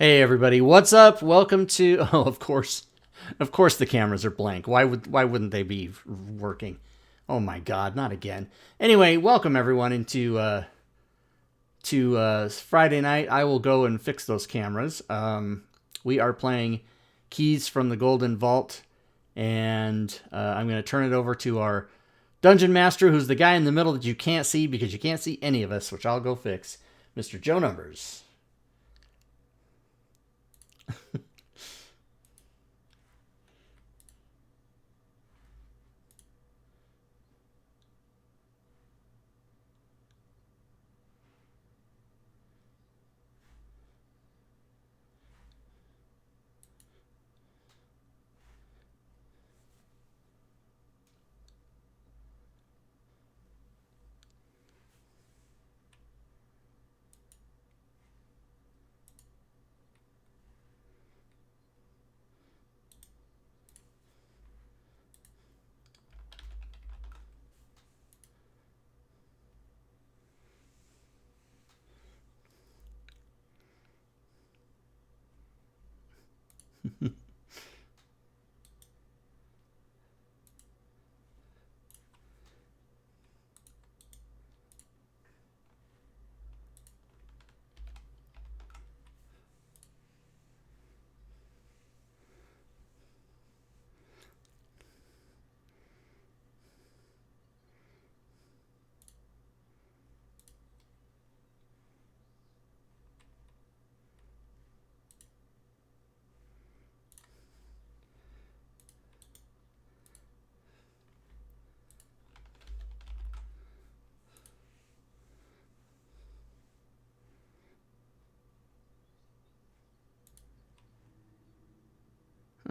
Hey everybody, what's up? Welcome to of course the cameras are blank. Why wouldn't they be working? Oh my god, not again. Anyway, welcome everyone into Friday night. I will go and fix those cameras. We are playing Keys from the Golden Vault, and I'm going to turn it over to our dungeon master, who's the guy in the middle that you can't see because you can't see any of us, which I'll go fix, Mr. Joe Numbers.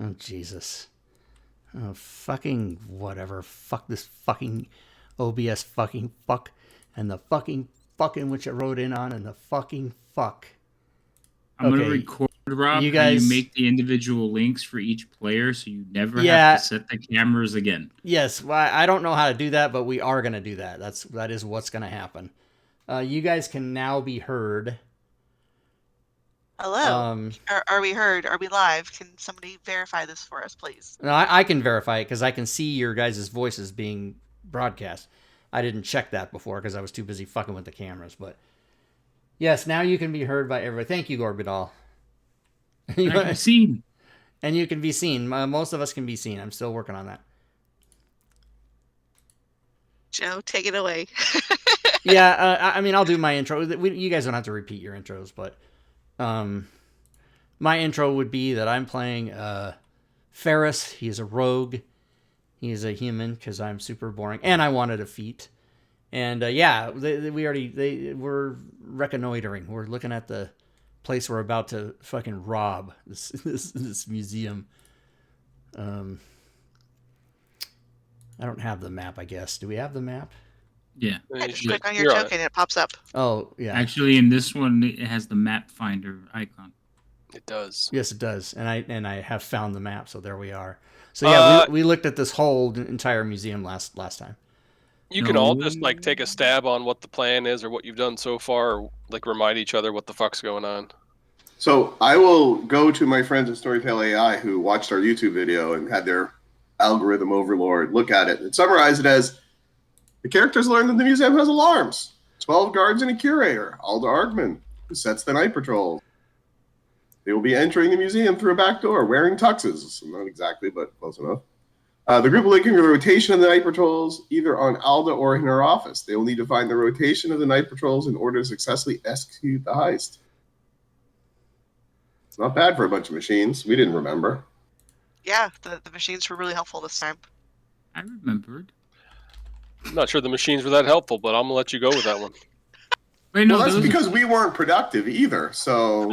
Oh, Jesus. Oh, fucking whatever. Fuck this fucking OBS fucking fuck. And the fucking which I wrote in on and the fucking fuck. I'm going to record, Rob, you how you guys- make the individual links for each player so you never Yeah. have to set the cameras again. Yes, well, I don't know how to do that, but we are going to do that. That is what's going to happen. You guys can now be heard. Hello. Are we heard? Are we live? Can somebody verify this for us, please? No, I can verify it because I can see your guys' voices being broadcast. I didn't check that before because I was too busy fucking with the cameras. But yes, now you can be heard by everybody. Thank you, Gorbidal. I can be seen. And you can be seen. Most of us can be seen. I'm still working on that. Joe, take it away. Yeah, I mean, I'll do my intro. You guys don't have to repeat your intros, but my intro would be that I'm playing Ferris. He is a rogue. He is a human because I'm super boring, and I wanted a feat. And yeah, we're reconnoitering. We're looking at the place we're about to fucking rob. This museum. I don't have the map. I guess. Do we have the map? Yeah. Just click on your token and it pops up. Oh, yeah. Actually, in this one, it has the map finder icon. It does. Yes, it does. And I have found the map, so there we are. So yeah, we looked at this whole entire museum last time. You can all just like take a stab on what the plan is or what you've done so far, or like remind each other what the fuck's going on. So I will go to my friends at Storytale AI who watched our YouTube video and had their algorithm overlord look at it and summarize it as the characters learned that the museum has alarms, 12 guards and a curator, Alda Arkman, who sets the night patrol. They will be entering the museum through a back door, wearing tuxes. Not exactly, but close enough. The group will looking at the rotation of the night patrols, either on Alda or in her office. They will need to find the rotation of the night patrols in order to successfully execute the heist. It's not bad for a bunch of machines. We didn't remember. Yeah, the machines were really helpful this time. I remembered. I'm not sure the machines were that helpful, but I'm gonna let you go with that one. Wait, no, well, that's because we weren't productive either. So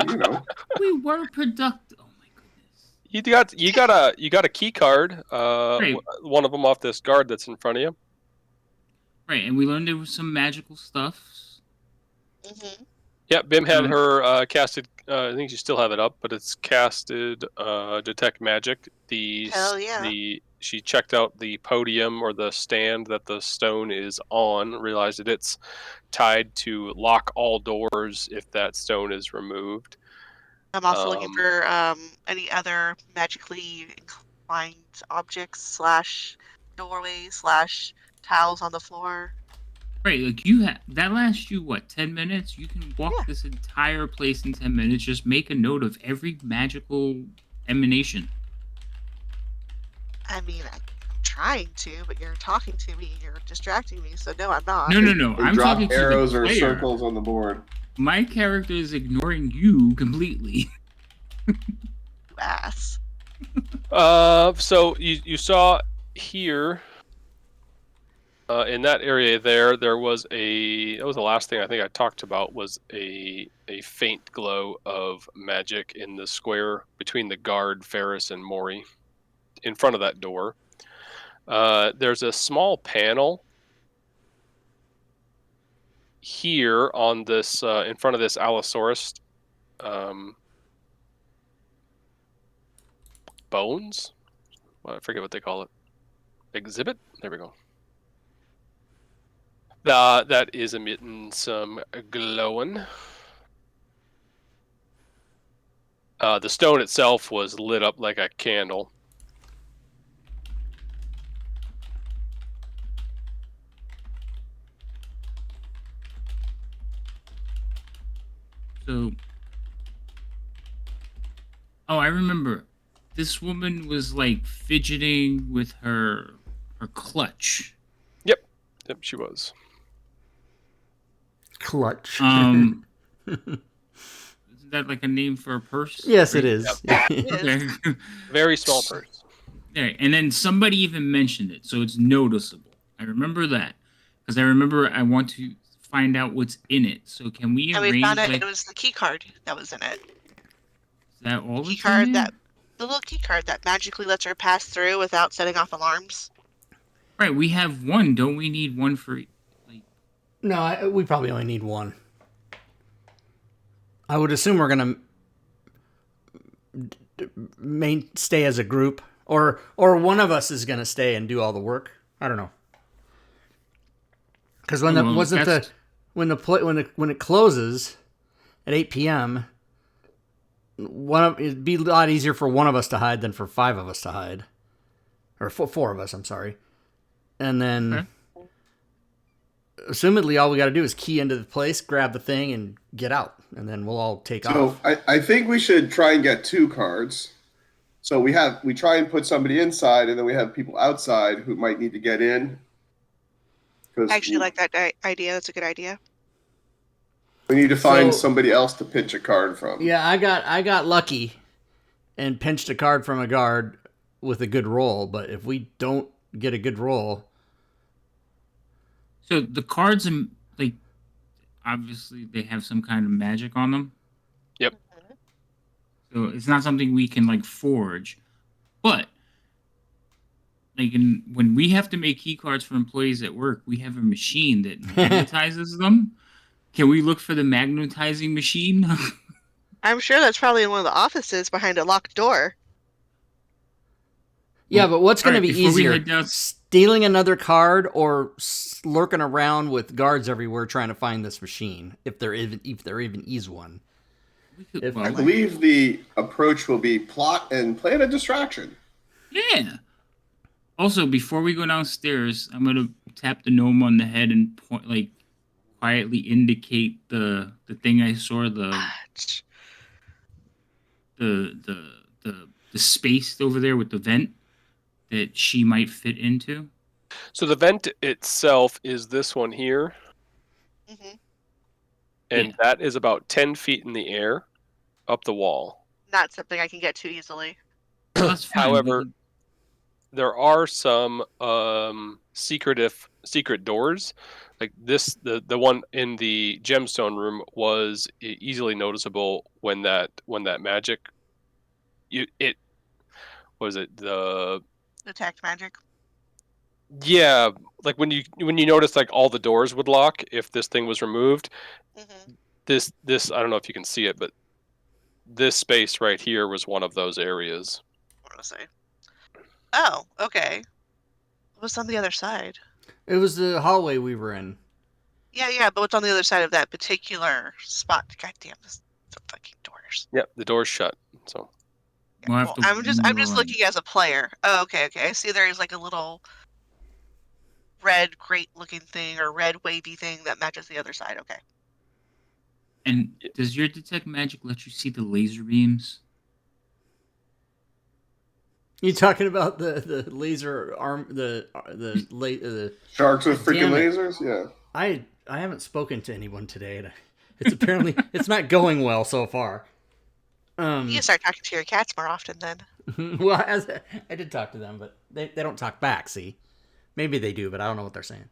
we were productive. Oh my goodness! You got a key card. Right. One of them off this guard that's in front of you. Right, and we learned there was some magical stuff. Mm-hmm. Yeah, Bim had her casted. I think you still have it up, but it's casted detect magic. Hell yeah. She checked out the podium or the stand that the stone is on, realized that it's tied to lock all doors if that stone is removed. I'm also looking Um, for any other magically inclined objects slash doorways slash tiles on the floor. Right, like you have that lasts you what, 10 minutes? You can walk Yeah. this entire place in 10 minutes. Just make a note of every magical emanation. I mean, I'm trying to, but you're talking to me and you're distracting me, so no, I'm not. No. And I'm drop talking to arrows the or player. circles on the board. My character is ignoring you completely. You ass. So you saw here, in that area there was that was the last thing I think I talked about, was a faint glow of magic in the square between the guard, Ferris, and Maury, in front of that door. There's a small panel here on this, in front of this Allosaurus, bones? Well, I forget what they call it. Exhibit? There we go. That is emitting some glowing. The stone itself was lit up like a candle. So, oh, I remember. This woman was like fidgeting with her clutch. Yep, she was. Clutch. Isn't that like a name for a purse? Yes, it is. Okay. Very small purse. Okay, and then somebody even mentioned it, so it's noticeable. I remember that because I remember I want to find out what's in it. So can we And arrange? we found out like, it was the key card that was in it. is that all? Key that's card in that it? the little key card that magically lets her pass through without setting off alarms. Right, we have one. Don't we need one for? Like, No, we probably only need one. I would assume we're gonna stay as a group, or one of us is gonna stay and do all the work. I don't know. Because when well, when it closes at 8 p.m. It'd be a lot easier for one of us to hide than for 5 of us to hide, or 4 of us. I'm sorry, and then. Okay. Assumedly, all we got to do is key into the place, grab the thing, and get out, and then we'll all take off. So I think we should try and get 2 cards. So we try and put somebody inside, and then we have people outside who might need to get in. I actually like that idea. That's a good idea. We need to find So- somebody else to pinch a card from. Yeah, I got lucky and pinched a card from a guard with a good roll, but if we don't get a good roll, so the cards, like, obviously they have some kind of magic on them. Yep. So it's not something we can like forge, but like when we have to make key cards for employees at work, we have a machine that magnetizes them. Can we look for the magnetizing machine? I'm sure that's probably in one of the offices behind a locked door. yeah, but what's going to Alright, be before we easier, head down- stealing another card or lurking around with guards everywhere trying to find this machine, if there even is one? We could- If- I believe the approach will be plot and plan a distraction. Yeah. Also, before we go downstairs, I'm gonna tap the gnome on the head and point, like, quietly indicate the thing I saw, the space over there with the vent that she might fit into. So the vent itself is this one here, hmm and Yeah. that is about 10 feet in the air up the wall. Not something I can get to easily. So that's fine. However, there are some secret doors, like this. The one in the gemstone room was easily noticeable when that magic. Was it the Detect magic. yeah, like when you notice like all the doors would lock if this thing was removed. hmm This I don't know if you can see it, but this space right here was one of those areas. What do I say? Oh, okay. What's on the other side? It was the hallway we were in. Yeah, but what's on the other side of that particular spot? God damn, this the fucking door doors. Yep, the door's shut. So We'll have Well, to I'm just move looking as a player. Oh, okay. I see there is like a little red grate looking thing or red wavy thing that matches the other side. Okay. And does your detect magic let you see the laser beams? You talking about the laser arm, the Sharks with freaking Damn it. lasers? Yeah. I haven't spoken to anyone today. It's apparently it's not going well so far. You need to start talking to your cats more often then. Well, I did talk to them, but they don't talk back. See, maybe they do, but I don't know what they're saying.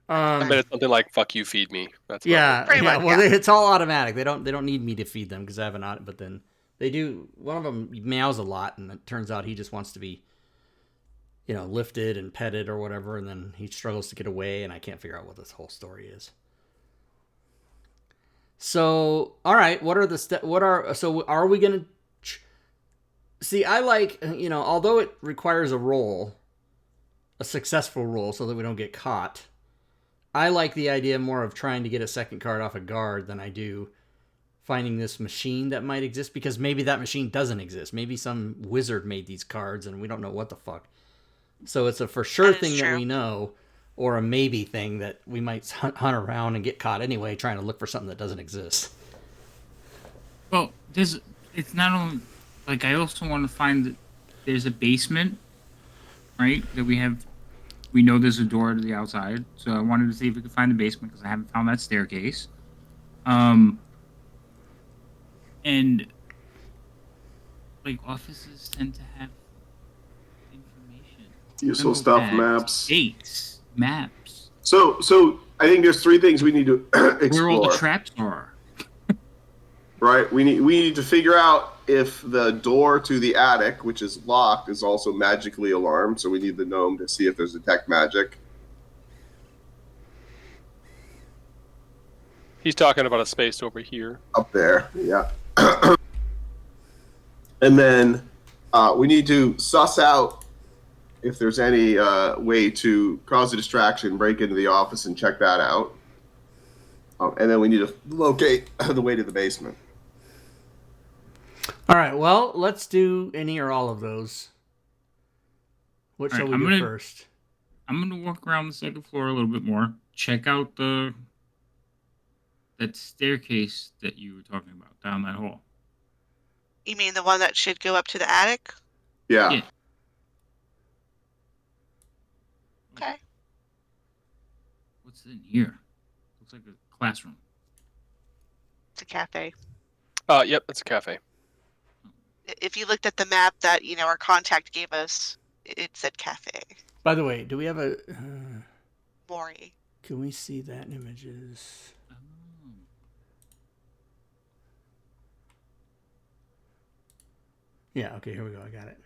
I bet it's something like "fuck you, feed me." That's about Yeah, Pretty yeah. much, Well, yeah. it's all automatic. They don't need me to feed them because I have an audit. But then they do. One of them meows a lot, and it turns out he just wants to be, lifted and petted or whatever. And then he struggles to get away, and I can't figure out what this whole story is. So, all right, what are the so are we gonna see? I like although it requires a successful roll, so that we don't get caught. I like the idea more of trying to get a second card off a guard than I do finding this machine that might exist, because maybe that machine doesn't exist. Maybe some wizard made these cards and we don't know what the fuck. So it's a for sure That is thing that true. we know, or a maybe thing that we might hunt around and get caught anyway, trying to look for something that doesn't exist. Well, it's not only like I also want to find that there's a basement, right? That we know there's a door to the outside, so I wanted to see if we could find the basement because I haven't found that staircase. And like offices tend to have information, Useful memo stuff, pads, maps. dates, maps, So I think there's three things we need to where all the explore. traps are. Right? We need to figure out if the door to the attic, which is locked, is also magically alarmed. So we need the gnome to see if there's detect magic. He's talking about a space over here. Up there, yeah. And then we need to suss out if there's any way to cause a distraction, break into the office, and check that out. And then we need to locate the way to the basement. All right, well, let's do any or all of those. What All shall right, we do first? I'm gonna walk around the second floor a little bit more. Check out that staircase that you were talking about down that hall. You mean the one that should go up to the attic? Yeah. Yeah. Okay. What's in here? Looks like a classroom. It's a cafe. Yep, it's a cafe. If you looked at the map that our contact gave us, it said cafe. By the way, do we have a? Mori. Can we see that in images? Oh. Yeah. Okay. Here we go. I got it.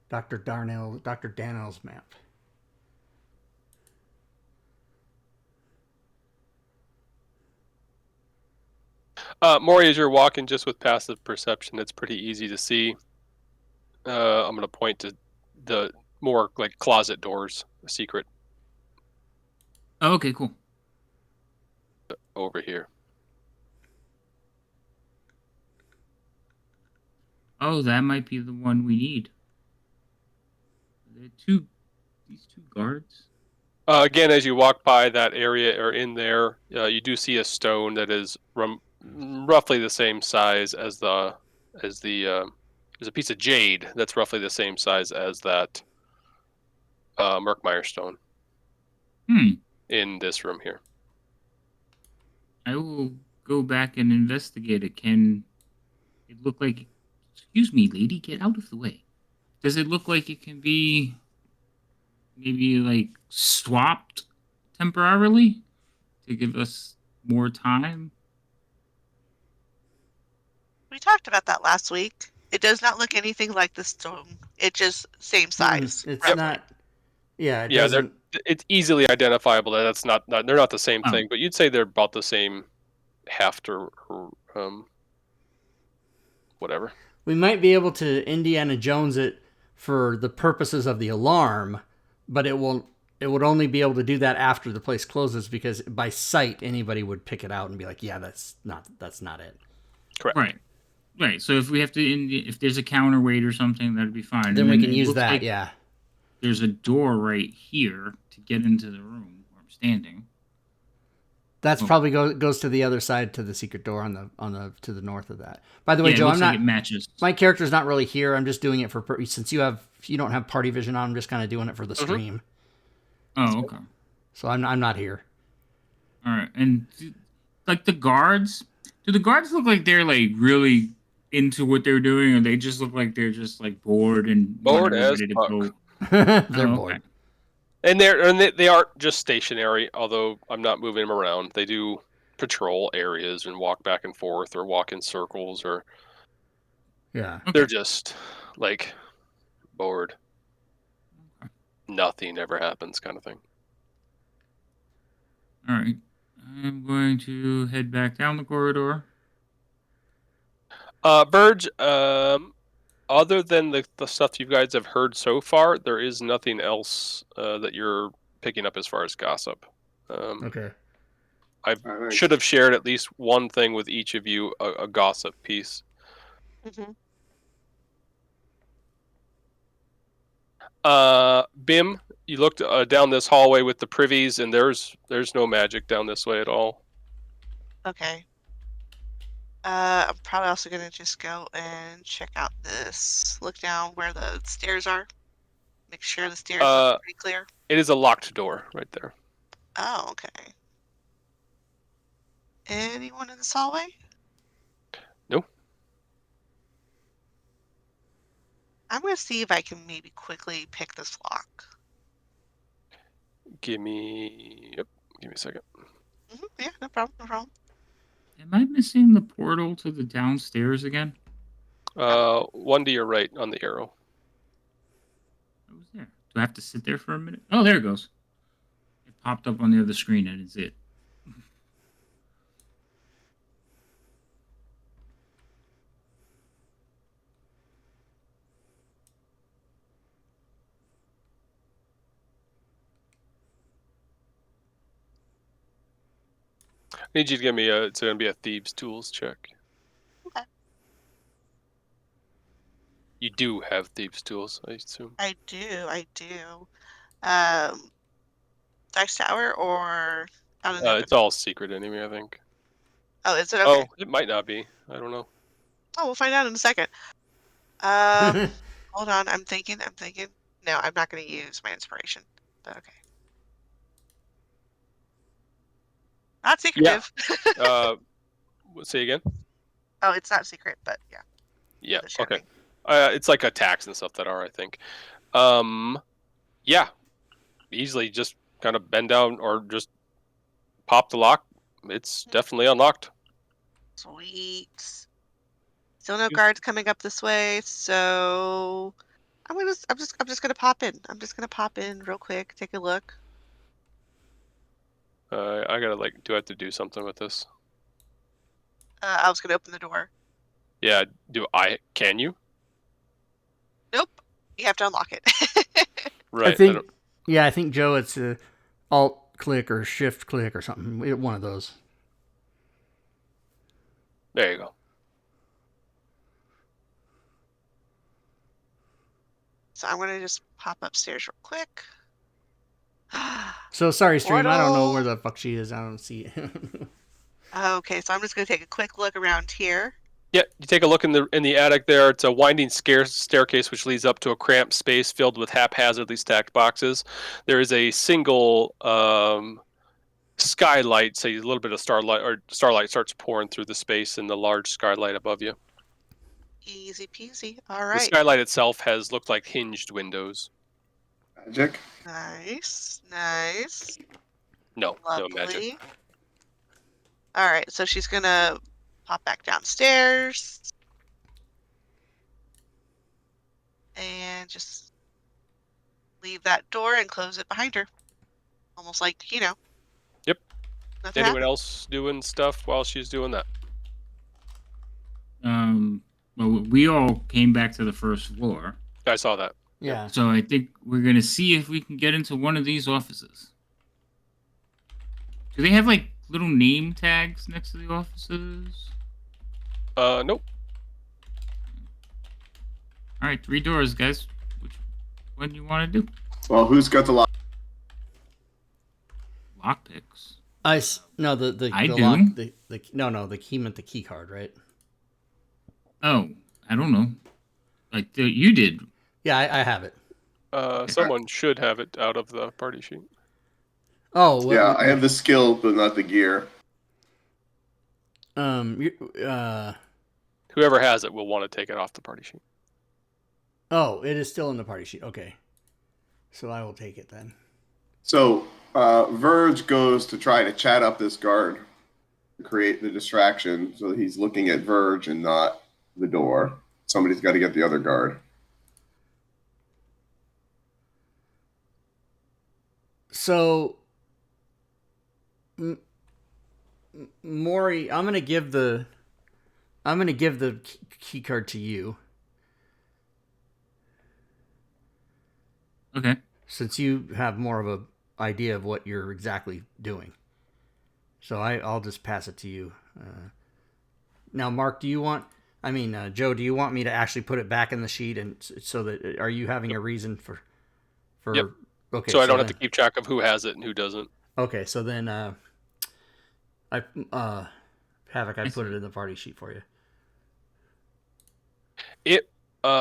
Dr. Darnell's map. Maury, as you're walking just with passive perception, it's pretty easy to see. I'm going to point to the more like closet doors, a secret Oh, okay, cool. over here. Oh, that might be the one we need. These two guards. Again, as you walk by that area or in there, you do see a stone that is roughly the same size as there's a piece of jade that's roughly the same size as that Murkmire stone in this room here. I will go back and investigate it. Can it look like... Excuse me, lady, get out of the way. Does it look like it can be maybe like swapped temporarily to give us more time? We talked about that last week. It does not look anything like the stone. It just same size. It's roughly. not. Yeah. It Yeah, doesn't. it's easily identifiable that that's not they're not the same Oh. thing, but you'd say they're about the same heft or whatever. We might be able to Indiana Jones it for the purposes of the alarm, but it will it would only be able to do that after the place closes, because by sight anybody would pick it out and be like, yeah, that's not it. Correct. Right. So if we have to, if there's a counterweight or something, that'd be fine. Then And we then can it use looks that. like Yeah. There's a door right here to get into the room where I'm standing. That's Oh. probably goes to the other side, to the secret door on the to the north of that. By the way, Yeah, it Joe, looks I'm like not. it matches. My character's not really here. I'm just doing it for since you don't have party vision on. I'm just kind of doing it for the stream. Oh, okay. So I'm not here. All right. And like the guards, do the guards look like they're like really into what they're doing, or they just look like they're just like bored and want Bored as everybody to fuck. go? They're Oh, bored. okay. And they aren't just stationary, although I'm not moving them around. They do patrol areas and walk back and forth or walk in circles, or Yeah. Okay. they're just like bored. Nothing ever happens kind of thing. All right. I'm going to head back down the corridor. Verge, other than the stuff you guys have heard so far, there is nothing else that you're picking up as far as gossip. Okay. All right. Should have shared at least one thing with each of you, a gossip piece. Hmm. Bim, you looked down this hallway with the privies, and there's no magic down this way at all. Okay. I'm probably also gonna just go and check out this. Look down where the stairs are. Make sure the stairs are pretty clear. It is a locked door right there. Oh, okay. Anyone in this hallway? No. I'm gonna see if I can maybe quickly pick this lock. Give me a second. Yeah, no problem, no problem. Am I missing the portal to the downstairs again? One to your right on the arrow. What was there? Do I have to sit there for a minute? Oh, there it goes. It popped up on the other screen. I didn't see it. I need you to give me it's going to be a thieves' tools check. Okay. You do have thieves' tools, I assume. I do. Dice Tower or out in the It's all secret anyway, I think. Oh, is it okay? Oh, it might not be. I don't know. Oh, we'll find out in a second. Hold on, I'm thinking. No, I'm not gonna use my inspiration. But okay. Not secretive. Say again? Oh, it's not secret, but yeah. Yeah, It should okay. be. It's like attacks and stuff that are, I think. Yeah. Easily just kind of bend down or just pop the lock. It's definitely unlocked. Sweet. Still no guards coming up this way, so I'm just gonna pop in. I'm just gonna pop in real quick, take a look. I gotta do I have to do something with this? I was gonna open the door. Yeah, can you? Nope. You have to unlock it. Right. I think Joe, it's a alt click or shift click or something. One of those. There you go. So I'm gonna just pop upstairs real quick. So sorry, stream. I don't know Portal. where the fuck she is. I don't see it. Okay, so I'm just gonna take a quick look around here. Yeah, you take a look in the attic there. It's a winding staircase which leads up to a cramped space filled with haphazardly stacked boxes. There is a single skylight, so a little bit of starlight starts pouring through the space in the large skylight above you. Easy peasy. All The right. skylight itself looked like hinged windows. Magic. Nice. No Lovely. magic. All right, so she's gonna pop back downstairs and just leave that door and close it behind her. Almost like, Yep. nothing Anyone happened. else doing stuff while she's doing that? Well, we all came back to the first floor. I saw that. Yeah. So I think we're gonna see if we can get into one of these offices. Do they have like little name tags next to the offices? Nope. All right, 3 doors, guys. Which one do you want to do? Well, who's got the lock? Lockpicks. No, the I the do. lock, the key meant the key card, right? Oh, I don't know. Like you did. Yeah, I have it. Someone should have it out of the party sheet. Oh, well, Yeah, I have the skill, but not the gear. Whoever has it will want to take it off the party sheet. Oh, it is still in the party sheet. Okay, so I will take it then. So Verge goes to try to chat up this guard, to create the distraction, so that he's looking at Verge and not the door. Somebody's got to get the other guard. So, Maury, I'm gonna give the key card to you, Okay. since you have more of a idea of what you're exactly doing. So I'll just pass it to you. Now, Mark, Joe, do you want me to actually put it back in the sheet, and so that are you having a reason for? Yep. Okay. So I don't have to keep track of who has it and who doesn't. Okay, so then Havoc, I put it in the party sheet for you.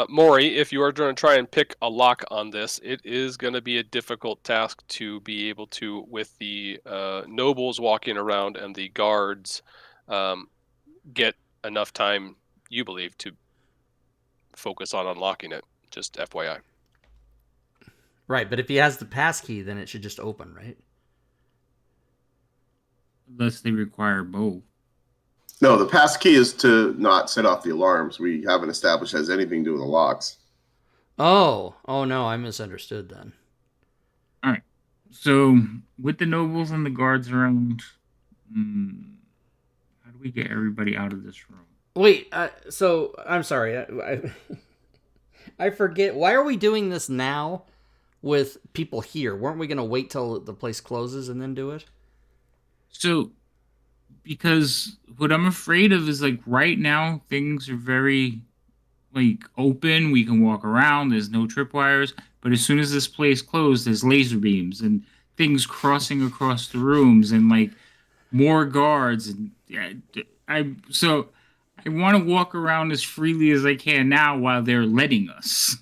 Maury, if you are going to try and pick a lock on this, it is going to be a difficult task to be able to, with the nobles walking around and the guards, get enough time, you believe, to focus on unlocking it. Just FYI. Right, but if he has the pass key, then it should just open, right? Unless they require both. No, the pass key is to not set off the alarms. We haven't established has anything to do with the locks. Oh no, I misunderstood then. All right. So with the nobles and the guards around, how do we get everybody out of this room? Wait, so I'm sorry, I forget. Why are we doing this now with people here? Weren't we going to wait till the place closes and then do it? So, because what I'm afraid of is like right now things are very like open. We can walk around. There's no tripwires. But as soon as this place closed, there's laser beams and things crossing across the rooms and like more guards. And I want to walk around as freely as I can now while they're letting us.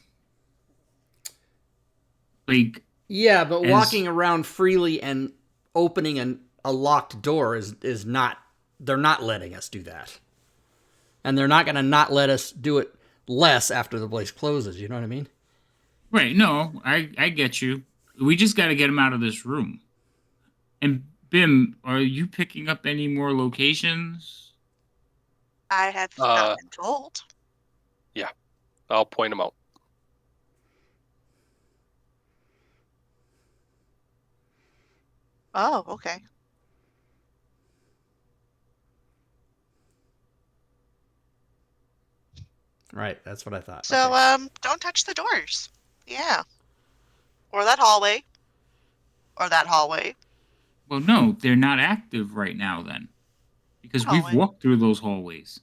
Like, yeah, but walking around freely and opening a locked door is not. They're not letting us do that, and they're not going to not let us do it less after the place closes. You know what I mean? Right. No, I get you. We just got to get them out of this room. And Bim, are you picking up any more locations? I have not been told. Yeah, I'll point them out. Oh, okay. Right, that's what I thought. So, Okay. don't touch the doors. Yeah. Or that hallway. Or that hallway. Well, no, they're not active right now then. Because we've Hallway. walked through those hallways.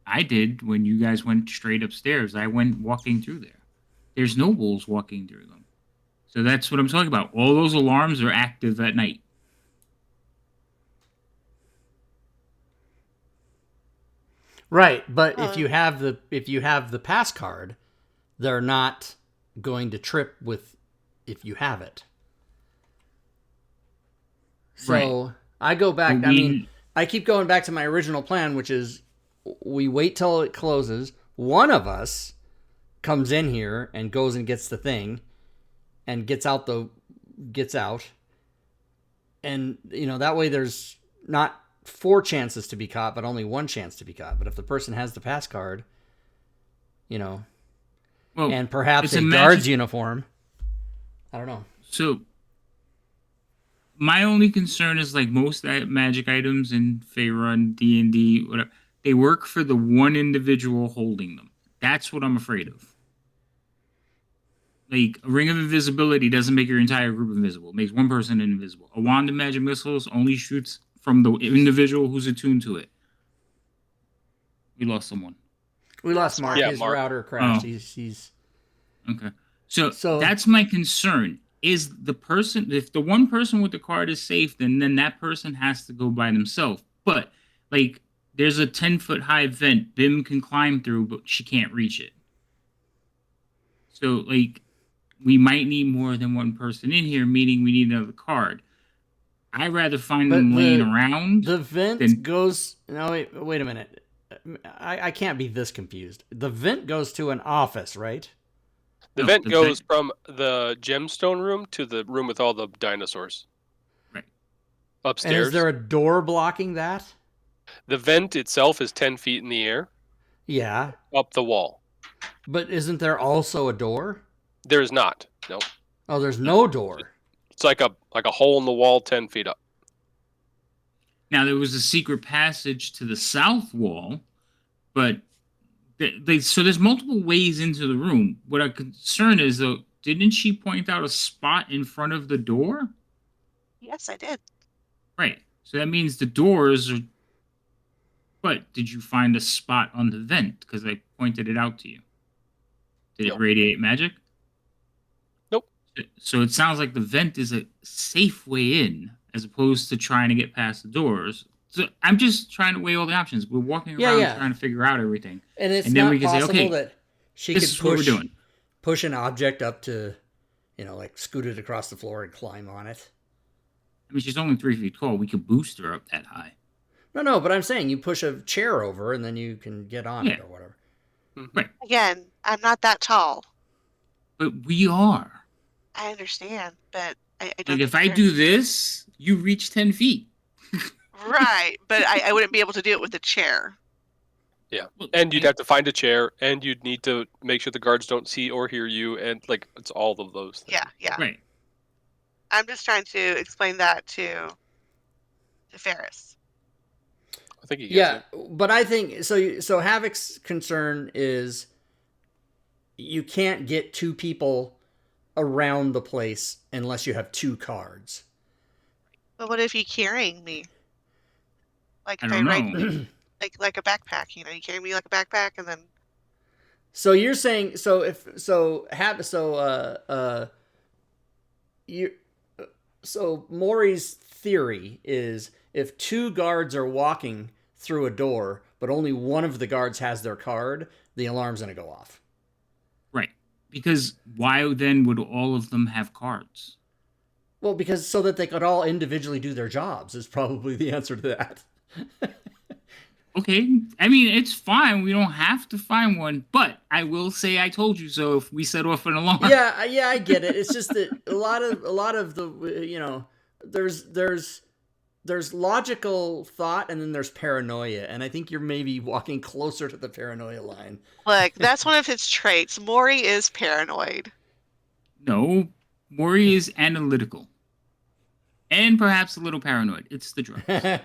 I did when you guys went straight upstairs. I went walking through there. There's nobles walking through them. So that's what I'm talking about. All those alarms are active at night. Right, but if you have the pass card, they're not going to trip with if you have it. So Right. I go back. But I mean, I keep going back to my original plan, which is we wait till it closes. One of us comes in here and goes and gets the thing, and gets out. And that way there's not 4 chances to be caught, but only 1 chance to be caught. But if the person has the pass card, well, and perhaps it's a guard's uniform, I don't know. So my only concern is like most magic items in Faerun, D&D, whatever, they work for the one individual holding them. That's what I'm afraid of. like a ring of invisibility doesn't make your entire group invisible. It makes one person invisible. A wand of magic missiles only shoots from the individual who's attuned to it. We lost someone. We lost Mark. Yeah, His Mark. router crashed. Oh. He's Okay. So So- that's my concern. Is the person, if the one person with the card is safe, then that person has to go by themselves. But like, there's a 10-foot high vent Bim can climb through, but she can't reach it. So like, we might need more than one person in here, meaning we need another card. I'd rather find But them laying the- around. the vent Then- goes. No, wait a minute. I can't be this confused. The vent goes to an office, right? The No, vent the goes from the gemstone room to the room with all the dinosaurs. Right. And Upstairs. is there a door blocking that? The vent itself is 10 feet in the air Yeah, up the wall. but isn't there also a door? There is not. No. Oh, there's no door. It's like a hole in the wall 10 feet up. Now there was a secret passage to the south wall, but so there's multiple ways into the room. What I'm concerned is though, didn't she point out a spot in front of the door? Yes, I did. Right. So that means the doors are. But did you find a spot on the vent? Because I pointed it out to you. Did Nope. it radiate magic? Nope. So it sounds like the vent is a safe way in, as opposed to trying to get past the doors. So I'm just trying to weigh all the options. We're walking Yeah, around yeah. trying to figure out everything. And it's And then not we can say, possible okay, that she this could is what we're push doing. push an object up to, like scoot it across the floor and climb on it. I mean, she's only 3 feet tall. We could boost her up that high. No, but I'm saying you push a chair over and then you can get on it Yeah. or whatever. Right. Again, I'm not that tall. But we are. I understand, but I don't. Like, if think I you're- do this, you reach 10 feet. Right, but I wouldn't be able to do it with a chair. Well, And you'd have to find a chair, and you'd need to make sure the guards don't see or hear you, and like it's all of those things. Yeah. Right. I'm just trying to explain that to Ferris. I think you get Yeah, it. but I think so. So Havoc's concern is you can't get two people around the place unless you have two cards. But what if you're carrying me? Like I if don't ride know. like a backpack, you carry me like a backpack, and then So you're saying so Maury's theory is if two guards are walking through a door, but only one of the guards has their card, the alarm's gonna go off. Right. Because why then would all of them have cards? Well, because so that they could all individually do their jobs is probably the answer to that. Okay. I mean, it's fine. We don't have to find one, but I will say I told you so if we set off an alarm. Yeah, I get it. It's just that a lot of the there's logical thought and then there's paranoia, and I think you're maybe walking closer to the paranoia line. look, that's one of his traits. Maury is paranoid. No, Maury is analytical. And perhaps a little paranoid. It's the drugs.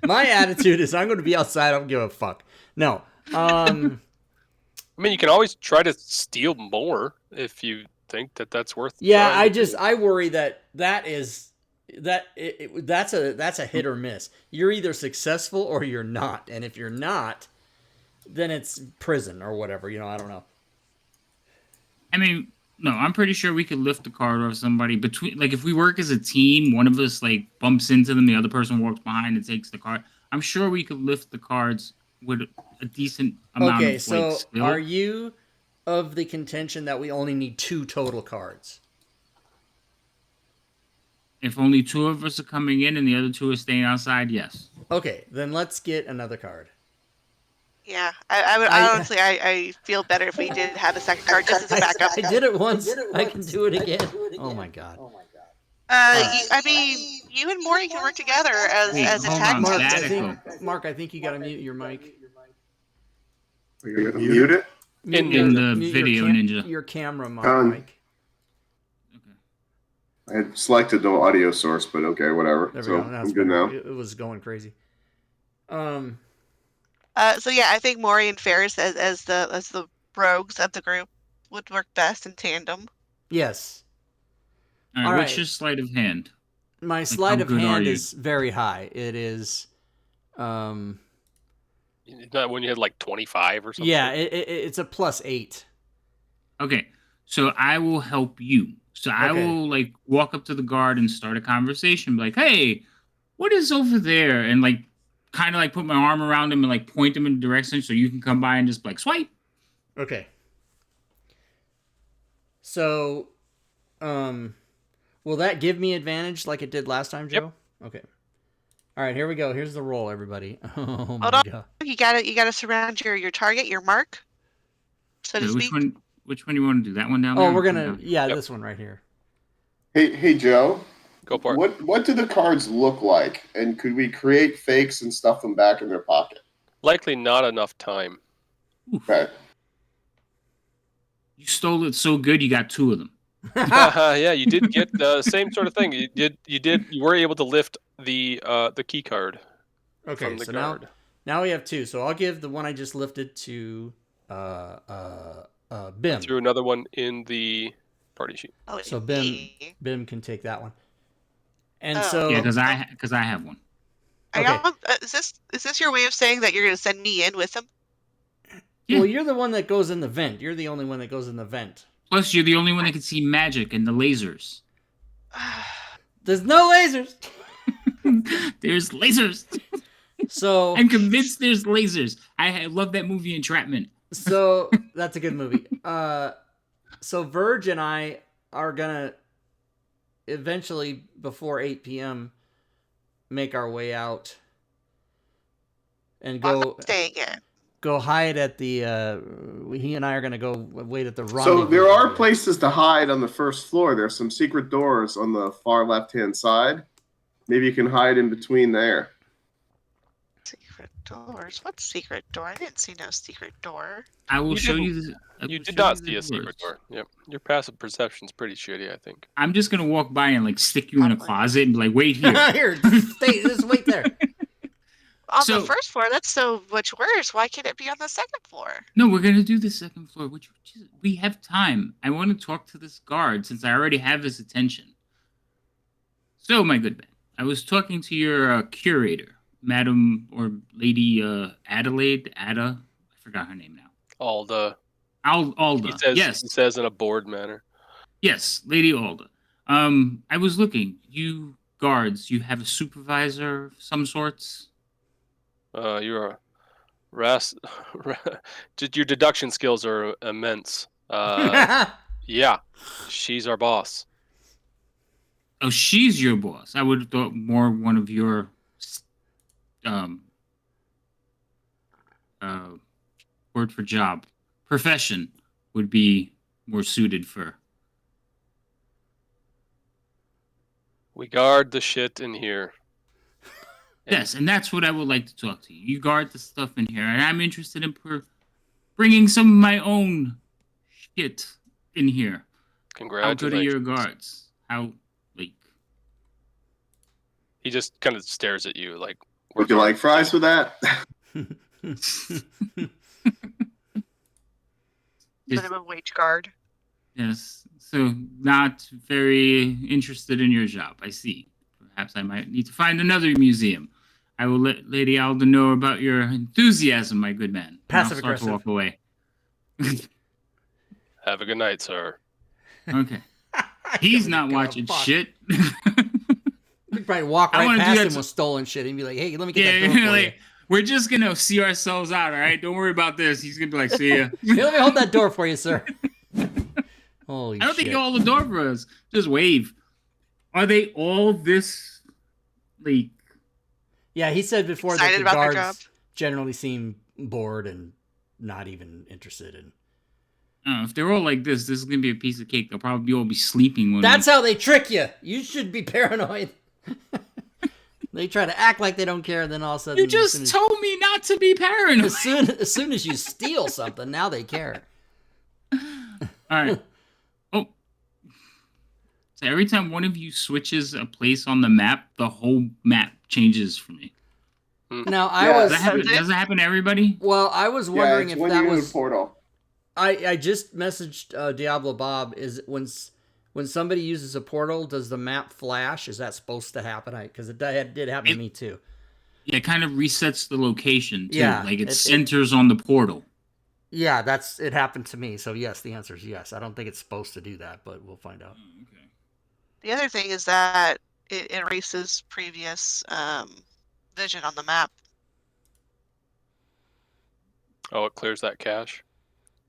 My attitude is I'm going to be outside. I don't give a fuck. No. I mean, you can always try to steal more if you think that that's worth. Yeah, trying. I worry that's a hit or miss. You're either successful or you're not, and if you're not, then it's prison or whatever. I don't know. I mean, no, I'm pretty sure we could lift the card off somebody between. Like, if we work as a team, one of us like bumps into them, the other person walks behind and takes the card. I'm sure we could lift the cards with a decent amount Okay, of so skill. are you of the contention that we only need 2 total cards? If only 2 of us are coming in and the other 2 are staying outside, yes. Okay, then let's get another card. Yeah, I would I- honestly, I feel better if we did have a second card just as a backup. I did it once. I can do it again. Oh my god. I mean, you and Maury can work together Wait, as a hold tag on, Mark, team. that- I think you got to mute your mic. Are you gonna mute it? Mute In your- the mute video your ninja. Your camera Done. mic. I had selected the audio source, but okay, whatever. There we So go. Now I'm it's good better. now. It was going crazy. So yeah, I think Maury and Ferris as the rogues of the group would work best in tandem. Yes. All right, All what's right. your sleight of hand? My how sleight of good are hand you? is very high. It is, Not when you had like 25 or something. yeah, it's a +8. Okay, so I will help you. So I Okay. will like walk up to the guard and start a conversation, be like, "Hey, what is over there?" And like, kind of like put my arm around him and like point him in a direction so you can come by and just like swipe. Okay. So, will that give me advantage like it did last time, Joe? Okay. All right, here we go. Here's the roll, everybody. Oh my Hold on. god. You gotta surround your target, your mark, so to Okay, speak. which one you want to do? That one down there? Oh, we're Or gonna down- yeah, Yep. this one right here. Hey, Joe. Go for it. What do the cards look like? And could we create fakes and stuff them back in their pocket? Likely not enough time. Okay. You stole it so good, you got 2 of them. Yeah, you did get the same sort of thing. You were able to lift the key card Okay, from the so guard. now we have 2. So I'll give the one I just lifted to Bim. Threw another one in the party sheet. Oh, So me. Bim can take that one. And Oh. so Yeah, because I have one. Okay. Is this your way of saying that you're gonna send me in with him? Yeah. well, you're the one that goes in the vent. You're the only one that goes in the vent. Plus, you're the only one that can see magic and the lasers. There's no lasers. There's lasers. So I'm convinced there's lasers. I love that movie Entrapment. So that's a good movie. So Verge and I are gonna eventually, before 8 p.m., make our way out and I'm go not staying in. hide at the. He and I are gonna go wait at the So rendezvous there are area. places to hide on the first floor. There's some secret doors on the far left-hand side. Maybe you can hide in between there. Secret doors. What secret door? I didn't see no secret door. I will You show didn't- you. You did not see a secret door. Yep. Your passive perception's pretty shitty, I think. I'm just gonna walk by and like stick you in a closet and be like, wait here. Here, stay. Just wait there. On So- the first floor, that's so much worse. Why can't it be on the second floor? No, we're gonna do the second floor. We have time. I want to talk to this guard since I already have his attention. So, my good man, I was talking to your curator, Madam or Lady Adelaide. I forgot her name now. Alda. Alda. Yes. He says in a bored manner. Yes, Lady Alda. I was looking. You guards, you have a supervisor of some sorts? You're a your deduction skills are immense. Yeah, she's our boss. Oh, she's your boss. I would have thought more one of your word for job profession would be more suited for. We guard the shit in here. Yes, and that's what I would like to talk to you. You guard the stuff in here, and I'm interested in bringing some of my own shit in here. How good are Congratulations. your guards? How, like... He just kind of stares at you like. Would you like fries with that? Minimum wage guard. Yes, so not very interested in your job, I see. Perhaps I might need to find another museum. I will let Lady Alda know about your enthusiasm, my good man. And I'll Passive start to aggressive. walk away. Have a good night, sir. Okay. He's Gonna not go, watching fuck. shit. You'd probably walk I right wanna do past that him to- with stolen shit and be like, "Hey, let me get Yeah, that door for like, we're just gonna see ourselves out, all right? Don't worry about this. He's gonna be like, see ya. you." Let me hold that door for you, sir. Holy I don't shit! think you hold the door for us. Just wave. Are they all this, like, Yeah, he said before that Excited the about their guards job? generally seem bored and not even interested in. if they're all like this is gonna be a piece of cake. They'll probably all be sleeping when That's how they trick you. You should be paranoid. They try to act like they don't care, then all of a sudden, you just told me not to be paranoid. as soon as you steal something, now they care. All right. Oh. So every time one of you switches a place on the map, the whole map changes for me. Now I Yeah, was Does that happen to everybody? well, I was Yeah, wondering it's if when that you're in was a portal. I just messaged Diablo Bob. Is when somebody uses a portal, does the map flash? Is that supposed to happen? Because it did happen to me too. Yeah, it kind of resets the location too. Yeah, Like it centers on the portal. Yeah, it happened to me. So yes, the answer is yes. I don't think it's supposed to do that, but we'll find out. Oh, okay. The other thing is that it erases previous vision on the map. Oh, it clears that cache.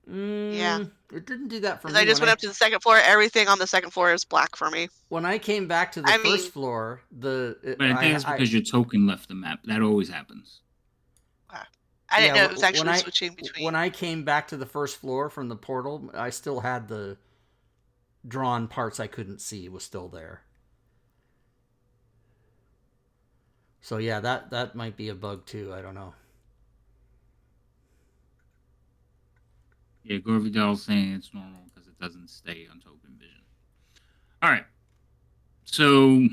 Yeah. It didn't do that for 'Cause me. I just went up to the second floor. Everything on the second floor is black for me. When I came back to the first floor, But I think that's because your token left the map. That always happens. I didn't know it was actually switching between. When I came back to the first floor from the portal, I still had the drawn parts I couldn't see was still there. So yeah, that might be a bug too. I don't know. Yeah, Gorvidal's saying it's normal because it doesn't stay on token vision. All right. So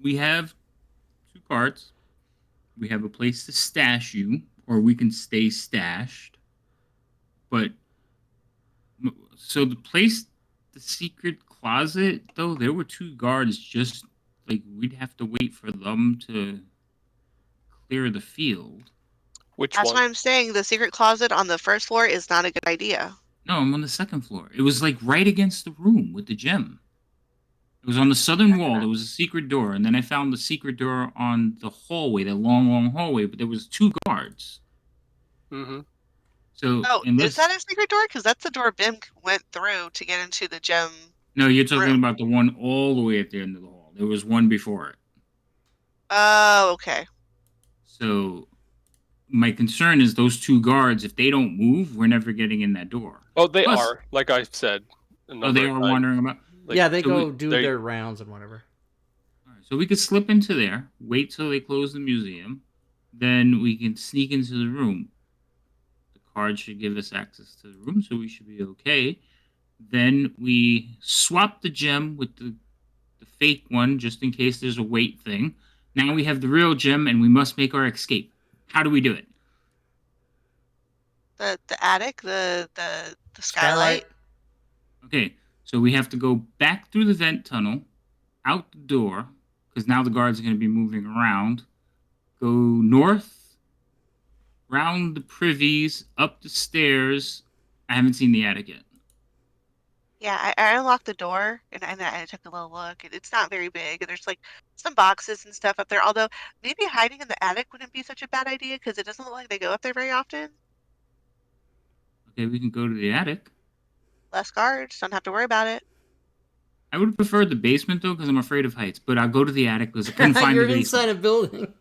we have 2 cards. We have a place to stash you, or we can stay stashed. But so the secret closet, though, there were 2 guards. Just like we'd have to wait for them to clear the field. That's why I'm saying the secret closet on the first floor is not a good idea. No, I'm on the second floor. It was like right against the room with the gem. It was on the southern wall. There was a secret door, and then I found the secret door on the hallway, the long, long hallway. But there was 2 guards. Mm-hmm. So, is that a secret door? Because that's the door Bim went through to get into the gem. No, you're talking about the one all the way at the end of the hall. There was one before it. Oh, okay. So, my concern is those 2 guards. If they don't move, we're never getting in that door. Oh, they are. Like I said. Oh, they are wandering about. Like, yeah, they go do their rounds and whatever. All right, so we could slip into there, wait till they close the museum, then we can sneak into the room. The card should give us access to the room, so we should be okay. Then we swap the gem with the fake one, just in case there's a wait thing. Now we have the real gem, and we must make our escape. How do we do it? The attic, the skylight. Okay, so we have to go back through the vent tunnel, out the door, because now the guards are going to be moving around. Go north, round the privies, up the stairs. I haven't seen the attic yet. Yeah, I unlocked the door and I took a little look. It's not very big, and there's like some boxes and stuff up there. Although maybe hiding in the attic wouldn't be such a bad idea because it doesn't look like they go up there very often. Okay, we can go to the attic. Less guards, don't have to worry about it. I would have preferred the basement though, because I'm afraid of heights. But I'll go to the attic because I couldn't find You're the basement. inside a building.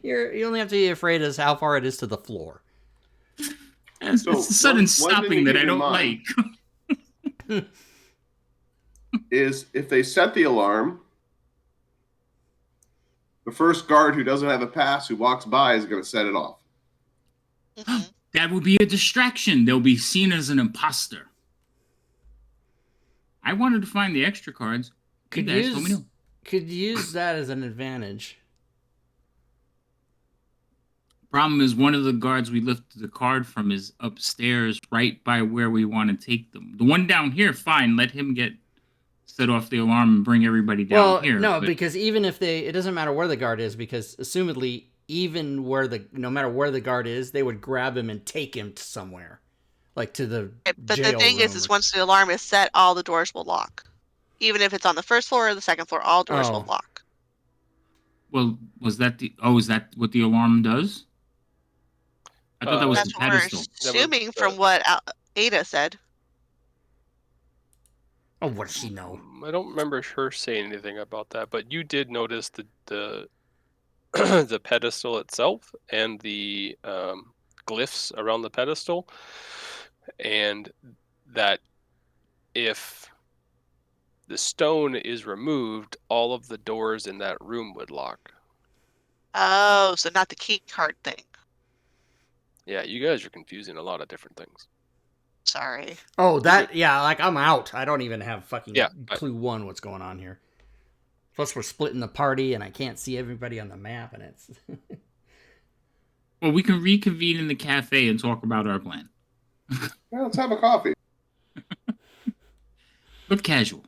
You only have to be afraid as how far it is to the floor. It's a sudden stopping that I don't like. Is if they set the alarm, the first guard who doesn't have a pass who walks by is going to set it off. Mm-hmm. That would be a distraction. They'll be seen as an imposter. I wanted to find the extra cards. Could use that as an advantage. Problem is, one of the guards we lifted the card from is upstairs, right by where we want to take them. The one down here, fine. Let him set off the alarm and bring everybody down here. No, because even if it doesn't matter where the guard is, because assumedly, even no matter where the guard is, they would grab him and take him to somewhere, like to the But jail the thing room is once the alarm is set, all the doors will lock. Even if it's on the first floor or the second floor, all doors will lock. Well, is that what the alarm does? I thought that was the pedestal. That's what we're assuming from what Ada said. Oh, what does she know? I don't remember her saying anything about that, but you did notice the the pedestal itself and the glyphs around the pedestal, and that if the stone is removed, all of the doors in that room would lock. Oh, so not the key card thing. Yeah, you guys are confusing a lot of different things. Sorry. Oh, like I'm out. I don't even have fucking clue what's going on here. Plus, we're splitting the party, and I can't see everybody on the map, and it's. Well, we can reconvene in the cafe and talk about our plan. Yeah, let's have a coffee. Look casual.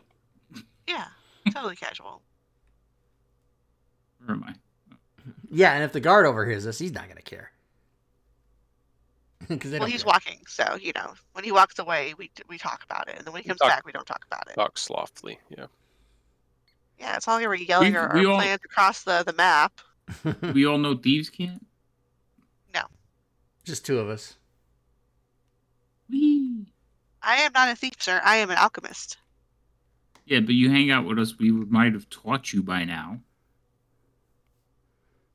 Yeah, totally casual. Where am I? Yeah, and if the guard overhears us, he's not gonna care. 'Cause they Well, don't he's care. walking, so when he walks away, we talk about it, and then when he comes Talk- back, we don't talk about it. Talk softly. Yeah. Yeah, it's not like we're yelling our we all- plans across the map. We all know thieves can't. Just two of us. Whee! I am not a thief, sir. I am an alchemist. Yeah, but you hang out with us. We might have taught you by now.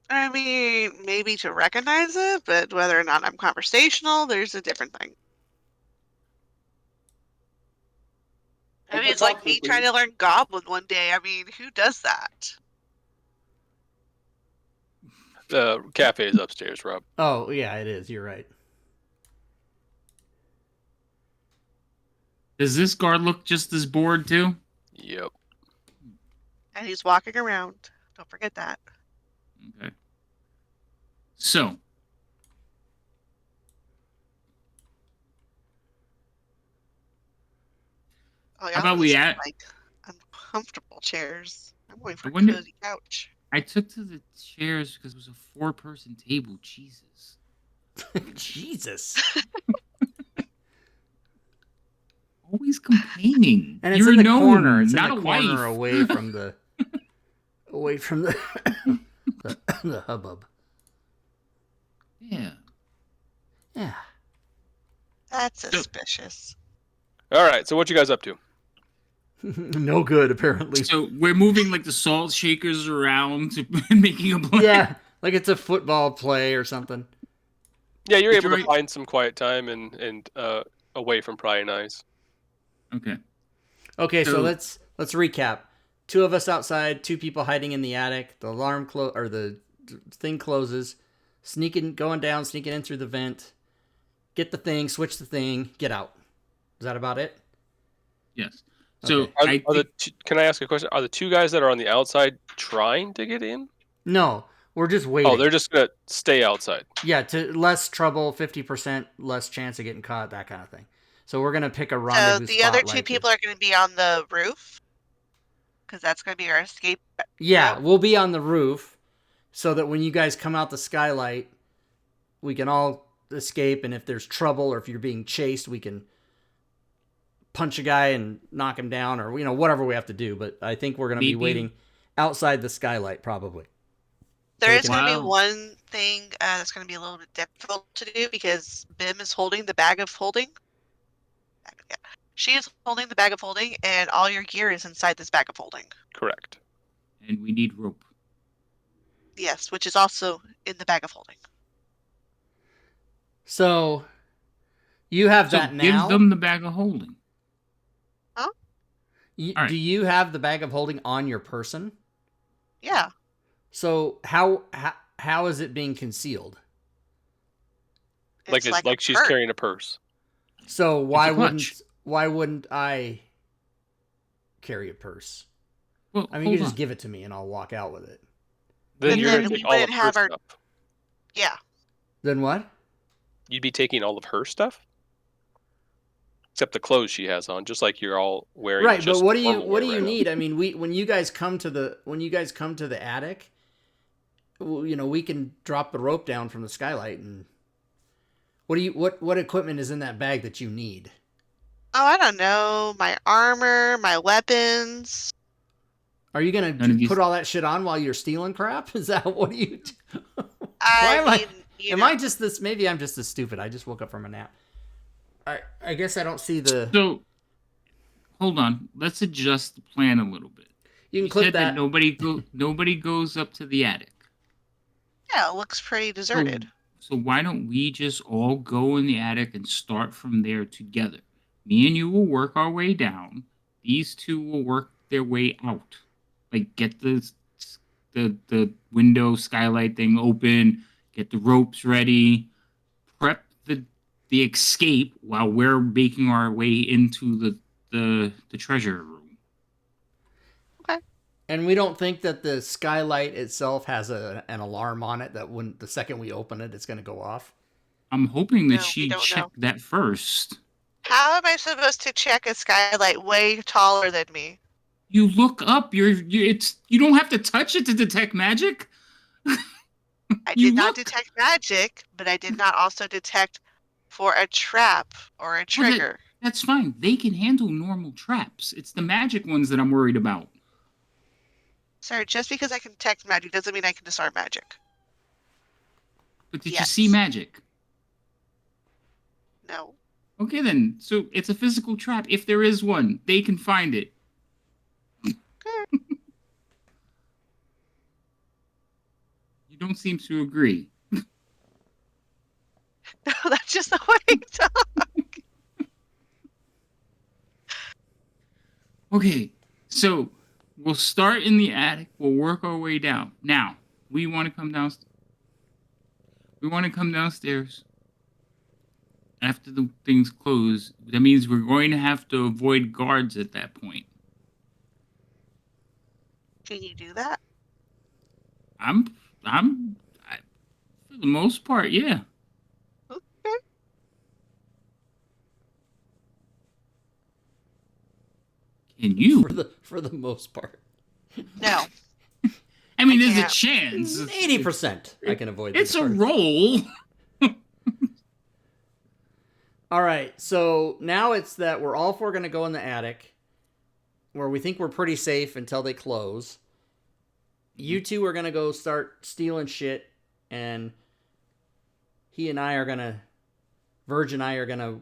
I mean, maybe to recognize it, but whether or not I'm conversational, there's a different thing. I mean, Okay, it's like talk me to me, trying to learn Goblin one day. I mean, who does that? The cafe is upstairs, Rob. Oh yeah, it is. You're right. Does this guard look just as bored too? Yep. And he's walking around. Don't forget that. Okay. So, Oh, How about we these add- like uncomfortable chairs? I'm going for a wonder- cozy couch. I took to the chairs because it was a 4-person table. Jesus. Jesus. Always complaining. And it's You're in the known, corner. It's not in the a corner wife. away from the the hubbub. Yeah. Yeah. That's suspicious. All right. So what you guys up to? No good, apparently. So we're moving like the salt shakers around to making a plan. Yeah, like it's a football play or something. Yeah, you're Did able you to find some quiet time and away from prying eyes. Okay. Okay, so So- let's recap. Two of us outside, two people hiding in the attic. The alarm or the thing closes. Going down, sneaking in through the vent. Get the thing, switch the thing, get out. Is that about it? Yes. So Okay. Can I ask a question? Are the two guys that are on the outside trying to get in? No, we're just waiting. Oh, they're just gonna stay outside. Yeah, to less trouble, 50% less chance of getting caught, that kind of thing. So we're gonna pick a So rendezvous the spot. other two like people are going to be on the roof, because that's going to be our escape. Yeah, route. we'll be on the roof, so that when you guys come out the skylight, we can all escape. And if there's trouble or if you're being chased, we can punch a guy and knock him down, or whatever we have to do. But I think we're gonna be Maybe- waiting outside the skylight, probably. There we is can- going to be Wow. one thing that's going to be a little bit difficult to do because Bim is holding the bag of holding. Yeah. She is holding the bag of holding, and all your gear is inside this bag of holding. Correct. and we need rope. Yes, which is also in the bag of holding. So you have So that give now. them the bag of holding. All right. Do you have the bag of holding on your person? Yeah. So how is it being concealed? Like It's like a she's purse. carrying a purse. So why a clutch. wouldn't I carry a purse? Well, I mean, hold you just on. give it to me and I'll walk out with it. Then And you're then gonna we take all of wouldn't her have our- stuff. Yeah. Then what? You'd be taking all of her stuff, except the clothes she has on, just like you're all wearing. Right, but just what do normal you wear right now. need? I mean, when you guys come to the attic, we can drop the rope down from the skylight and what equipment is in that bag that you need? Oh, I don't know. My armor, my weapons. Are you gonna None of these- put all that shit on while you're stealing crap? Is that what do you do? I am I- mean, you Am know, I just this? Maybe I'm just this stupid. I just woke up from a nap. I guess I don't see the. So, hold on. Let's adjust the plan a little bit. You can You clip said that. nobody goes up to the attic. yeah, it looks pretty deserted. So why don't we just all go in the attic and start from there together? Me and you will work our way down. These two will work their way out. Like get the window skylight thing open, get the ropes ready, prep the escape while we're making our way into the treasure room. And we don't think that the skylight itself has an alarm on it that when the second we open it, it's going to go off. I'm hoping that No, we she don't know. checked that first. How am I supposed to check a skylight way taller than me? You look up. You don't have to touch it to detect magic. I You did not look. detect magic, but I did not also detect for a trap or a Well, that- trigger. That's fine. They can handle normal traps. It's the magic ones that I'm worried about. Sir, just because I can detect magic doesn't mean I can disarm magic. But did you Yes. see magic? No. Okay, then. So it's a physical trap. If there is one, they can find it. You don't seem to agree. No, that's just the way you talk. Okay, so we'll start in the attic. We'll work our way down. Now, we want to come downstairs. We want to come downstairs after the things close. That means we're going to have to avoid guards at that point. Can you do that? For the most part, yeah. Okay. Can you? For the most part. No. I mean, I there's a can't. chance. 80% I can avoid. It's these a parts. roll. All right, so now it's that we're all four going to go in the attic, where we think we're pretty safe until they close. You two are going to go start stealing shit, and Verge and I are going to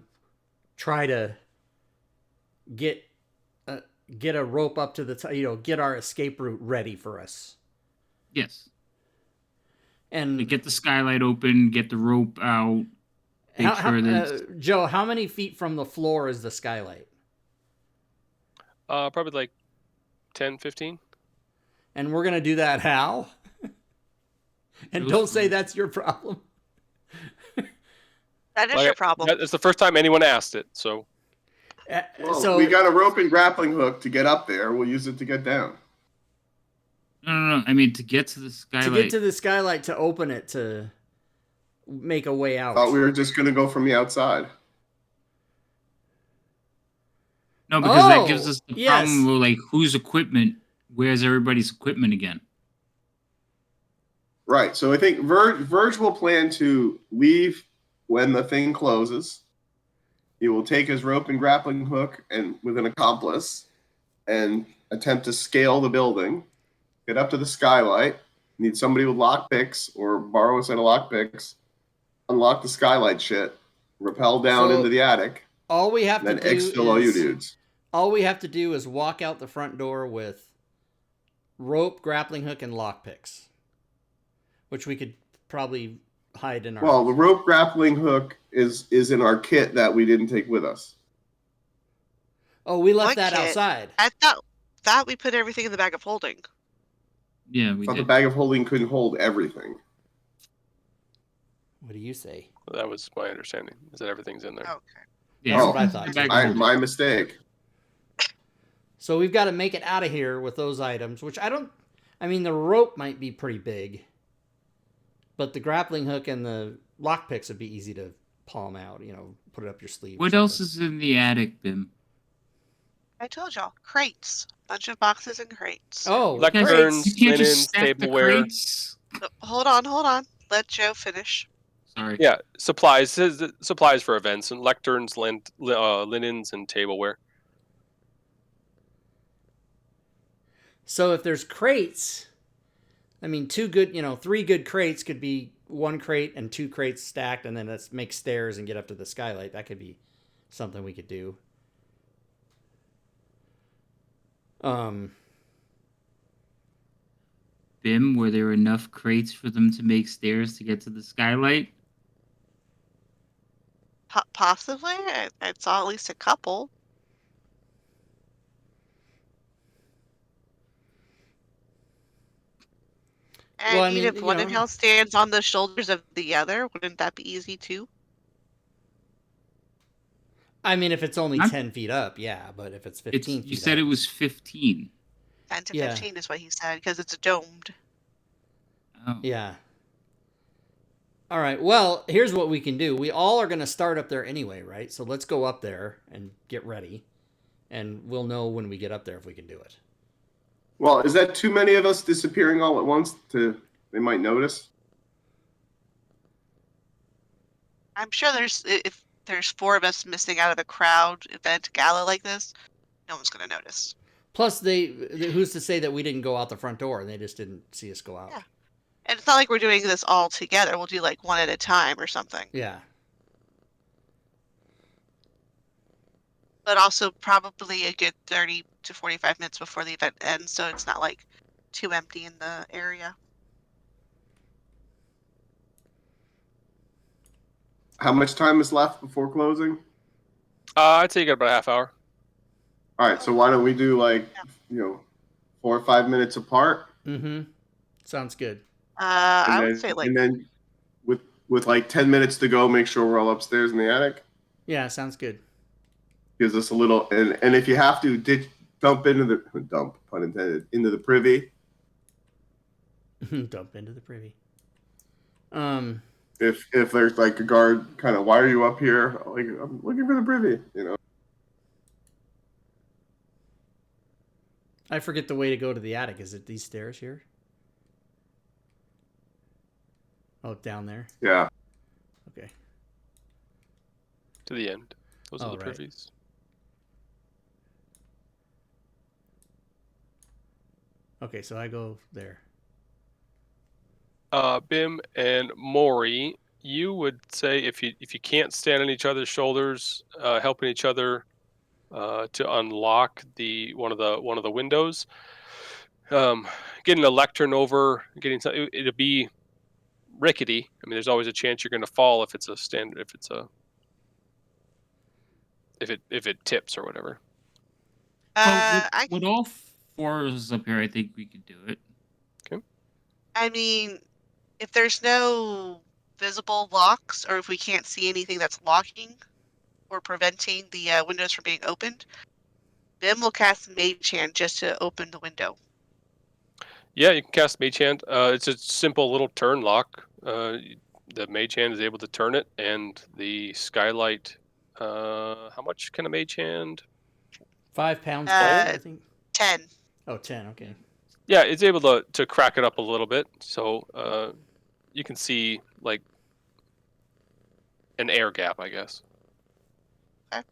try to get a rope up to the get our escape route ready for us. Yes. And Get the skylight open, get the rope out. Make sure that Joe, how many feet from the floor is the skylight? Probably like 10, 15. And we're gonna do that how? And Those don't say ones. that's your problem. That is Like, your problem. It's the first time anyone asked it, so Well, So we got a rope and grappling hook to get up there. We'll use it to get down. No. I mean, to get to the skylight. to get to the skylight to open it to make a way out. Thought we were just going to go from the outside. No, because that gives Oh, us the yes. problem of like whose equipment, where's everybody's equipment again? Right. So I think Verge will plan to leave when the thing closes. He will take his rope and grappling hook and with an accomplice and attempt to scale the building, get up to the skylight. Need somebody with lockpicks or borrow a set of lockpicks. Unlock the skylight shit. Rappel down So, into the attic. all we have And then to do exfil all you is dudes. all we have to do is walk out the front door with rope, grappling hook, and lockpicks, which we could probably hide in our. Well, the rope grappling hook is in our kit that we didn't take with us. Oh, we left What that kit? outside. I thought we put everything in the bag of holding. Yeah, we Thought the did. bag of holding couldn't hold everything. What do you say? that was my understanding, is that everything's in there. Okay. Yeah, That's Oh. what I thought. the bag of holding. My mistake. So we've got to make it out of here with those items, which I mean, the rope might be pretty big, but the grappling hook and the lockpicks would be easy to palm out, put it up your sleeve. or What else something. is in the attic, Bim? I told y'all, crates. Bunch of boxes and crates. Oh, Like crates. urns. You can't Linens, just stack the tableware. crates. Hold on. Let Joe finish. Sorry. Yeah, supplies for events and lecterns, linens, and tableware. So if there's crates, I mean, 3 good crates could be 1 crate and 2 crates stacked, and then let's make stairs and get up to the skylight. That could be something we could do. Bim, were there enough crates for them to make stairs to get to the skylight? Possibly. I saw at least a couple. And Well, I mean, if one inhale stands on the shoulders of the other, wouldn't that be easy too? I mean, if it's only I'm- 10 feet up, yeah, but if it's 15 feet You said up, it was 15. 10 to Yeah. 15 is what he said, because it's domed. Oh. Yeah. All right. Well, here's what we can do. We all are going to start up there anyway, right? So let's go up there and get ready. And we'll know when we get up there if we can do it. Well, is that too many of us disappearing all at once they might notice? I'm sure if there's 4 of us missing out of the crowd event gala like this, no one's going to notice. Plus, who's to say that we didn't go out the front door and they just didn't see us go out? Yeah. And it's not like we're doing this all together. We'll do like one at a time or something. Yeah. But also probably a good 30 to 45 minutes before the event ends, so it's not like too empty in the area. How much time is left before closing? I'd say you got about a half hour. All right, so why don't we do 4 or 5 minutes apart? Mm-hmm. Sounds good. I would say like and then with like 10 minutes to go, make sure we're all upstairs in the attic. Yeah, sounds good. Gives us a little, and if you have to dump pun intended, into the privy. Dump into the privy. If there's like a guard, kind of, why are you up here? Like, I'm looking for the privy, I forget the way to go to the attic. Is it these stairs here? Oh, down there. Yeah. Okay. To the end. Those are the right. privies. Okay, so I go there. Bim and Maury, you would say if you can't stand on each other's shoulders, helping each other to unlock one of the windows, getting a lectern over, it'll be rickety. I mean, there's always a chance you're going to fall if it tips or whatever. With all 4 of us up here, I think we could do it. Okay. I mean, if there's no visible locks, or if we can't see anything that's locking or preventing the windows from being opened, Bim will cast Mage Hand just to open the window. Yeah, you can cast Mage Hand. It's a simple little turn lock. The Mage Hand is able to turn it, and the skylight. How much can a Mage Hand? 5 pounds hold, I think. 10. Oh, 10. Okay. Yeah, it's able to crack it up a little bit, so you can see like an air gap, I guess. Okay.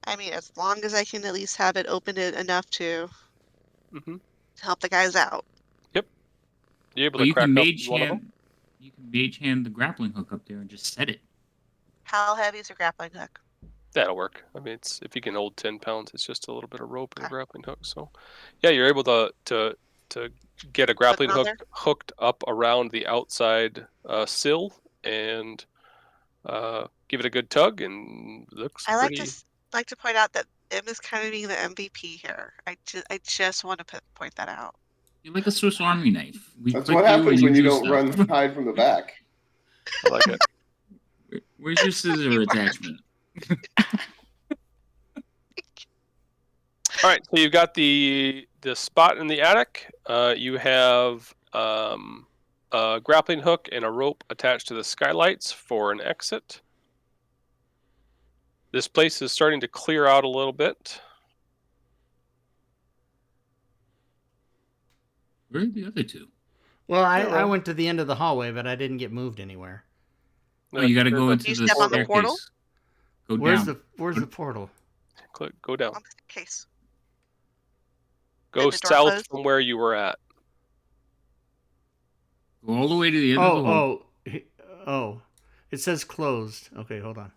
I mean, as long as I can at least have it open it enough to help the guys out. Yep. You able Well, to you crack can up mage one of them? hand. You can mage hand the grappling hook up there and just set it. How heavy is your grappling hook? That'll work. I mean, if you can hold 10 pounds, it's just a little bit of rope and a grappling hook. So, yeah, you're able to get a grappling hook hooked up around the outside sill and give it a good tug, and looks I pretty. like to point out that Bim is kind of being the MVP here. I just want to point that out. You're like a Swiss Army knife. That's what happens when you don't hide from the back. I like it. Where's your scissor attachment? All right, so you've got the spot in the attic. You have a grappling hook and a rope attached to the skylights for an exit. This place is starting to clear out a little bit. Where are the other 2? Well, I went to the end of the hallway, but I didn't get moved anywhere. Oh, you got to go into you the step on the portal? staircase. Go down. Where's the portal? Go down. On the staircase. Go the door south closed? from where you were at. Go all the way to the end of the hall. Oh. It says closed. Okay, hold on.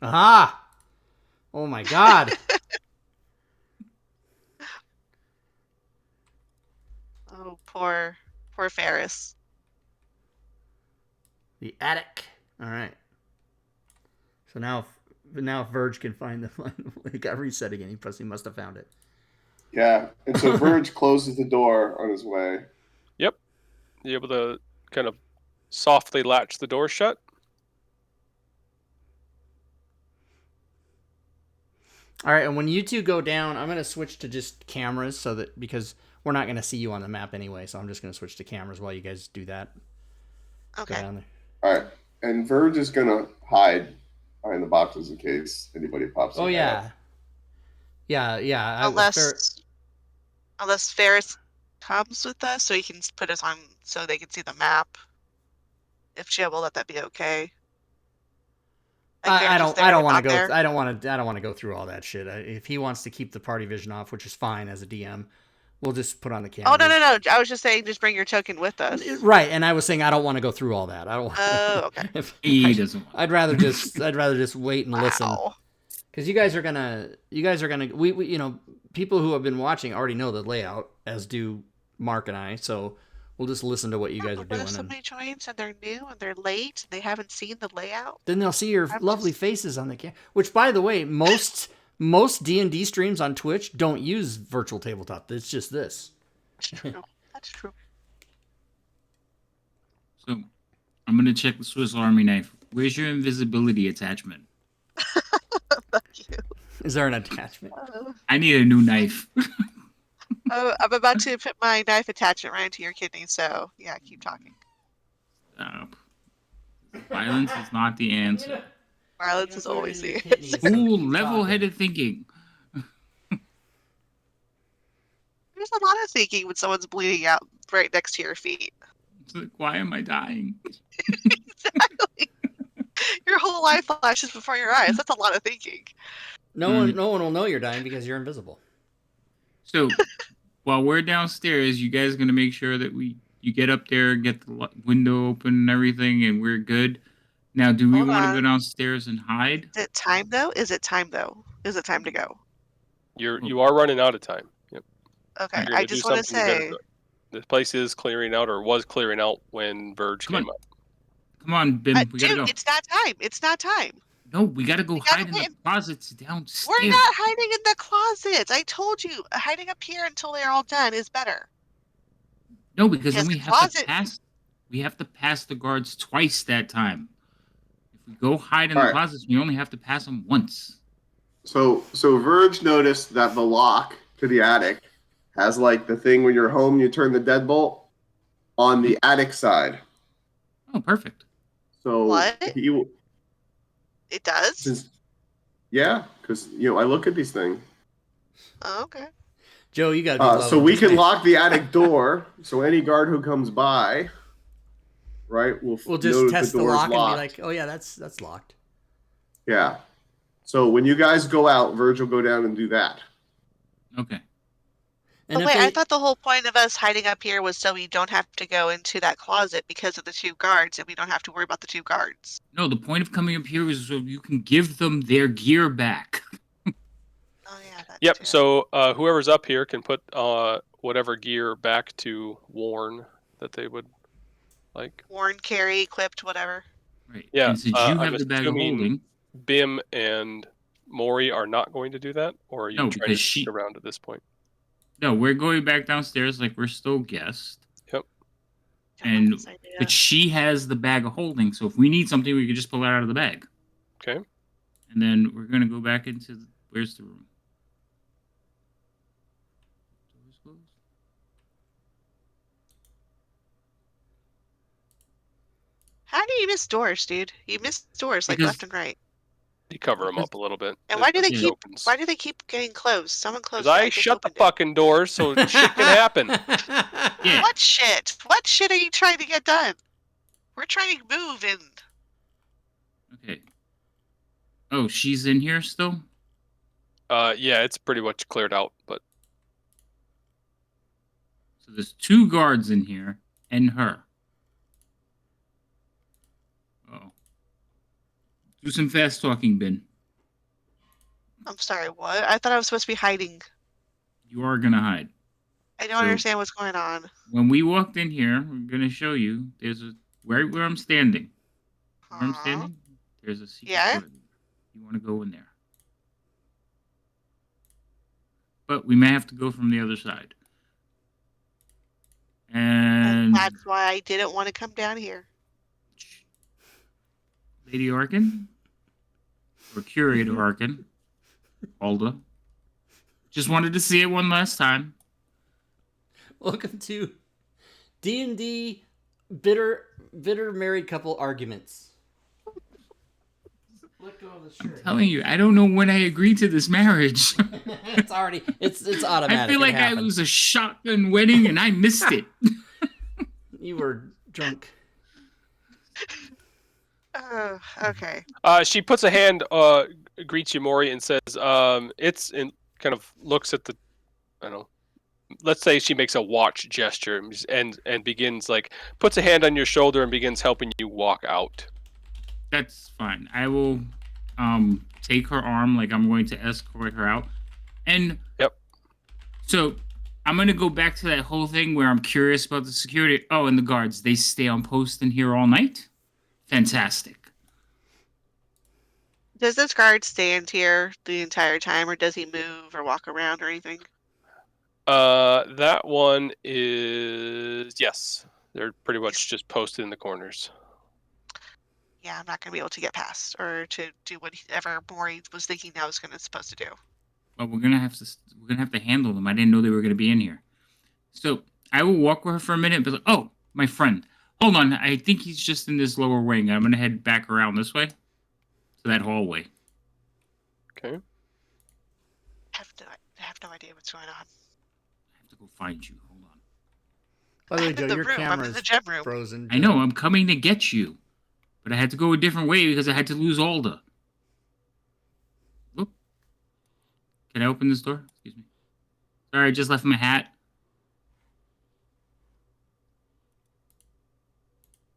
Aha! Oh my god. Oh, poor Ferris. The attic. All right. So now if Verge can find it got reset again. He must have found it. Yeah, and so Verge closes the door on his way. Yep. You're able to kind of softly latch the door shut. All right, and when you two go down, I'm gonna switch to just cameras so that because we're not gonna see you on the map anyway, so I'm just gonna switch to cameras while you guys do that. Go Okay. down there. All right, and Verge is gonna hide behind the boxes in case anybody pops. Oh their head up. yeah. Unless Ferris comes with us, so he can put us on, so they can see the map. If Joe will let that be okay. Like, I Ferris is don't. I don't there, want not to go. there? I don't want to. I don't want to go through all that shit. If he wants to keep the party vision off, which is fine as a DM, we'll just put on the camera. Oh no! I was just saying, just bring your token with us. Right, and I was saying I don't want to go through all that. I don't. Oh, okay. He doesn't want. I'd rather just wait and listen. Wow. Because you guys are gonna. We you know, people who have been watching already know the layout, as do Mark and I. So we'll just listen to what you guys are But doing, if and somebody joins and they're new and they're late and they haven't seen the layout, then they'll see your I'm lovely just- faces on the camera. Which, by the way, most D&D streams on Twitch don't use virtual tabletop. It's just this. that's true. That's true. So, I'm gonna check the Swiss Army knife. Where's your invisibility attachment? Fuck you. Is there an attachment? I need a new knife. Oh, I'm about to put my knife attachment right into your kidney, so yeah, keep talking. Violence is not the answer. Violence is always the Cool, level-headed thinking. There's a lot of thinking when someone's bleeding out right next to your feet. It's like, why am I dying? Exactly. Your whole life flashes before your eyes. That's a lot of thinking. No one will know you're dying because you're invisible. So, while we're downstairs, you guys gonna make sure that you get up there, get the window open and everything, and we're good. Now, do we Hold want to go on. downstairs and hide? Is it time though? Is it time to go? You are running out of time. Yep. Okay, You're gonna I do just want to something, you better say, do it. The place is clearing out, or was clearing out when Verge Come on. came up. Come on, Bim, we gotta dude, go. it's not time. It's not time. No, we gotta go gotta hide in the wait. closets downstairs. We're not hiding in the closets. I told you, hiding up here until they're all done is better. No, because then Because we the have to closet- pass. We have to pass the guards twice that time. If we go hide in All the right. closets, we only have to pass them once. So Verge noticed that the lock to the attic has like the thing when you're home, you turn the deadbolt on the attic side. Oh, perfect. So What? It does? Because I look at these things. Oh, okay. Joe, you got to be loving So we this can man. lock the attic door, so any guard who comes by, right, will We'll know just that test the door's lock and locked. be like, "Oh yeah, that's locked." Yeah. So when you guys go out, Verge will go down and do that. Okay. And But if wait, they, I thought the whole point of us hiding up here was so we don't have to go into that closet because of the two guards, and we don't have to worry about the two guards. No, the point of coming up here is so you can give them their gear back. Oh yeah, that Yep. too. So whoever's up here can put whatever gear back to Warren that they would like. Worn, carry, equipped, whatever. Right. Yeah, And since you I'm have the bag of assuming- holding, Bim and Maury are not going to do that, or are you No, trying to because stick around at this point? no, we're going back downstairs like we're still guests. Kinda And- this idea. But she has the bag of holding, so if we need something, we can just pull it out of the bag. Okay. And then we're gonna go back into where's the room? Doors closed? How do you miss doors, dude? You miss doors like Because- left and right. You cover them up a little bit. And why do they Yeah. keep? Why do they keep getting closed? Someone closed. Because it, I just shut the opened it. fucking doors so shit can happen. Yeah. What shit? What shit are you trying to get done? We're trying to move and. Okay. Oh, she's in here still? Yeah, it's pretty much cleared out, but So there's two guards in here and her. Oh. Do some fast talking, Ben. I'm sorry. What? I thought I was supposed to be hiding. You are gonna hide. I don't So- understand what's going on. When we walked in here, I'm gonna show you. There's a where I'm standing. Where I'm Aw. standing, there's a secret Yeah? door. You want to go in there, but we may have to go from the other side. And And that's why I didn't want to come down here. Lady Arkin or Curator Arkin, Alda. Just wanted to see it one last time. Welcome to D&D bitter married couple arguments. Let go of the shirt. Telling you, I don't know when I agreed to this marriage. It's automatic. I feel like It it happened. was a shotgun wedding and I missed it. You were drunk. Oh, okay. She puts a hand, greets you, Mori, and says, it's in, kind of looks at the, I don't know, let's say she makes a watch gesture and begins, like, puts a hand on your shoulder and begins helping you walk out. That's fine. I will take her arm like I'm going to escort her out. And Yep. So I'm going to go back to that whole thing where I'm curious about the security. Oh, and the guards, they stay on post in here all night? Fantastic. Does this guard stand here the entire time, or does he move or walk around or anything? That one is, yes. They're pretty much just posted in the corners. Yeah, I'm not going to be able to get past or to do whatever Maury was thinking I was supposed to do. Well, we're gonna have to handle them. I didn't know they were gonna be in here. So I will walk with her for a minute, but oh, my friend. Hold on, I think he's just in this lower wing. I'm gonna head back around this way. To that hallway. Okay. I have no idea what's going on. I have to go find you. Hold on. By the way, I'm in Joe, the your room. I'm in camera's the gem room. frozen. I know, I'm coming to get you. But I had to go a different way because I had to lose Alda. Oop. Can I open this door? Excuse me. Sorry, I just left my hat.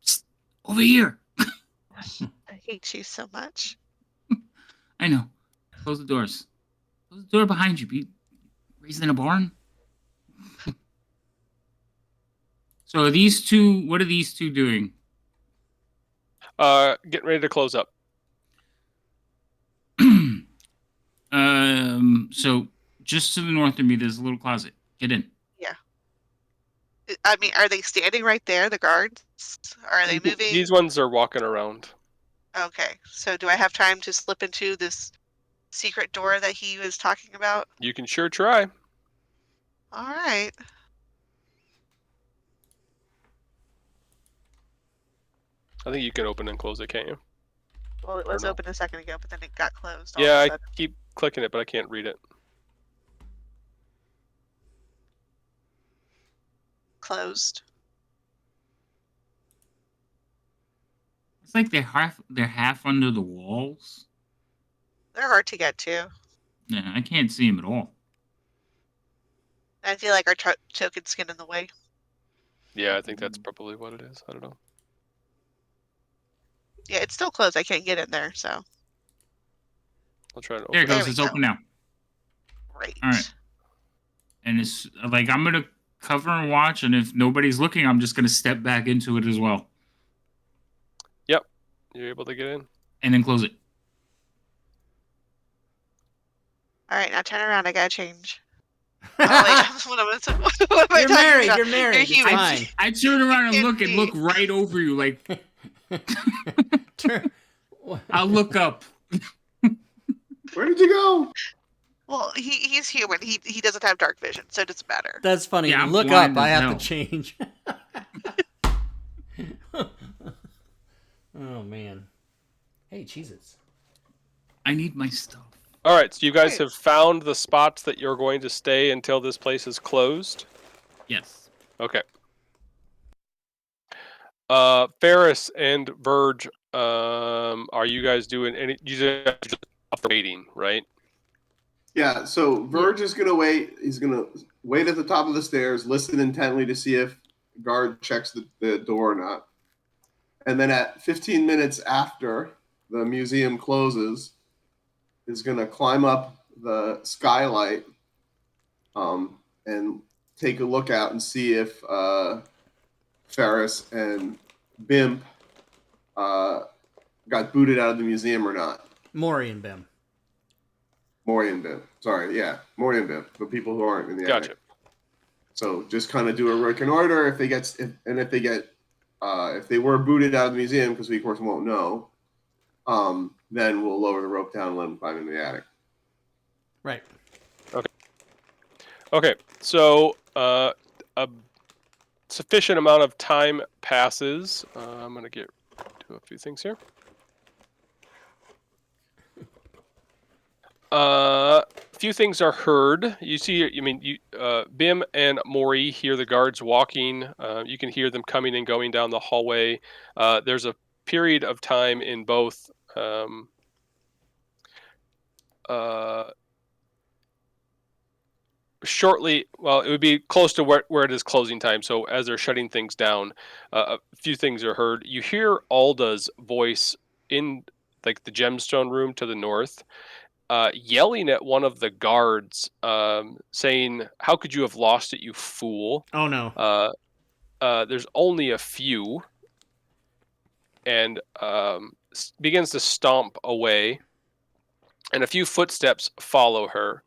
Psst, over here. I hate you so much. I know. Close the doors. Close the door behind you. Be raised in a barn? So are these two, what are these two doing? Getting ready to close up. So just to the north of me, there's a little closet. Get in. I mean, are they standing right there, the guards? Are they moving? These ones are walking around. Okay, so do I have time to slip into this secret door that he was talking about? You can sure try. All right. I think you can open and close it, can't you? Well, it was no? open a second ago, but then it got closed. all Yeah, of a I sudden. keep clicking it, but I can't read it. Closed. It's like they're half under the walls. They're hard to get to. Yeah, I can't see them at all. I feel like our token's getting in the way. Yeah, I think that's probably what it is. I don't know. Yeah, it's still closed. I can't get in there, so I'll try to There it open There goes. we It's go. open now. great. All right. And it's like I'm gonna cover and watch, and if nobody's looking, I'm just gonna step back into it as well, You're able to get in? and then close it. All right, now turn around. I gotta change. Oh wait, what am I You're talking married. about? You're married. It's human. fine. I turn around and can't look and see. look right over you, like Turn- I'll look up. Where did you go? Well, he's human. He doesn't have dark vision, so it doesn't matter. That's funny. Yeah, I'm Look blind up. I as have hell. to change. Oh man. Hey, Cheez-Its. I need my stuff. All right, so you guys Great. have found the spots that you're going to stay until this place is closed? Yes. Okay. Ferris and Verge, are you guys doing any? You guys just waiting, right? Yeah, so Verge is gonna wait. He's gonna wait at the top of the stairs, listen intently to see if guard checks the door or not. And then at 15 minutes after the museum closes, is gonna climb up the skylight and take a look out and see if Ferris and Bimp got booted out of the museum or not. Maury and Bim. Maury and Bimp. Sorry, yeah, Maury and Bimp. The people who aren't in the attic. Gotcha. So just kind of do a reconnoiter if they were booted out of the museum, because we of course won't know. Then we'll lower the rope down and let them climb in the attic. Right. Okay, so a sufficient amount of time passes. I'm going to get to a few things here. A few things are heard. You see, Bim and Mori hear the guards walking. You can hear them coming and going down the hallway. There's a period of time in both shortly, well, it would be close to where it is closing time. So as they're shutting things down, a few things are heard. You hear Alda's voice in like the gemstone room to the north, yelling at one of the guards, saying, "How could you have lost it, you fool?" Oh no. There's only a few, and begins to stomp away, and a few footsteps follow her.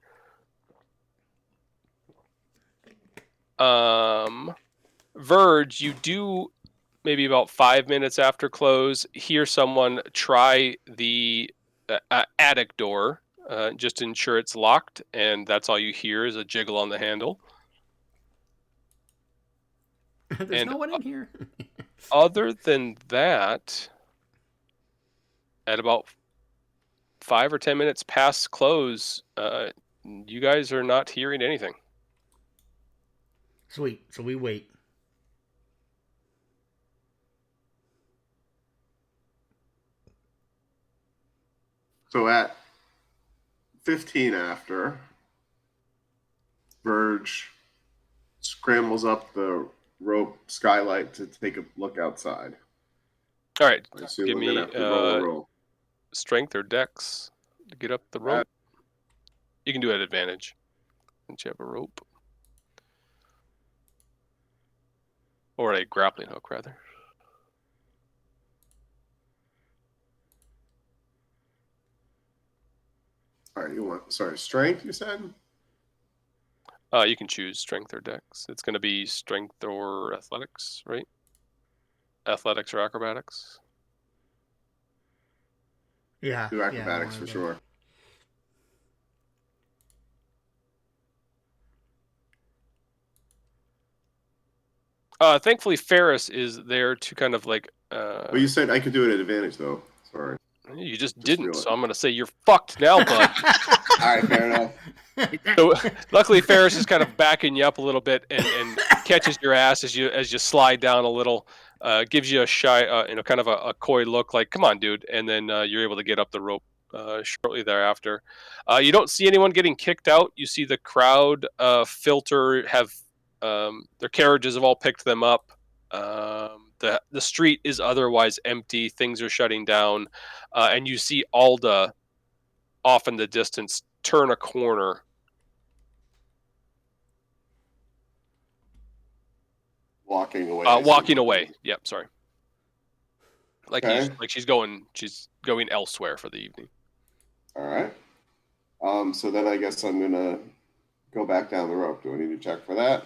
Verge, you do maybe about 5 minutes after close hear someone try the attic door, just to ensure it's locked, and that's all you hear is a jiggle on the handle. There's And no one in here. other than that, at about 5 or 10 minutes past close, you guys are not hearing anything. Sweet. So we wait. So at 15 after, Verge scrambles up the rope skylight to take a look outside. All right, I assume give I'm gonna me have to roll a roll. strength or dex to get up the rope. You can do it at advantage since you have a rope. Or a grappling hook, rather. All right, you want strength? You said. You can choose strength or dex. It's going to be strength or athletics, right? Athletics or acrobatics. Yeah. Do acrobatics one for of sure. Thankfully, Ferris is there to kind of like. But you said I could do it at advantage, though. Sorry. You just didn't, realized. so I'm going to say you're fucked now, bud. All right, fair enough. So, luckily, Ferris is kind of backing you up a little bit and catches your ass as you slide down a little. Gives you a shy, kind of a coy look, like "Come on, dude," and then you're able to get up the rope shortly thereafter. You don't see anyone getting kicked out. You see the crowd filter have their carriages have all picked them up. The street is otherwise empty. Things are shutting down, and you see Alda off in the distance turn a corner. Walking away. Walking away. Yep, sorry. Like Okay. she's going elsewhere for the evening. All right. So then I guess I'm gonna go back down the rope. Do I need to check for that?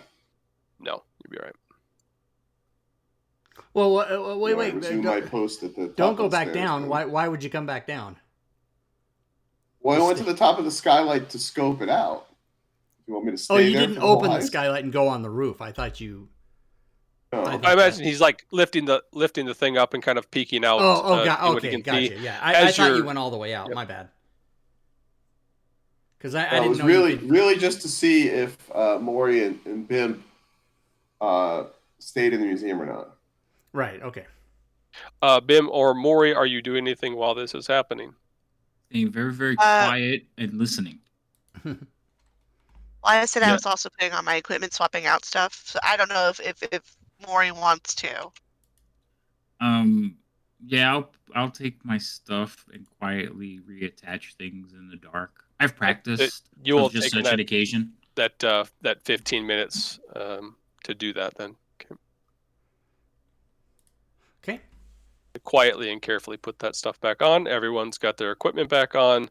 No, you'll be all right. Well, wait. I resume my post at the top Don't of go the back stairs, down. then. Why would you come back down? Well, I went to the top of the skylight to scope it out. You want me to stay Oh, you there didn't for the whole open the heist? skylight and go on the roof. I thought you. No. I imagine he's like lifting the thing up and kind of peeking out. Okay, gotcha. See. Yeah, I thought you you're- went all the way out. Yep. My bad. Because I It didn't was know really, you could... really just to see if Maury and Bim stayed in the museum or not. Right. Okay. Bim or Maury, are you doing anything while this is happening? Being very, very quiet and listening. Well, I said I Yeah. was also putting on my equipment, swapping out stuff. So I don't know if Maury wants to. Yeah, I'll take my stuff and quietly reattach things in the dark. I've practiced. You will just take such an occasion. that 15 minutes to do that then. Okay. Okay. Quietly and carefully put that stuff back on. Everyone's got their equipment back on.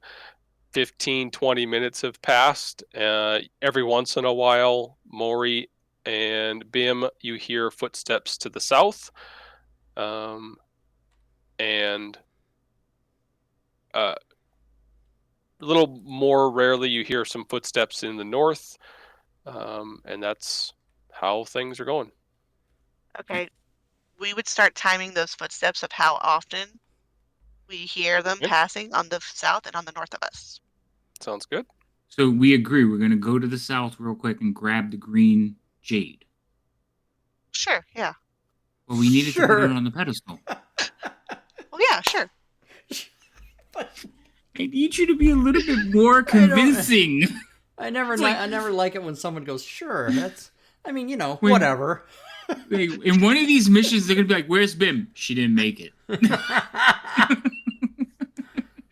15, 20 minutes have passed. Every once in a while, Maury and Bim, you hear footsteps to the south. And little more rarely you hear some footsteps in the north, and that's how things are going. Okay. We would start timing those footsteps of how often we hear them Okay. passing on the south and on the north of us. Sounds good. So we agree. We're gonna go to the south real quick and grab the green jade. Sure, yeah. Well, we needed to put Sure. it on the pedestal. Well, yeah, sure. I need you to be a little bit more convincing. I never It's like- I never like it when someone goes, "Sure, that's." I mean, When- whatever. Like, in one of these missions, they're gonna be like, "Where's Bim? She didn't make it."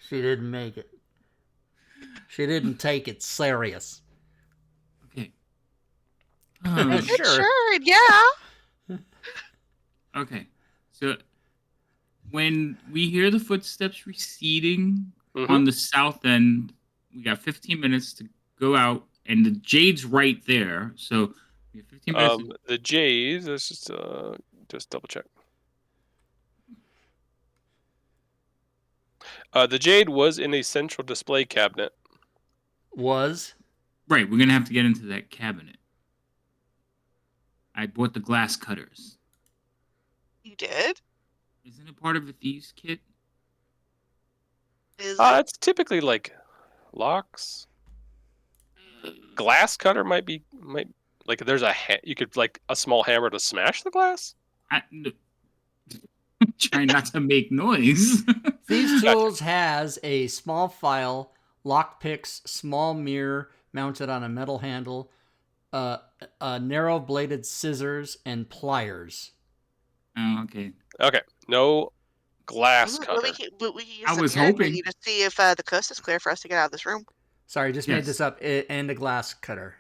She didn't make it. She didn't take it serious. Okay. Sure. Sure, yeah. Okay. So when we hear the footsteps receding Mhm. on the south end, we got 15 minutes to go out, and the jade's right there. So we have 15 minutes. The J's. Let's just double check. The Jade was in a central display cabinet. Was Right, we're gonna have to get into that cabinet. I bought the glass cutters. You did? Isn't it part of a thieves kit? Is It's typically like locks. Glass cutter might like there's you could like a small hammer to smash the glass. Try not to make noise. Thieves Tools has a small file, lockpicks, small mirror mounted on a metal handle, narrow bladed scissors, and pliers. Oh, okay. Okay, no glass Well, cutter. we can use I the was mirror hoping. menu to see if the coast is clear for us to get out of this room. Sorry, just made Yes. this up. And a glass cutter.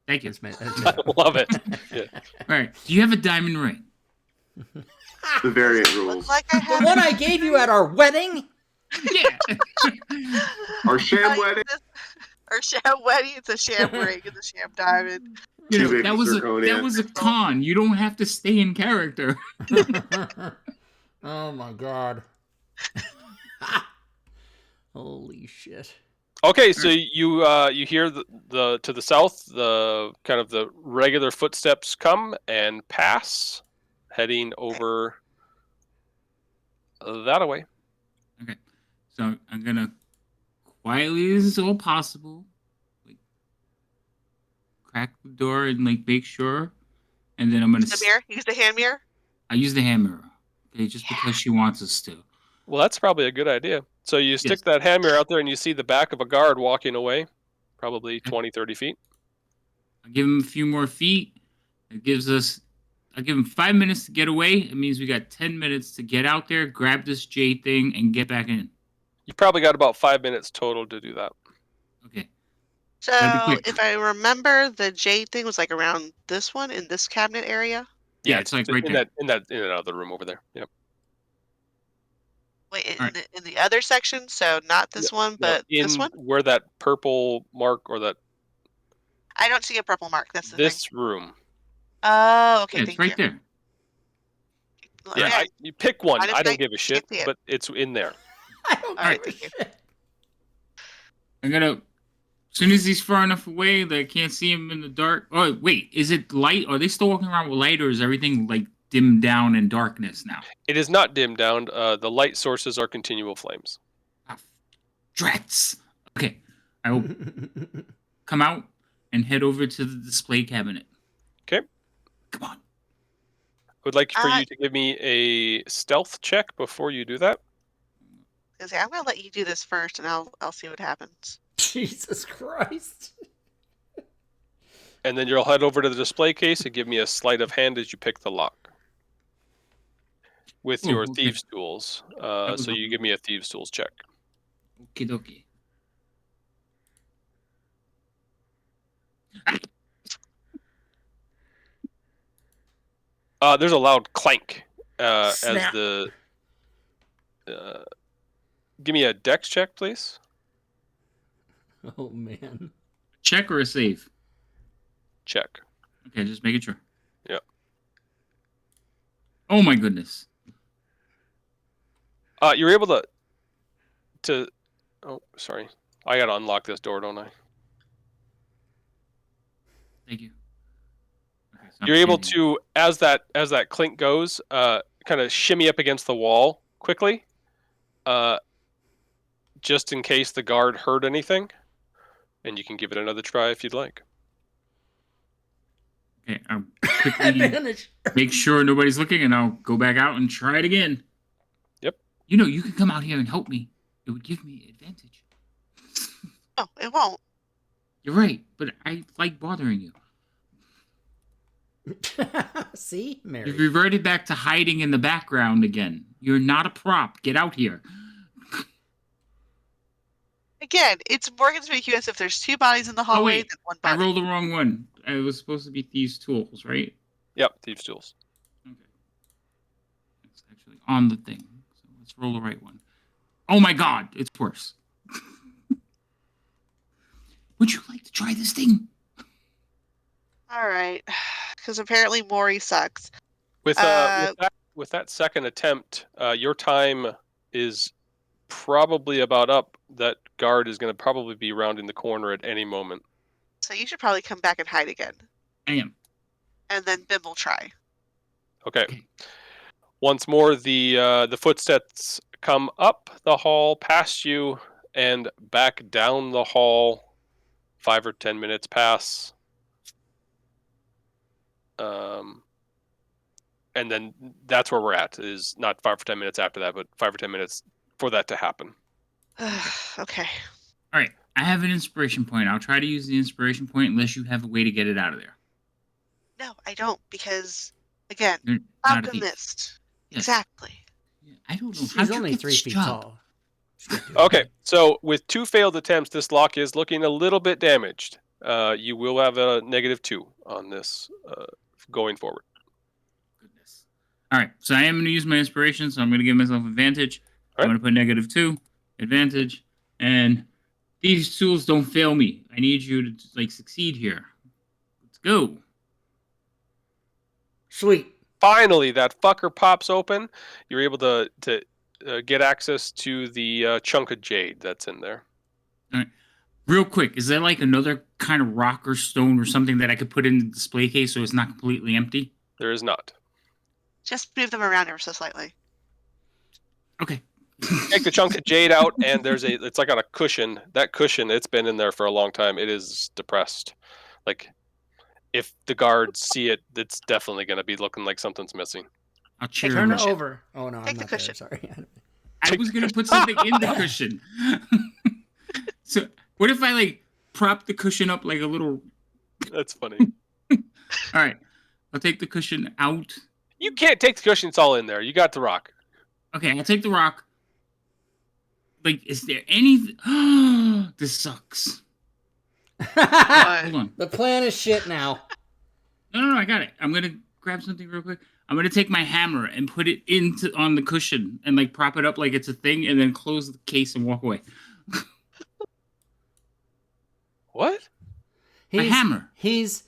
Thank you. Just made, I love it. Yeah. All right. Do you have a diamond ring? The variant Looks rules. like I the have one I gave you at our wedding. Yeah. Our sham wedding. Or sham wedding. It's a sham ring. It's a sham diamond. You know, Too big that for was zirconia. a con. You don't have to stay in character. Oh my god. Holy shit. Okay, so you hear the to the south the kind of the regular footsteps come and pass, heading over that way. Okay. So I'm gonna quietly as all possible, like, crack the door and like make sure, and then I'm gonna. The mirror. Use the hand mirror. I use the hand mirror. Okay, just because she wants us to. Well, that's probably a good idea. So you stick that hand mirror out there and you see the back of a guard walking away, probably 20, 30 feet. I give him a few more feet. It gives us. I give him 5 minutes to get away. It means we got 10 minutes to get out there, grab this J thing, and get back in. You probably got about 5 minutes total to do that. Okay. So That'd be quick. if I remember, the jade thing was like around this one in this cabinet area. Yeah, it's like right in there. that other room over there. Yep. Wait, in, Alright. in the other section. So not this one, but in this one. where that purple mark or that I don't see a purple mark. That's the this room. thing. Oh, okay. Yeah, it's Thank right you. there. Yeah, Okay. you pick one. I just I don't think- give a shit, see it. but it's in there. I don't All right, give a thank you. shit. I'm gonna. As soon as he's far enough away that I can't see him in the dark. Oh wait, is it light? Are they still walking around with light, or is everything like dimmed down in darkness now? It is not dimmed down. The light sources are continual flames. Ah, drats. Okay, I will come out and head over to the display cabinet. Okay. Come on. I would like for Uh, you to give me a stealth check before you do that. Okay, I'm gonna let you do this first, and I'll see what happens. Jesus Christ. And then you'll head over to the display case and give me a sleight of hand as you pick the lock. With Oh, your okay. thieves' tools. was So you give me a thieves' tools check. Okie dokie. There's a loud clank as Snap. the. Give me a dex check, please. Oh man. Check or a save? Check. Okay, just making sure. Yep. Oh my goodness. You're able to. Oh, sorry. I gotta unlock this door, don't I? Thank you. Okay, so I'm You're able standing. to, as that clink goes, kind of shimmy up against the wall quickly, just in case the guard heard anything, and you can give it another try if you'd like. Okay, I'll quickly Advantage. make sure nobody's looking, and I'll go back out and try it again. Yep. You know, you can come out here and help me. It would give me advantage. Oh, it won't. You're right, but I like bothering you. See, Mary. You've reverted back to hiding in the background again. You're not a prop. Get out here. Again, it's more conspicuous if there's 2 bodies in the hallway wait. than 1 I body. rolled the wrong one. It was supposed to be thieves' tools, right? Yep, thieves' tools. Okay. It's actually on the thing. So let's roll the right one. Oh my god, it's worse. Would you like to try this thing? All right, because apparently Maury sucks. With that second attempt, your time is probably about up. That guard is going to probably be rounding the corner at any moment. So you should probably come back and hide again, I am. and then Bim will try. Okay. Okay. Once more, the footsteps come up the hall, past you, and back down the hall. 5 or 10 minutes pass. And then that's where we're at, is not 5 or 10 minutes after that, but 5 or 10 minutes for that to happen. Okay. All right. I have an inspiration point. I'll try to use the inspiration point unless you have a way to get it out of there. No, I don't, because, again, You're not a thief. alchemist. Yes. Exactly. I don't know. She's How'd you only get 3 this feet job? tall. Okay, so with 2 failed attempts, this lock is looking a little bit damaged. You will have a -2 on this going forward. Goodness. All right. So I am going to use my inspiration, so I'm going to give myself advantage. All I'm right. going to put -2, advantage, and these tools don't fail me. I need you to succeed here. Let's go. Sweet. Finally, that fucker pops open. You're able to get access to the chunk of jade that's in there. Real quick, is there another kind of rock or stone or something that I could put in the display case so it's not completely empty? There is not. Just move them around ever so slightly. Okay. Take the chunk of jade out, and it's like on a cushion. That cushion, it's been in there for a long time. It is depressed. If the guards see it, it's definitely going to be looking like something's missing. I'll cheer Turn him it up. over. Oh no, Take I'm the not there. cushion. Sorry. I was going to put something in the cushion. So what if I prop the cushion up like a little... That's funny. All right. I'll take the cushion out. You can't take the cushion. It's all in there. You got the rock. Okay, I'll take the rock. Is there any... This sucks. Hold on. The plan is shit now. No, I got it. I'm going to grab something real quick. I'm going to take my hammer and put it on the cushion and prop it up like it's a thing and then close the case and walk away. What? A hammer. He's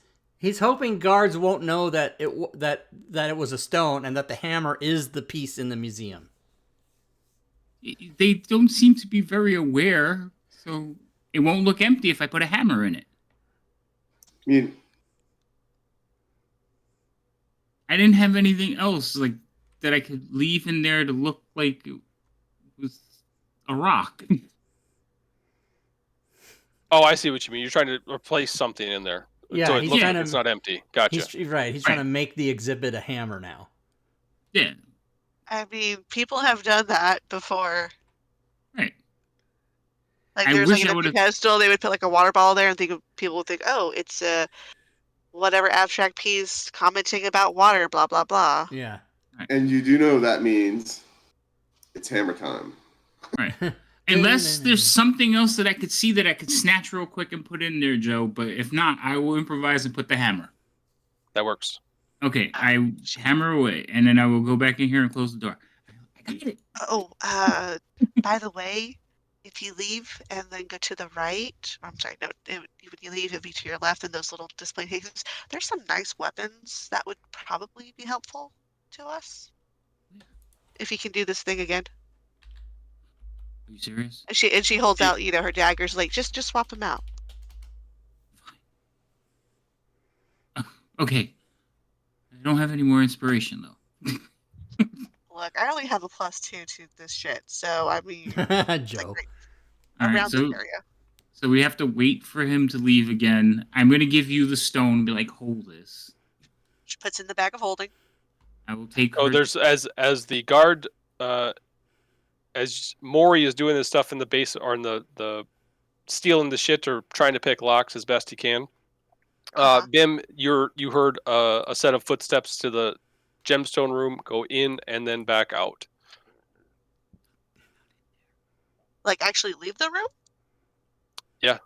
hoping guards won't know that it was a stone and that the hammer is the piece in the museum. They don't seem to be very aware, so it won't look empty if I put a hammer in it. I mean, I didn't have anything else that I could leave in there to look like it was a rock. Oh, I see what you mean. You're trying to replace something in there. Yeah, so it he's looks trying like to- it's not empty. Gotcha. He's right. He's trying to make the exhibit a hammer now. Yeah, I mean, people have done that before. right. Like I there's wish an I empty would've- pedestal, they would put a water bottle there, and people would think, oh, it's a whatever abstract piece commenting about water, blah blah blah. Yeah. and you do know that means it's hammer time. Right. Unless there's something else that I could see that I could snatch real quick and put in there, Joe. But if not, I will improvise and put the hammer. That works. Okay, I hammer away, and then I will go back in here and close the door. I got it. Oh, by the way, if you leave and then go to the right, I'm sorry, no, when you leave, it'll be to your left in those little display cases. There's some nice weapons that would probably be helpful to us. If you can do this thing again. Are you serious? And she holds out, her daggers, like just swap them out. Okay. I don't have any more inspiration though. Look, I only have a +2 to this shit, so I mean, it's like Joe. right All right, around the area. so we have to wait for him to leave again. I'm gonna give you the stone and be like, hold this. She puts in the bag of holding. I will take Oh, her. there's as the guard, as Maury is doing this stuff in the base or in the stealing the shit or trying to pick locks as best he can. Bim, you heard a set of footsteps to the gemstone room go in and then back out. Like actually leave the room? Yeah.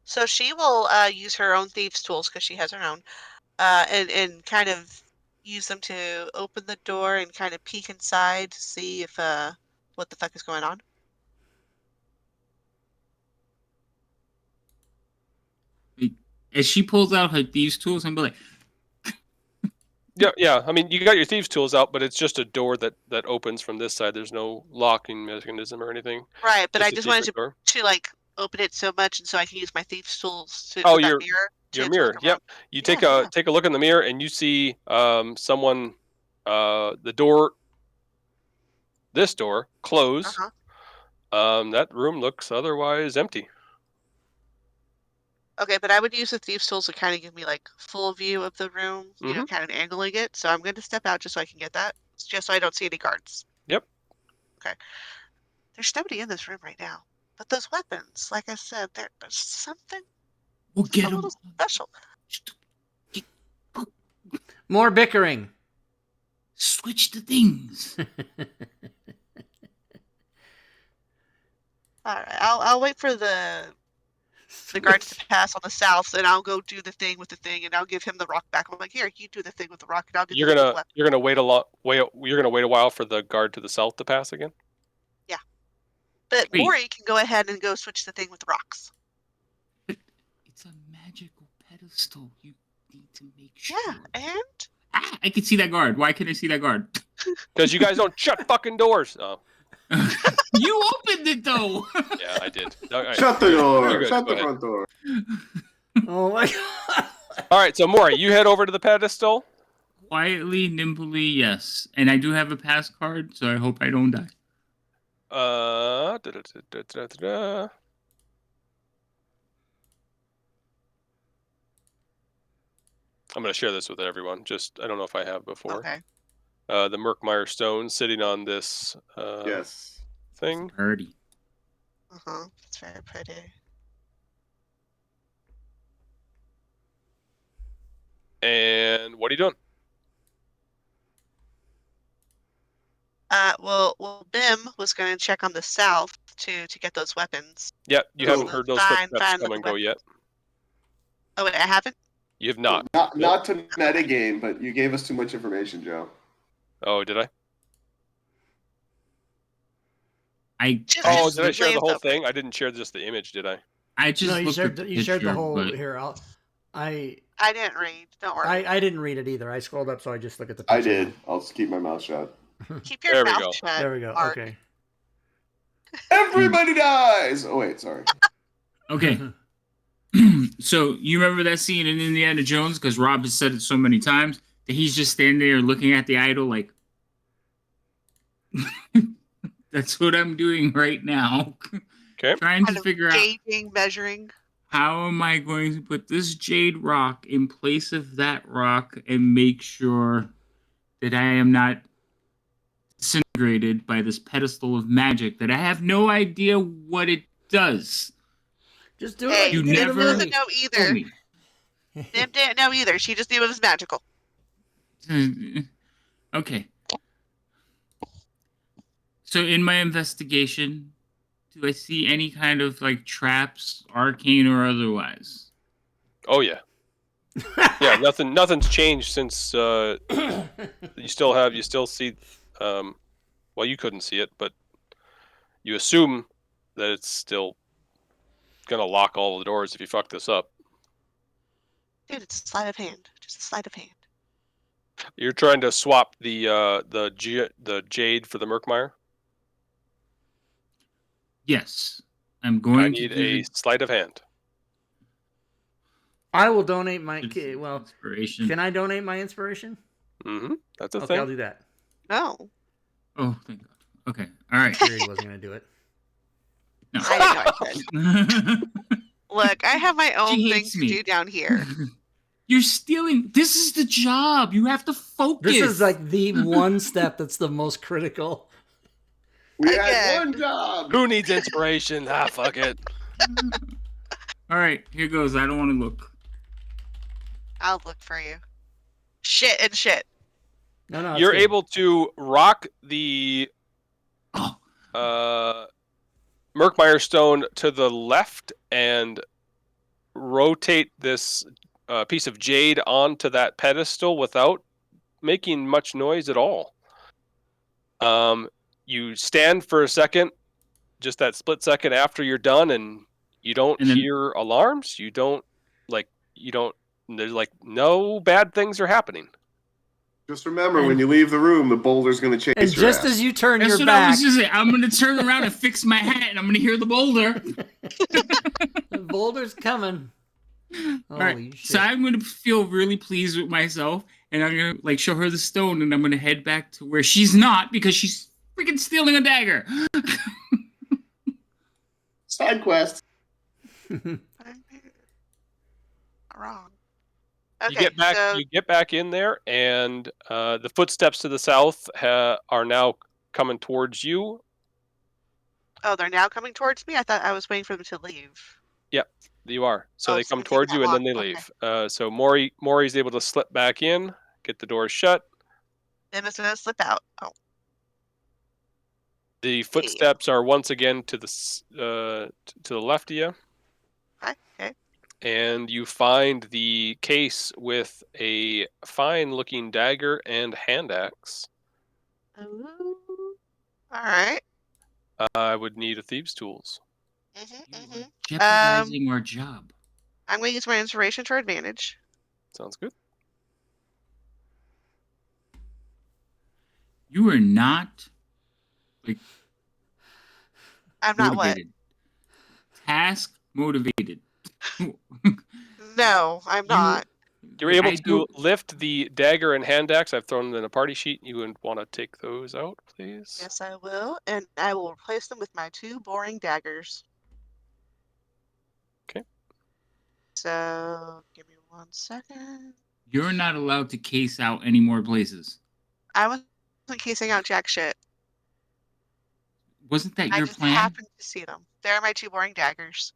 So she will use her own thieves' tools because she has her own, and kind of use them to open the door and kind of peek inside to see if what the fuck is going on. As she pulls out her thieves' tools, I'm like, Yeah. I mean, you got your thieves' tools out, but it's just a door that opens from this side. There's no locking mechanism or anything. Right, but I Just a just wanted secret door. to like open it so much, and so I can use my thieves' tools to Oh, with that your mirror your to mirror. look around. Yep. You take Yeah. a look in the mirror and you see someone the door, this door closed. That room looks otherwise empty. Okay, but I would use the thieves' tools to kind of give me like full view of the room, Mhm. kind of angling it. So I'm going to step out just so I can get that, just so I don't see any guards. Yep. Okay. There's nobody in this room right now, but those weapons, like I said, there's something we'll just get a him. little special. More bickering. Switch the things. All right, I'll wait for the guards to pass on the south, and I'll go do the thing with the thing, and I'll give him the rock back. I'm like, here, you do the thing with the rock, and I'll do the thing with the weapon. You're gonna wait a while for the guard to the south to pass again. Yeah, but Wait. Maury can go ahead and go switch the thing with the rocks. But it's a magical pedestal. You need to make sure. Yeah, and I can see that guard. Why can't I see that guard? Because you guys don't shut fucking doors. Oh, You opened it though. yeah, I did. All right. Shut the You're door. good. Shut Go the ahead. front door. Oh my god. All right, so Maury, you head over to the pedestal. Quietly, nimbly, yes. And I do have a pass card, so I hope I don't die. I'm going to share this with everyone. Just, I don't know if I have before. okay. The Merkmeyer stone sitting on this Yes. thing. Birdie. It's very pretty. And what are you doing? Well, Bim was going to check on the south to get those weapons. Yeah, you So- haven't heard those Fine, footsteps fine come with and the go yet. Oh wait, I haven't. You have not. Not to metagame, but you gave us too much information, Joe. Oh, did I? Just- Oh, just did I share the glance whole over thing? it. I didn't share just the image, did I? I just No, you looked shared at the you shared the picture, whole but here. I didn't read. Don't worry. I didn't read it either. I scrolled up, so I just look at the picture. I did. I'll just keep my mouth shut. Keep your There we mouth go. shut. There we go. Mark. Okay. Everybody dies. Oh wait, sorry. okay. So you remember that scene in Indiana Jones? Because Rob has said it so many times that he's just standing there looking at the idol like, that's what I'm doing right now. Okay. Trying Kind to of figure out gauging, measuring. how am I going to put this jade rock in place of that rock and make sure that I am not disintegrated by this pedestal of magic that I have no idea what it does. Just do Hey, it. You Like you did in never- the doesn't movie. know Tell either. me. Bim didn't know either. She just knew it was magical. Okay. So in my investigation, do I see any kind of like traps, arcane or otherwise? Oh, yeah. Yeah, nothing's changed since you still see well, you couldn't see it, but you assume that it's still gonna lock all the doors if you fuck this up. Dude, it's a sleight of hand. Just a sleight of hand. You're trying to swap the jade for the Merkmeyer. Yes. I'm going I need to do a sleight of hand. I will donate my. the Well, inspiration. can I donate my inspiration? That's a Okay, thing. I'll do that. No, Oh, thank God. Okay. All right. Sure, he wasn't gonna do it. No. I didn't know I could. Look, I have my own She thing hates to me. do down here. You're stealing. This is the job. You have to focus. This is like the one step that's the most critical. We Again. had one job. Who needs inspiration? Fuck it. All right, here goes. I don't want to look. I'll look for you. Shit and shit. No, it's You're good. able to rock the Oh, Murkmire stone to the left and rotate this piece of jade onto that pedestal without making much noise at all. You stand for a second, just that split second after you're done, and you don't And then- hear alarms. There's like no bad things are happening. Just remember, when you leave the room, the boulder's going to chase And your just ass. as you turn that's your what I back, was just saying. I'm gonna turn around and fix my hat, and I'm gonna hear the boulder. the boulder's coming. All Holy right, shit! so I'm gonna feel really pleased with myself, and I'm gonna like show her the stone, and I'm gonna head back to where she's not because she's freaking stealing a dagger. Side quest. Wrong. You Okay, get back. so You get back in there, and the footsteps to the south are now coming towards you. oh, they're now coming towards me. I thought I was waiting for them to leave. You are. So Oh, they so come it's taking towards that you, and then long. they Okay. leave. So Maury's able to slip back in, get the doors shut. Then it's gonna slip out. Oh, The footsteps are once again to the left of you, okay. and you find the case with a fine-looking dagger and hand axe. Ooh. All right. I would need a thieves' tools. Jeopardizing our job. I'm gonna use my inspiration to our advantage. Sounds good. You are not like I'm not what? motivated. Task motivated. No, I'm not. You're able to lift the dagger and hand axe. I've thrown them in a party sheet. You would want to take those out, please. Yes, I will, and I will replace them with my 2 boring daggers. Okay. So, give me 1 second. You're not allowed to case out any more places. I wasn't casing out jack shit. Wasn't that I your just plan? happened to see them. They're my 2 boring daggers.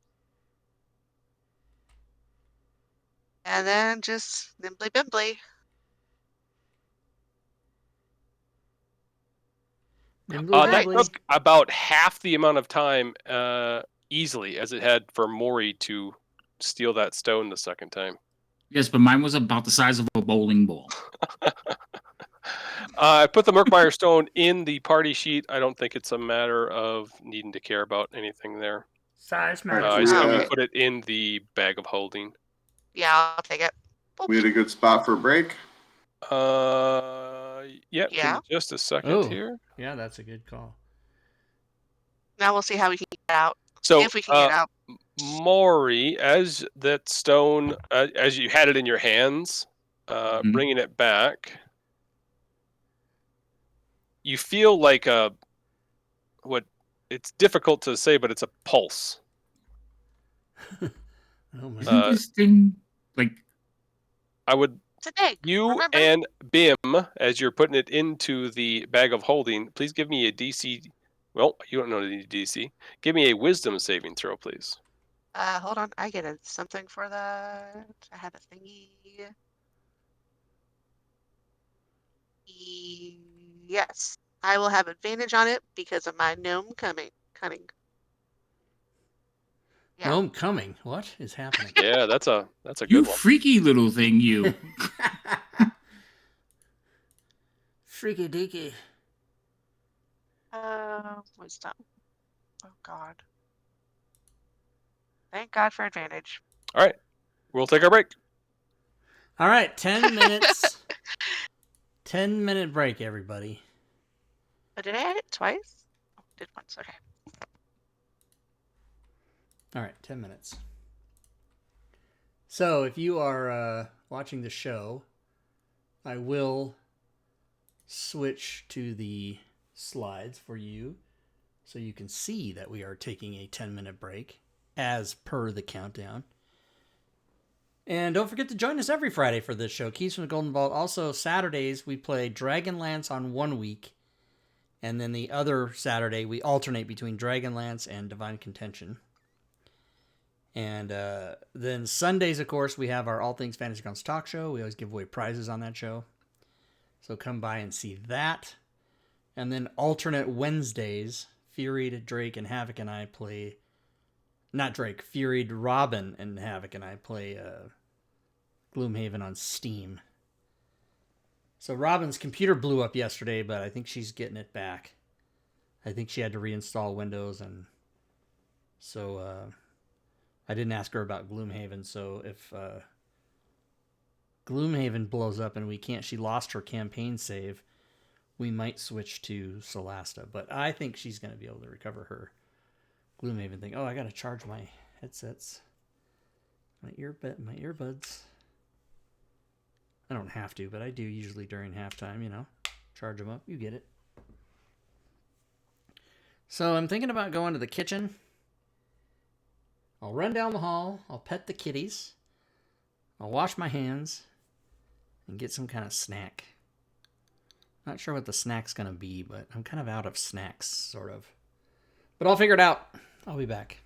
And then just nimbly bimbly. That took about half the amount of time easily as it had for Maury to steal that stone the second time. Yes, but mine was about the size of a bowling ball. I put the Murkmire stone in the party sheet. I don't think it's a matter of needing to care about anything there. Size Alright, matters. I so still we, would put it in the bag of holding. Yeah, I'll take it. we had a good spot for a break. Yeah. Yeah. Just a second Oh. here. Yeah, that's a good call. Now we'll see how we can get out. So, If we can get out. Maury, as that stone, as you had it in your hands, Mhm. bringing it back, you feel like it's difficult to say, but it's a pulse. Oh my Isn't this thing like I would, It's an egg. you remember? and Bim, as you're putting it into the bag of holding, please give me a DC. Well, you don't know the DC. Give me a wisdom saving throw, please. Hold on. I get something for that. I had a thingy. Yes. I will have advantage on it because of my gnome cunning. Yeah. Gnome coming. What is happening? Yeah, that's a you good one. freaky little thing, you? Freaky deaky. Wisdom. Oh God. Thank God for advantage. All right, we'll take our break. All right, 10 minutes. 10-minute break, everybody. But did I add it twice? Oh, did once. Okay. All right, 10 minutes. So if you are watching the show, I will switch to the slides for you so you can see that we are taking a 10-minute break as per the countdown. And don't forget to join us every Friday for this show, Keys from the Golden Vault. Also, Saturdays, we play Dragonlance on one week. And then the other Saturday, we alternate between Dragonlance and Divine Contention. And then Sundays, of course, we have our All Things Fantasy Grounds talk show. We always give away prizes on that show. So come by and see that. And then alternate Wednesdays, Furied, Drake, and Havoc and I play... Not Drake, Furied, Robin, and Havoc and I play Gloomhaven on Steam. So Robin's computer blew up yesterday, but I think she's getting it back. I think she had to reinstall Windows, and so I didn't ask her about Gloomhaven. So if Gloomhaven blows up and we can't, she lost her campaign save, we might switch to Solasta. But I think she's going to be able to recover her Gloomhaven thing. Oh, I got to charge my headsets, my earbuds. I don't have to, but I do usually during halftime, you know. Charge them up. You get it. So I'm thinking about going to the kitchen. I'll run down the hall. I'll pet the kitties. I'll wash my hands and get some kind of snack. Not sure what the snack's going to be, but I'm kind of out of snacks, sort of. But I'll figure it out. I'll be back.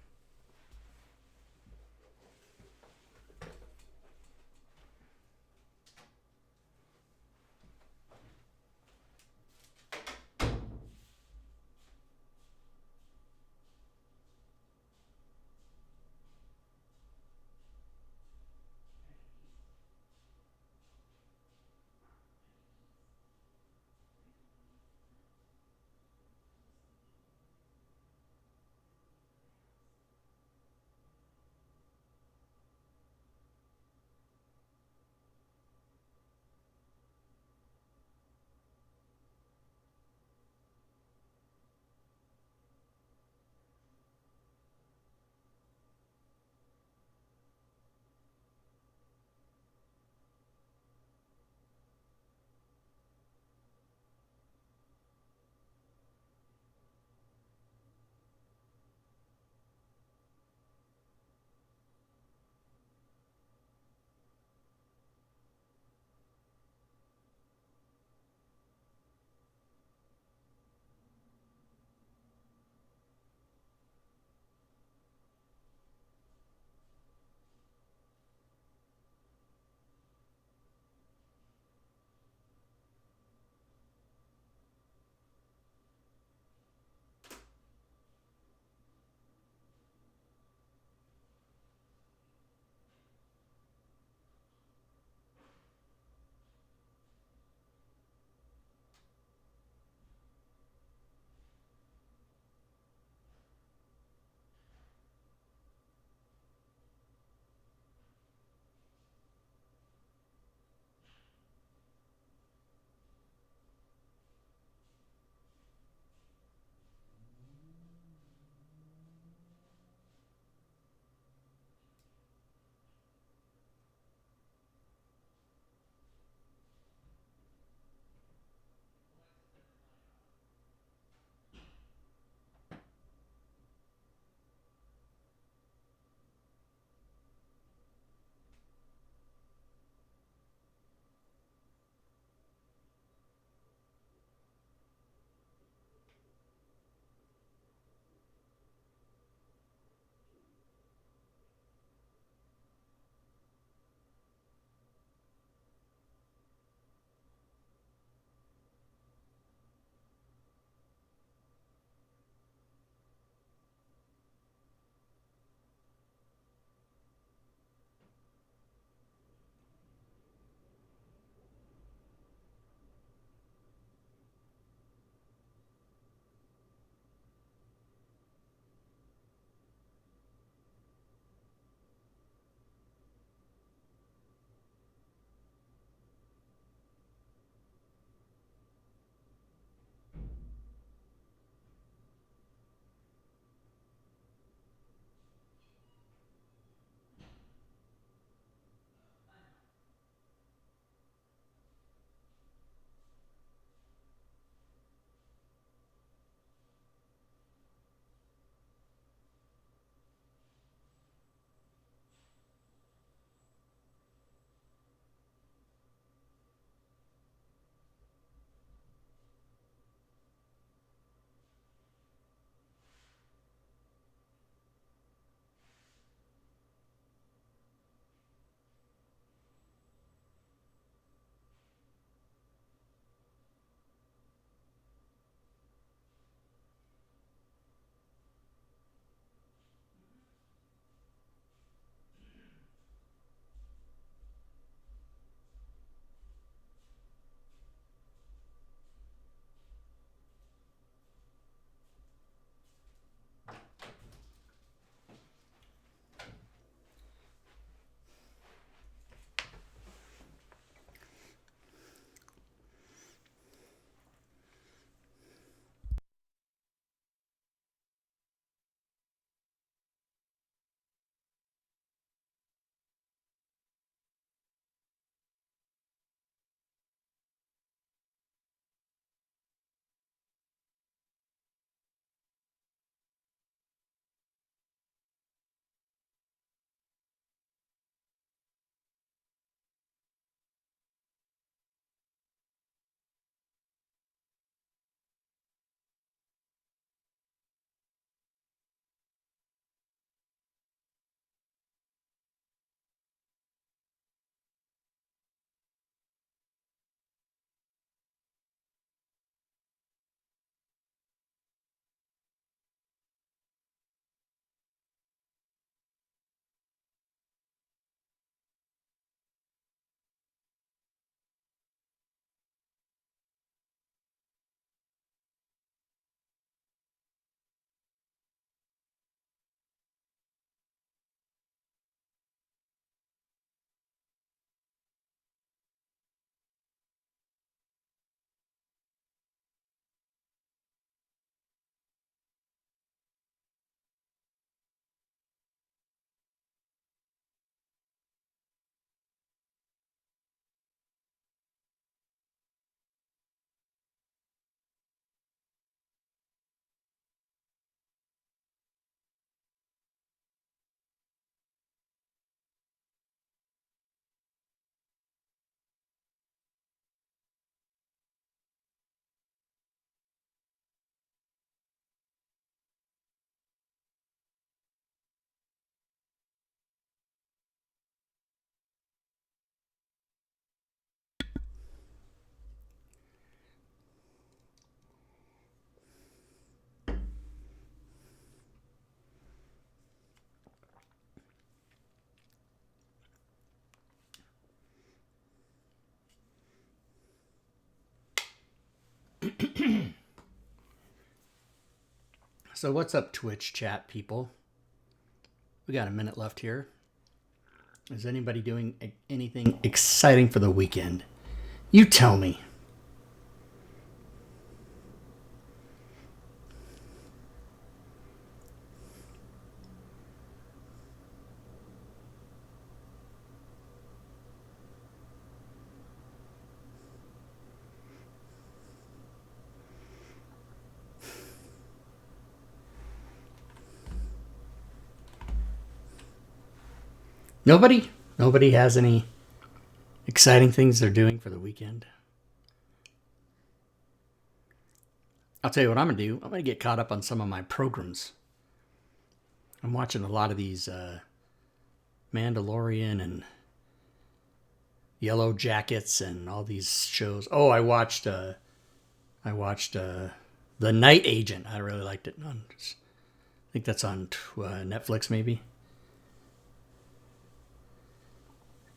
So what's up, Twitch chat people? We got a minute left here. Is anybody doing anything exciting for the weekend? You tell me. Nobody? Nobody has any exciting things they're doing for the weekend? I'll tell you what I'm going to do. I'm going to get caught up on some of my programs. I'm watching a lot of these Mandalorian and Yellow Jackets and all these shows. Oh, I watched The Night Agent. I really liked it. I think that's on Netflix maybe.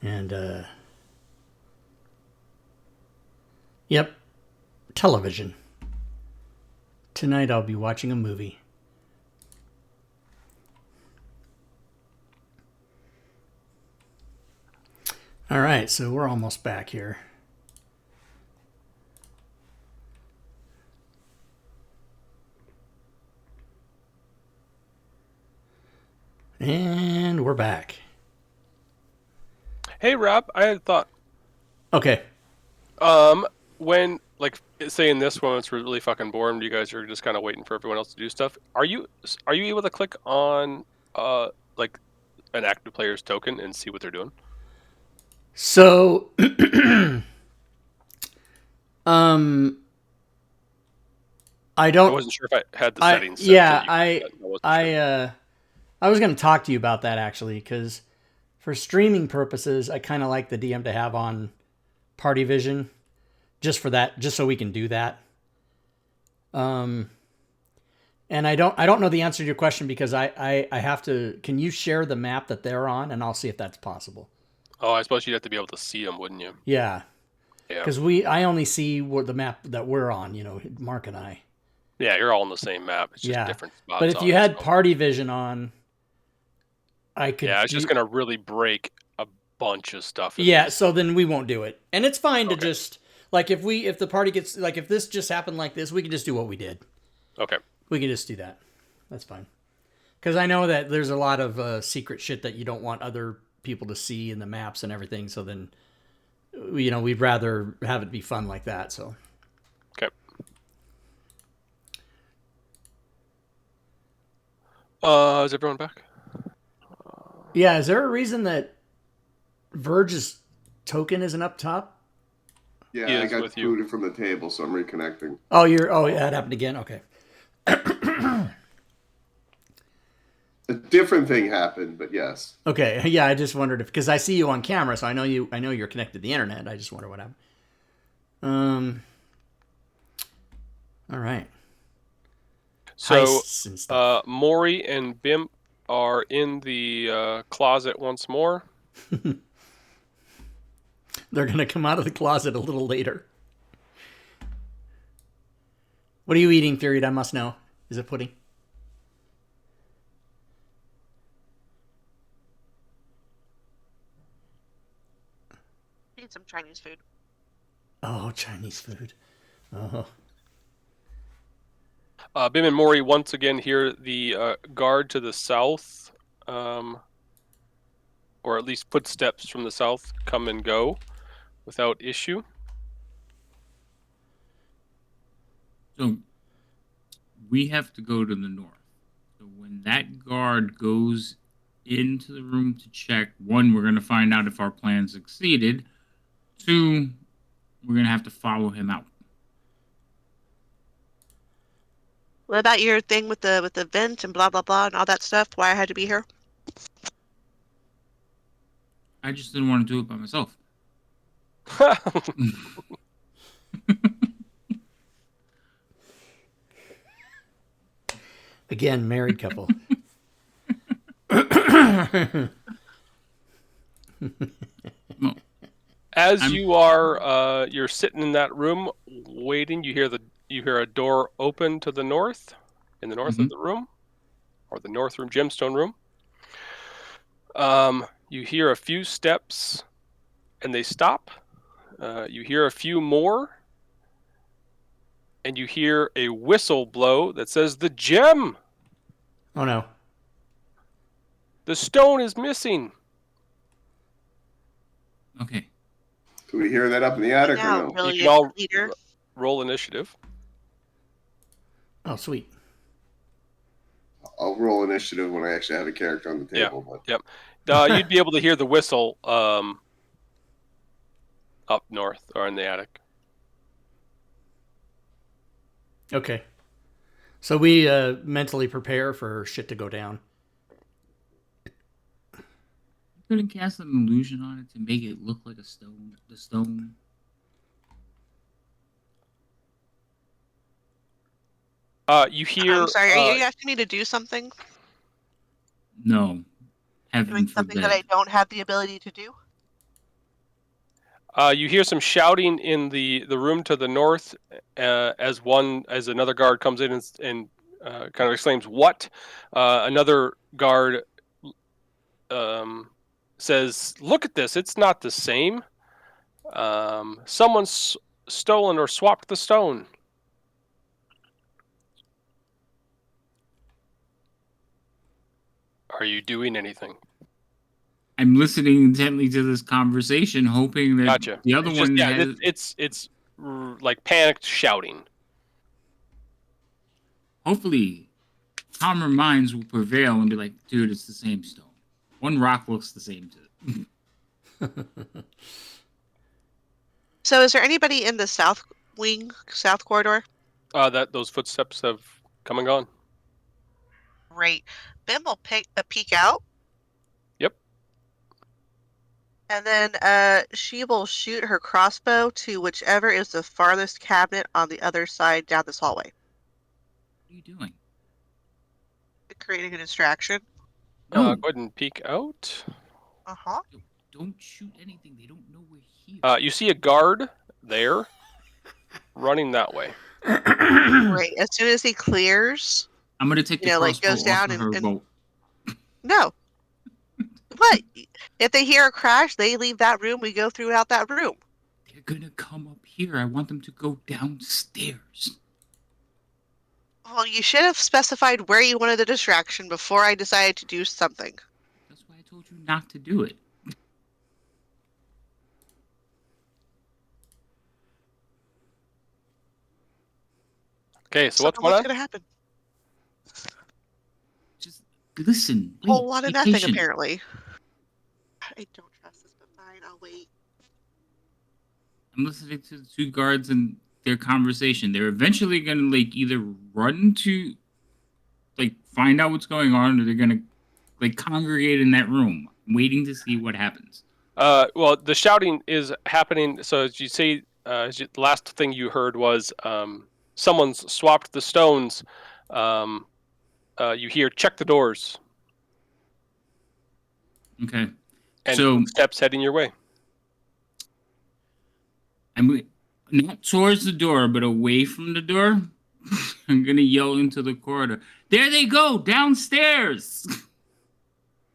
And yep, television. Tonight I'll be watching a movie. All right, so we're almost back here. And we're back. Hey, Rob, I had thought. Okay. When, like, say in this one, it's really fucking boring. You guys are just kind of waiting for everyone else to do stuff. Are you able to click on like an active player's token and see what they're doing? So, I don't. I wasn't sure if I had the settings. set Yeah, so you- I was going to talk to you about that actually, because for streaming purposes, I kind of like the DM to have on Party Vision, just for that, just so we can do that. And I don't know the answer to your question because I have to. Can you share the map that they're on, and I'll see if that's possible. Oh, I suppose you'd have to be able to see them, wouldn't you? Yeah. Yeah. Because I only see what the map that we're on. You know, Mark and I. Yeah, you're all on the same map. It's just Yeah. different spots. But if on you it, had so- Party Vision on, I could. yeah, it's just gonna really break a bunch of stuff. Yeah, so then we won't do it. And it's fine to Okay. just like if the party gets like if this just happened like this, we can just do what we did. Okay. We can just do that. That's fine. Cuz I know that there's a lot of secret shit that you don't want other people to see in the maps and everything, so then we'd rather have it be fun like that, so. Okay. Is everyone back? Yeah, is there a reason that Verge's token isn't up top? Yeah, He I is got with you. booted from the table, so I'm reconnecting. Oh, that happened again. Okay. A different thing happened, but yes. Okay, yeah, I just wondered if because I see you on camera, so I know you're connected to the internet. I just wonder what happened. All right. So, Heists and stuff. Maury and Bim are in the closet once more. They're gonna come out of the closet a little later. What are you eating, Furied? I must know. Is it pudding? Need some Chinese food. Oh, Chinese food. Oh. Bim and Maury once again hear the guard to the south, or at least footsteps from the south, come and go without issue. So we have to go to the north. So when that guard goes into the room to check, one, we're going to find out if our plan succeeded. Two, we're going to have to follow him out. What about your thing with the vent and blah blah blah and all that stuff? Why I had to be here? I just didn't want to do it by myself. Again, married couple. Well, As I'm- you are, you're sitting in that room waiting. You hear a door open to the north, in the north of the room, or the north room, gemstone room. You hear a few steps, and they stop. You hear a few more, and you hear a whistle blow that says, "The gem! Oh no. The stone is missing." Okay. Do we hear that up in the attic or Now, no? You brilliant can all leader. roll initiative. Oh, sweet. I'll roll initiative when I actually have a character on the table. But Yep. You'd be able to hear the whistle up north or in the attic. Okay. So we mentally prepare for shit to go down. Couldn't cast an illusion on it to make it look like a stone. The stone. You hear. I'm sorry, are you asking me to do something? No. Heaven Doing something that I forbid. don't have the ability to do? You hear some shouting in the room to the north as another guard comes in and kind of exclaims, "What?" Another guard says, "Look at this! It's not the same. Someone's stolen or swapped the stone." Are you doing anything? I'm listening intently to this conversation, hoping that Gotcha. the other It's one just, has... it's like panicked shouting. Hopefully, calmer minds will prevail and be like, dude, it's the same stone. One rock looks the same to it. So is there anybody in the south wing, south corridor? Those footsteps have come and gone. Great. Ben will peek out. Yep. And then she will shoot her crossbow to whichever is the farthest cabinet on the other side down this hallway, What are you doing? creating a distraction. No. Go ahead and peek out. Uh-huh. Don't shoot anything. They don't know we're here. You see a guard there running that way. Great. As soon as he clears, I'm going to take the like crossbow goes down off of her and boat. no. What? If they hear a crash, they leave that room, we go throughout that room. They're going to come up here. I want them to go downstairs. Well, you should have specified where you wanted the distraction before I decided to do something. That's why I told you not to do it. Okay, so what's going what's on? going to happen? Just listen. A whole lot of be nothing, patient. apparently. I don't trust this, but fine, I'll wait. I'm listening to the two guards and their conversation. They're eventually going to either run to find out what's going on, or they're going to congregate in that room, waiting to see what happens. Well, the shouting is happening. So as you say, the last thing you heard was someone's swapped the stones. You hear, "Check the doors," Okay. and So steps heading your way. I'm not towards the door, but away from the door. I'm going to yell into the corridor, "There they go, downstairs!"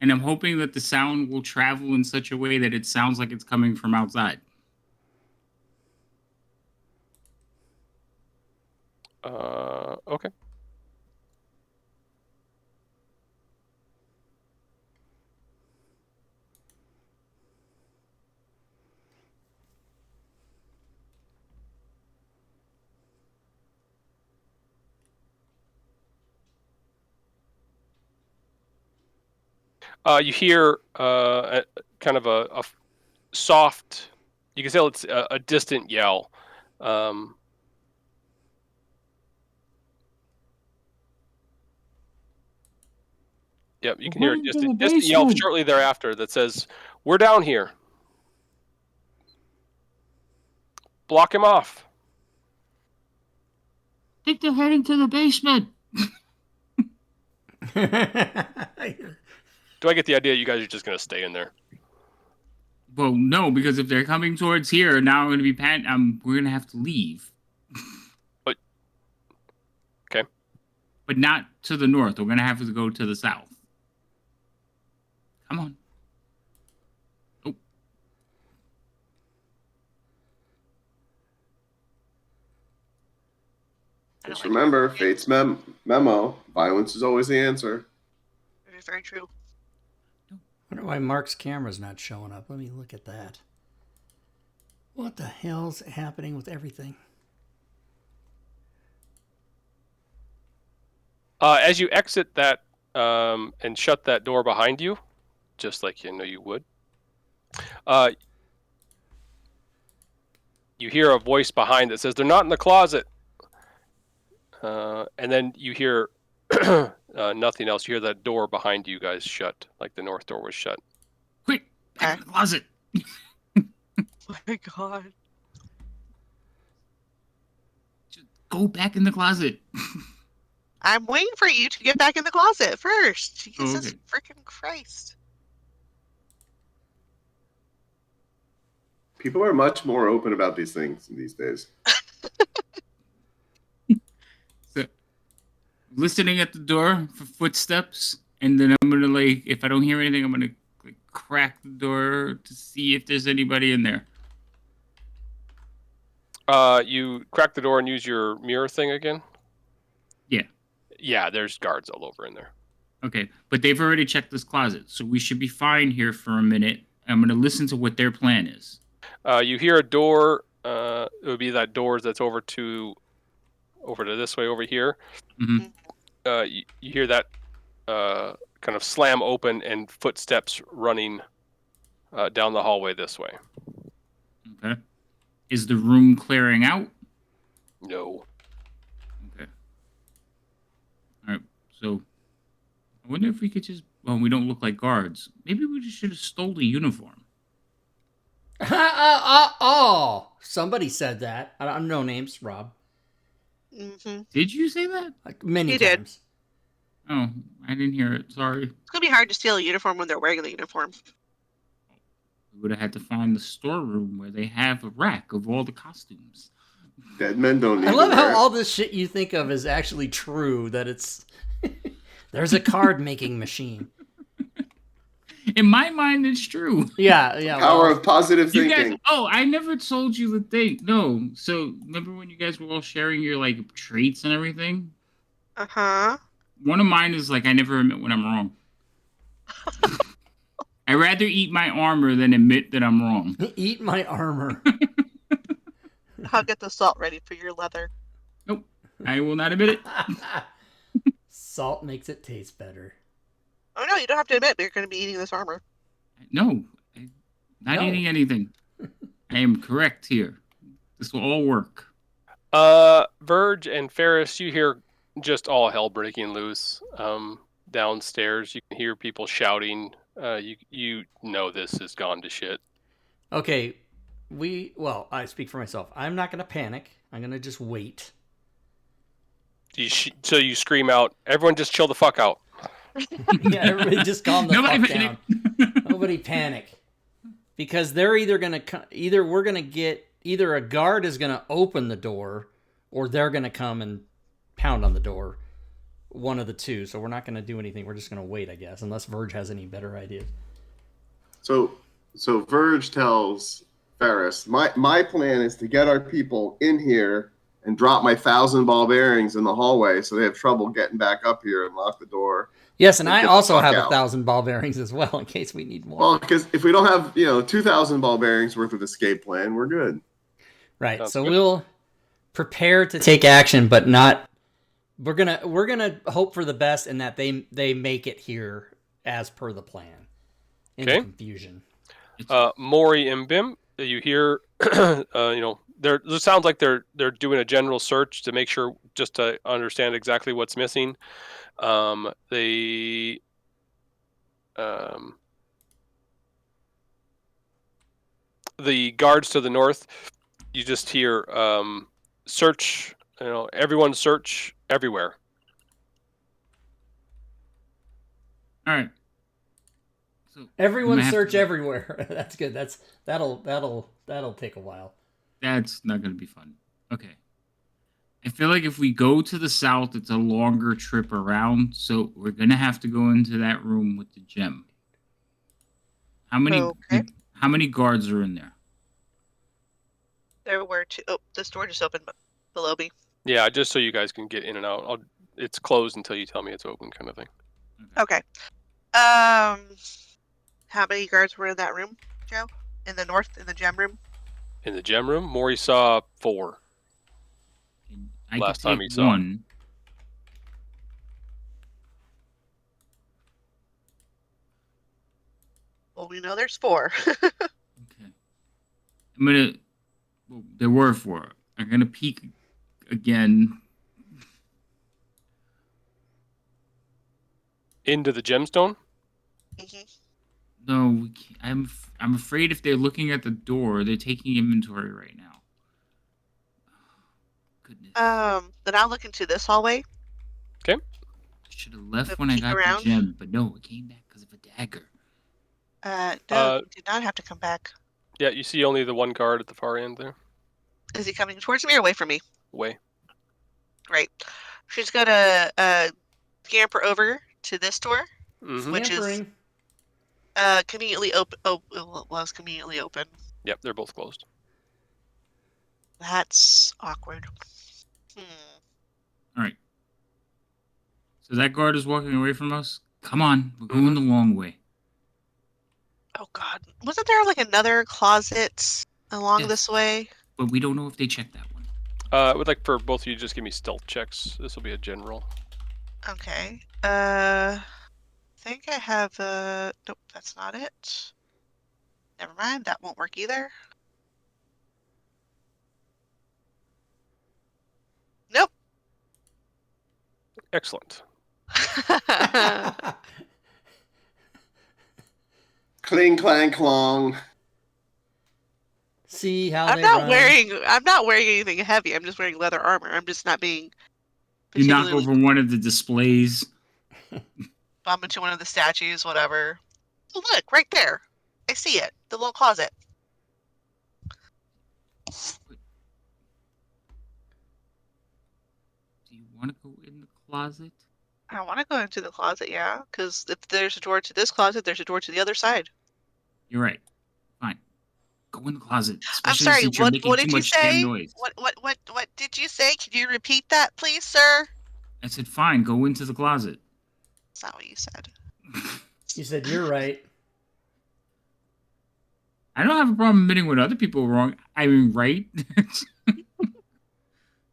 And I'm hoping that the sound will travel in such a way that it sounds like it's coming from outside. Okay. You hear kind of a soft, you can tell it's a distant yell. Yep, you can hear a distant yell shortly thereafter that says, "We're down here. Block him off." I think they're heading to the basement. Do I get the idea you guys are just going to stay in there? Well, no, because if they're coming towards here, now I'm going to be we're going to have to leave. Okay. but not to the north. We're gonna have to go to the south. Come on. Oh, I don't Just like remember, it. Fate's memo. Violence is always the answer. It is very true. I wonder why Mark's camera's not showing up. Let me look at that. What the hell's happening with everything? As you exit that and shut that door behind you, just like you know you would, you hear a voice behind that says, "They're not in the closet." And then you hear nothing else. You hear that door behind you guys shut, like the north door was shut. quick! Back in the closet. Oh my god. Just go back in the closet. I'm waiting for you to get back in the closet first. Jesus Okay. freaking Christ. People are much more open about these things these days. So, listening at the door for footsteps, and then I'm gonna like, if I don't hear anything, I'm gonna like, crack the door to see if there's anybody in there. You crack the door and use your mirror thing again? Yeah. Yeah, there's guards all over in there. Okay, but they've already checked this closet, so we should be fine here for a minute. I'm gonna listen to what their plan is. You hear a door. It would be that door that's over to this way over here. Mm-hmm. You hear that kind of slam open and footsteps running down the hallway this way. Okay. Is the room clearing out? No. Okay. All right. So, I wonder if we could just. Well, we don't look like guards. Maybe we just should have stole the uniform. Oh, somebody said that. I'm no names, Rob. Mm-hmm. Did you say that? Like many He did. times. Oh, I didn't hear it. Sorry. It's gonna be hard to steal a uniform when they're wearing the uniform. We would have had to find the storeroom where they have a rack of all the costumes. Dead men don't need I love to how wear it. all this shit you think of is actually true. That it's there's a card making machine. In my mind, it's true. Yeah. Power well, of positive You thinking. guys, I never told you the thing. No, so remember when you guys were all sharing your like traits and everything? Uh-huh. One of mine is like I never admit when I'm wrong. I'd rather eat my armor than admit that I'm wrong. eat my armor. I'll get the salt ready for your leather. Nope, I will not admit it. Salt makes it taste better. Oh no, you don't have to admit, but you're gonna be eating this armor. No, I'm not No. eating anything. I am correct here. This will all work. Verge and Ferris, you hear just all hell breaking loose downstairs. You can hear people shouting. You know this has gone to shit. Okay, I speak for myself. I'm not gonna panic. I'm gonna just wait. So you scream out, "Everyone just chill the fuck out." Yeah, everybody just calm the Nobody fuck panic. down. Nobody panic. Because they're either we're gonna get either a guard is gonna open the door, or they're gonna come and pound on the door. One of the two. So we're not gonna do anything. We're just gonna wait, I guess, unless Verge has any better ideas. So Verge tells Ferris, my plan is to get our people in here and drop my 1,000 ball bearings in the hallway so they have trouble getting back up here and lock the door. Yes, and Get I the also fuck have out. 1,000 ball bearings as well in case we need more. Well, because if we don't have 2,000 ball bearings worth of escape plan, we're good. Right. Sounds So good. we'll prepare to take action, but not. We're gonna hope for the best and that they make it here as per the plan. In the Okay. confusion. Maury and Bim, you hear, it sounds like they're doing a general search to make sure, just to understand exactly what's missing. The guards to the north, you just hear search. Everyone search everywhere. All right. So Everyone I'm gonna have search to- everywhere. That's good. That'll take a while. That's not going to be fun. Okay. I feel like if we go to the south, it's a longer trip around, so we're gonna have to go into that room with the gem. How many Okay. how many guards are in there? There were two. Oh, this door just opened below me. Yeah, just so you guys can get in and out. It's closed until you tell me it's open, kind of thing. Okay. How many guards were in that room, Joe? In the north, in the gem room? In the gem room, Maury saw 4. And I Last could time take he saw. one. Well, we know there's 4. Okay. I'm gonna. Well, there were 4. I'm gonna peek again. Into the gemstone? Mhm. No, we can't. I'm afraid if they're looking at the door, they're taking inventory right now. Goodness. Then I'll look into this hallway. Should have left the when I peek got around? the gem, but no, it came back because of a dagger. No, you did not have to come back. Yeah, you see only the one guard at the far end there. Is he coming towards me or away from me? Way. Great. She's gonna scamper over to this door, Mm-hmm. which is Scampering. conveniently open. Oh, well, it was conveniently open. Yep, they're both closed. That's awkward. All right. So that guard is walking away from us. Come on, we're going the long way. Oh God, wasn't there like another closet along Yes. this way? But we don't know if they checked that one. I would like for both of you to just give me stealth checks. This will be a general. Okay. I think I have nope, that's not it. Never mind, that won't work either. Nope. Excellent. Cling, clang, clong. See how I'm they not run. wearing anything heavy. I'm just wearing leather armor. I'm just not being You knock particularly over one of the displays. bump into one of the statues, whatever. Oh, look, right there. I see it. The little closet. Do you want to go in the closet? I want to go into the closet, yeah, because if there's a door to this closet, there's a door to the other side. You're right. Fine. Go in the closet. I'm Especially sorry. since you're making What too did you much damn say? noise. What did you say? Can you repeat that, please, sir? I said, fine, go into the closet. That's not what you said. You said you're right. I don't have a problem admitting when other people are wrong. I mean, right?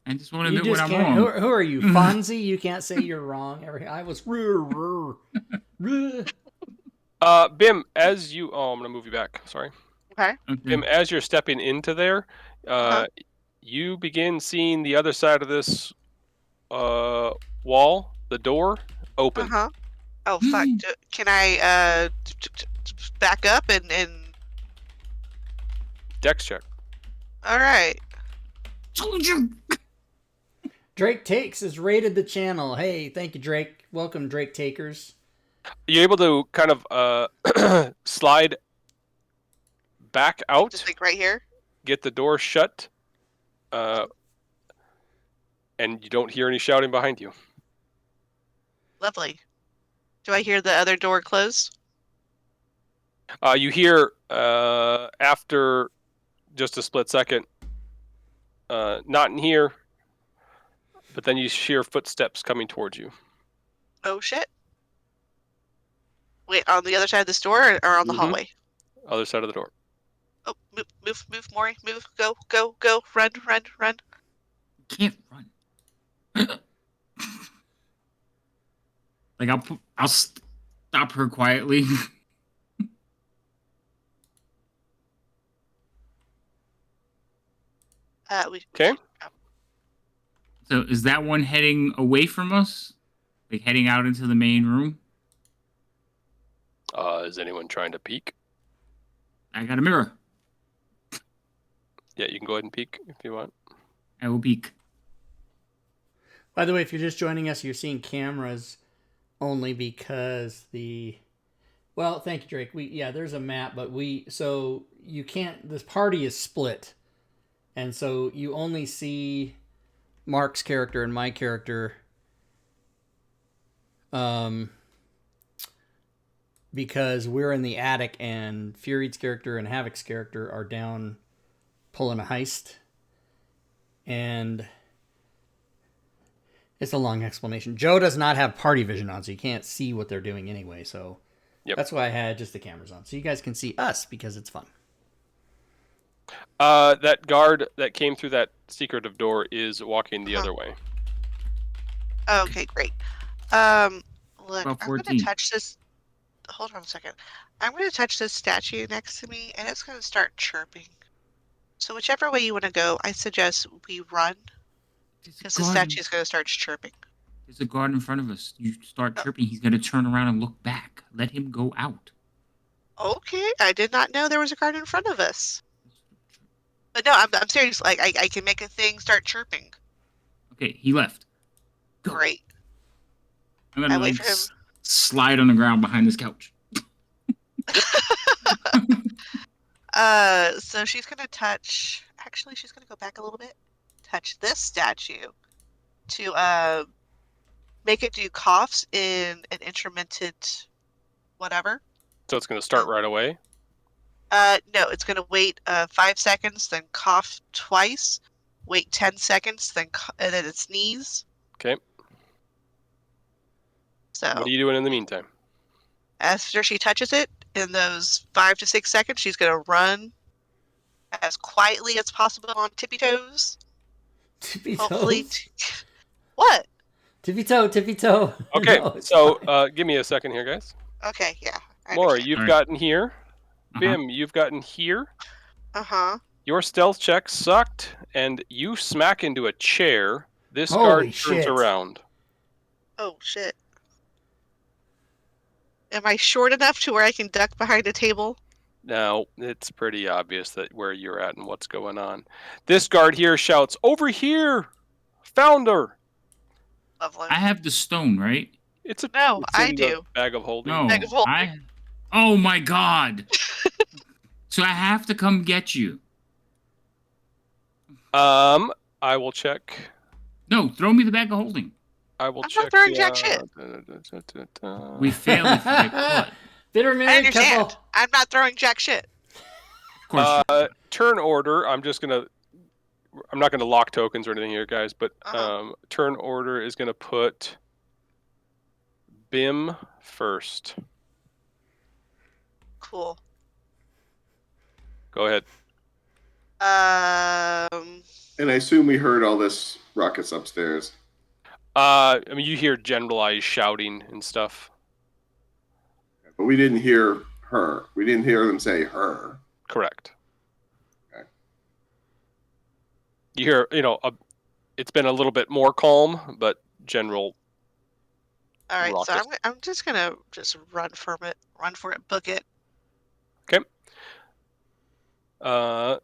I just want to You admit when just I'm can't. wrong. Who are you, Fonzie? You can't say you're wrong. I was. Bim, as you... Oh, I'm going to move you back. Sorry. Okay. Okay. Bim, as you're stepping into there, you begin seeing the other side of this wall, the door, open. Uh-huh. Oh, fuck. Can I back up and Dex check. all right. Told you. Drake Takes has rated the channel. Hey, thank you, Drake. Welcome, Drake Takers. You're able to kind of slide back out, Just like right here. get the door shut, and you don't hear any shouting behind you. Lovely. Do I hear the other door close? You hear after just a split second, not in here, but then you hear footsteps coming towards you. Oh shit. Wait, on the other side of this door or on the Mhm. hallway? Other side of the door. Oh, move, Maury, move, go, run. Can't run. Like I'll stop her quietly. Okay. So is that one heading away from us? Like heading out into the main room? Is anyone trying to peek? I got a mirror. Yeah, you can go ahead and peek if you want. I will peek. By the way, if you're just joining us, you're seeing cameras only because well, thank you, Drake. There's a map, but so you can't. This party is split, and so you only see Mark's character and my character, because we're in the attic and Fury's character and Havoc's character are down pulling a heist. And it's a long explanation. Joe does not have party vision on, so you can't see what they're doing anyway. So that's why I had just the cameras on, so you guys can see us because it's fun. That guard that came through that secretive door is walking the other way. Okay, great. Look, About I'm 14. gonna touch this. Hold on a second. I'm gonna touch this statue next to me, and it's gonna start chirping. So whichever way you want to go, I suggest we run, because the statue is gonna start chirping. There's a guard in front of us. You start chirping, he's gonna turn around and look back. Let him go out. Okay, I did not know there was a guard in front of us. But no, I'm serious. Like, I can make a thing start chirping. Okay, he left. Go. Great. I'm gonna I wait like for him. slide on the ground behind this couch. So she's gonna touch. Actually, she's gonna go back a little bit. Touch this statue to make it do coughs in an intermittent whatever. So it's going to start right away. No, it's gonna wait 5 seconds, then cough twice. Wait 10 seconds, and then it sneeze. Okay. So What are you doing in the meantime? after she touches it, in those 5 to 6 seconds, she's gonna run as quietly as possible on tippy toes. Tippy Hopefully, toes. what? Tippy toe, tippy toe. Okay, No, it's so fine. give me a second here, guys. Okay, yeah. Maury, you've Alright. gotten here. Uh-huh. Bim, you've gotten here. Uh-huh. Your stealth check sucked, and you smack into a chair. This Holy guard turns shit. around. Oh shit. Am I short enough to where I can duck behind a table? Now, it's pretty obvious that where you're at and what's going on. This guard here shouts, "Over here! Found her!" Lovely. I have the stone, right? It's a No, it's I in the do. bag of holding. No, Bag of holding. Oh my god! So I have to come get you. I will check. No, throw me the bag of holding. I will I'm check. not throwing the, jack shit. We fail if we get caught. Bitter I married understand. couple. I'm not throwing jack shit. Of course. Turn order. I'm not gonna lock tokens or anything here, guys. But Uh-huh. turn order is gonna put Bim first. Cool. Go ahead. And I assume we heard all this ruckus upstairs. I mean, you hear generalized shouting and stuff. But we didn't hear her. We didn't hear them say her. Correct. Okay. You hear, it's been a little bit more calm, but general. All right, so Rocket. I'm just gonna run for it, book it. Okay. Uh,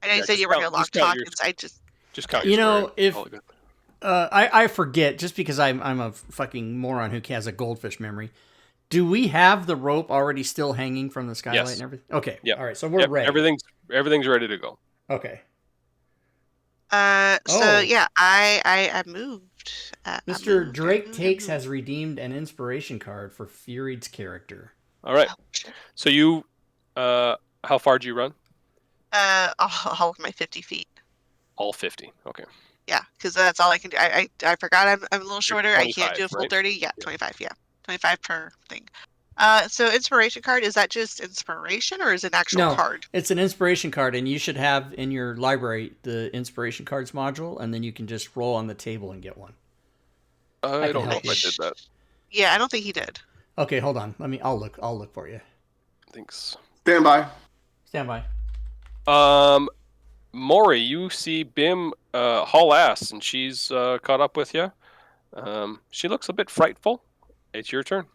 I know you Yeah, said you just were count- gonna lock just count your- tokens. I just just count You your know, squares. if- All good. I forget just because I'm a fucking moron who has a goldfish memory. Do we have the rope already still hanging from the skylight Yes. and everything? Okay. Yep. All right. So we're Yep, ready. everything's ready to go. Okay. so Oh. yeah, I moved. I Mr. moved, Drake I moved, Takes I has redeemed an inspiration card for Fury's character. All right. moved. Oh, shit. So you, how far do you run? All of my 50 feet. All 50. Okay. Yeah, because that's all I can do. I forgot I'm a little shorter. I can't do a 25, full right? 30. Yeah, Yeah. 25. Yeah, 25 per thing. So inspiration card, is that just inspiration or is it an actual No. card? It's an inspiration card, and you should have in your library the inspiration cards module, and then you can just roll on the table and get one. I can don't know help if I you. did that. Yeah, I don't think he did. Okay, hold on. I'll look for you. Thanks. Stand by. Stand by. Maury, you see Bim haul ass, and she's caught up with you. She looks a bit frightful. It's your turn.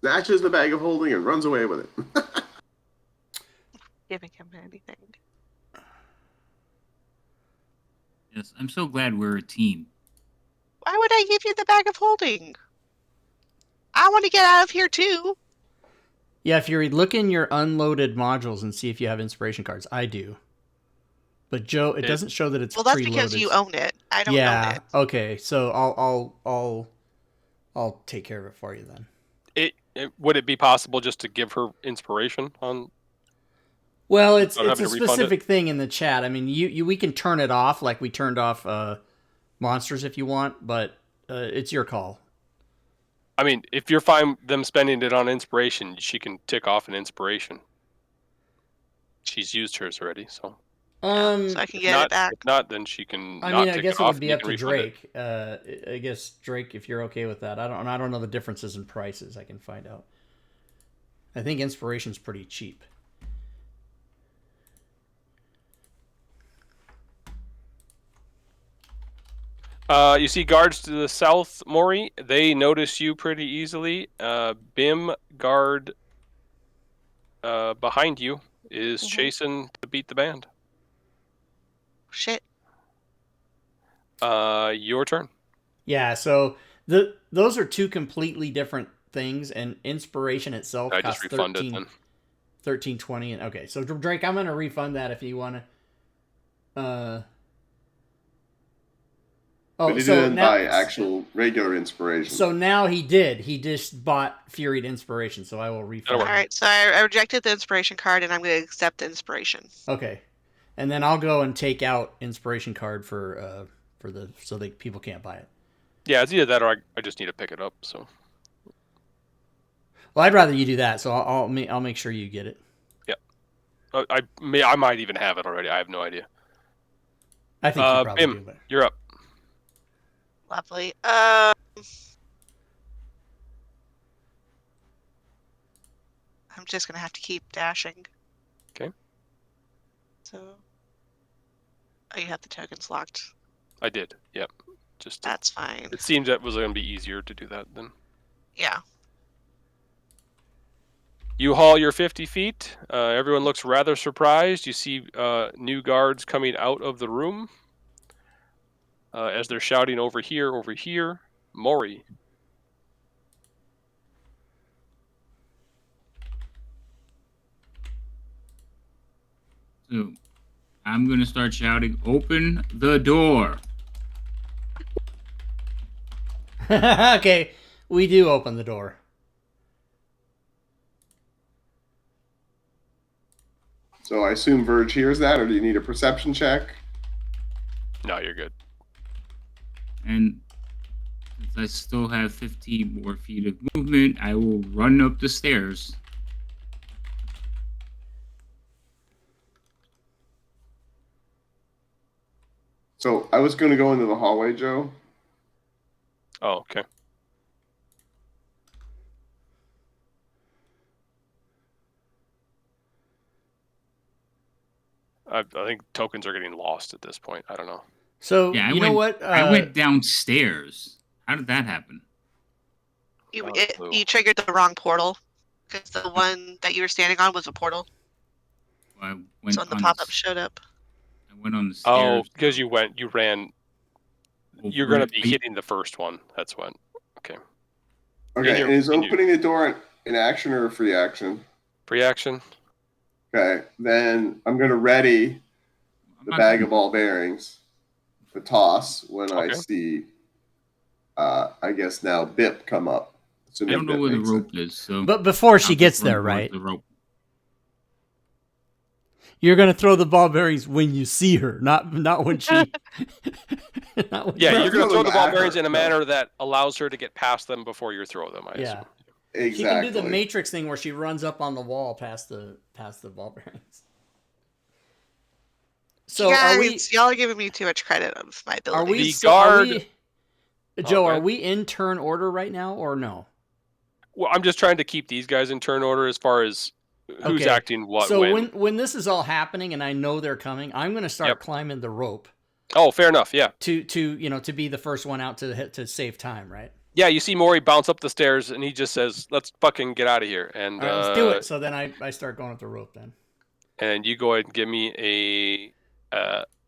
Snatches the bag of holding and runs away with it. Giving him anything. Yes, I'm so glad we're a team. Why would I give you the bag of holding? I want to get out of here too. Yeah, if you look in your unloaded modules and see if you have inspiration cards, I do. But Joe, it doesn't show that it's Well, that's preloaded. because you own it. I don't own it. Okay. So I'll take care of it for you then. Would it be possible just to give her inspiration on? Well, it's Not a having to refund specific thing in the chat. I mean, we can turn it off like we turned off monsters if you want, but it's your call. I mean, if you're fine them spending it on inspiration, she can tick off an inspiration. She's used hers already, so. So I can get it back. If not, then she can. I not mean, I tick guess it off would be and you up can to refund it. Drake. I guess Drake, if you're okay with that. I don't know the differences in prices. I can find out. I think inspiration's pretty cheap. You see guards to the south, Maury. They notice you pretty easily. Bim guard behind you is chasing to beat the band. Shit. Your turn. Yeah, so those are two completely different things, and inspiration itself I costs just refunded then. $13.20. And okay, so Drake, I'm gonna refund that if you want to. But he didn't buy actual regular inspiration. So now he did. He just bought Furied Inspiration, so I will refund. All right, so I rejected the inspiration card, and I'm going to accept the inspiration. Okay, and then I'll go and take out inspiration card for so that people can't buy it. Yeah, it's either that or I just need to pick it up. So. Well, I'd rather you do that, so I'll make sure you get it. Yeah, I might even have it already. I have no idea. I think you probably Bim, do. But... you're up. Lovely. I'm just gonna have to keep dashing. Okay. So. Oh, you have the tokens locked. I did. Yep. That's fine. It seems that was going to be easier to do that then. Yeah. You haul your 50 feet. Everyone looks rather surprised. You see new guards coming out of the room as they're shouting, over here, over here. Maury. So I'm going to start shouting, open the door. Okay, we do open the door. So I assume Verge hears that, or do you need a perception check? No, you're good. And since I still have 50 more feet of movement, I will run up the stairs. So I was going to go into the hallway, Joe. Oh, okay. I think tokens are getting lost at this point. I don't know. So Yeah, you know what? I went downstairs. How did that happen? You Not a clue. you triggered the wrong portal because the one that you were standing on was a portal. I went So when the on pop-up showed up. I went on the Oh, stairs. because you ran. You're going to be hitting the first one. That's when. Okay. Okay, your- and is in your- opening the door an action or a free action? Free action. Okay, then I'm going to ready the bag of ball bearings to toss when I Okay. see, I guess now Bip come up. I Assuming don't know Bip where the makes it. rope is, so But before she I'll gets just run there, towards right? The rope. You're gonna throw the ball bearings when you see her, not when she. not when Yeah, Throw you're going to throw the ball them at bearings her. in a manner that allows her to get past them before you throw them. I Yeah. assume. Exactly. She can do the Matrix thing where she runs up on the wall past the ball bearings. So yeah, are we? y'all are giving me too much credit of my ability. Are we? The so are guard- we- Joe, Okay. are we in turn order right now or no? Well, I'm just trying to keep these guys in turn order as far as who's Okay. acting what So when. when this is all happening and I know they're coming, I'm gonna start Yep. climbing the rope Oh, fair enough. Yeah. to be the first one out to save time, right? Yeah, you see Maury bounce up the stairs, and he just says, "Let's fucking get out of here." And All right, let's do it. So then I start going up the rope then. And you go ahead and give me a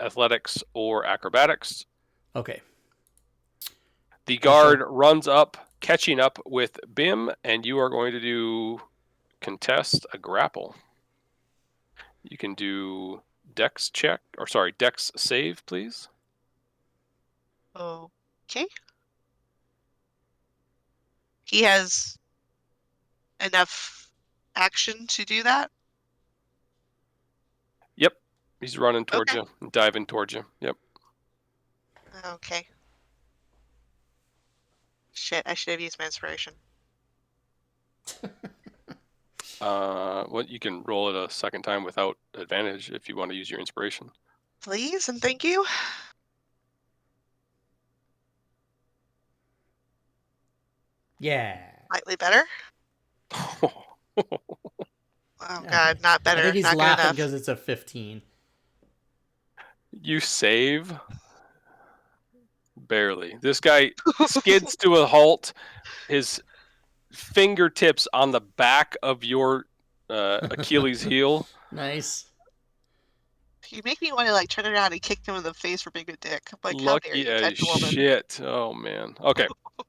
athletics or acrobatics. Okay. The guard runs up, catching up with Bim, and you are going to do contest a grapple. You can do Dex check, or sorry, Dex save, please. Okay. He has enough action to do that? Yep. He's running towards Okay. you, diving towards you. Yep. Okay. Shit, I should have used my inspiration. Well, you can roll it a second time without advantage if you want to use your inspiration. Please and thank you. Yeah. Slightly better. Oh god, not I better. think he's Not good laughing enough. because it's a 15. You save barely. This guy skids to a halt. His fingertips on the back of your Achilles heel. Nice. You make me want to like turn around and kick him in the face for being a dick. I'm like, how dare Lucky you as touch a woman? shit. Oh man. Okay. Great.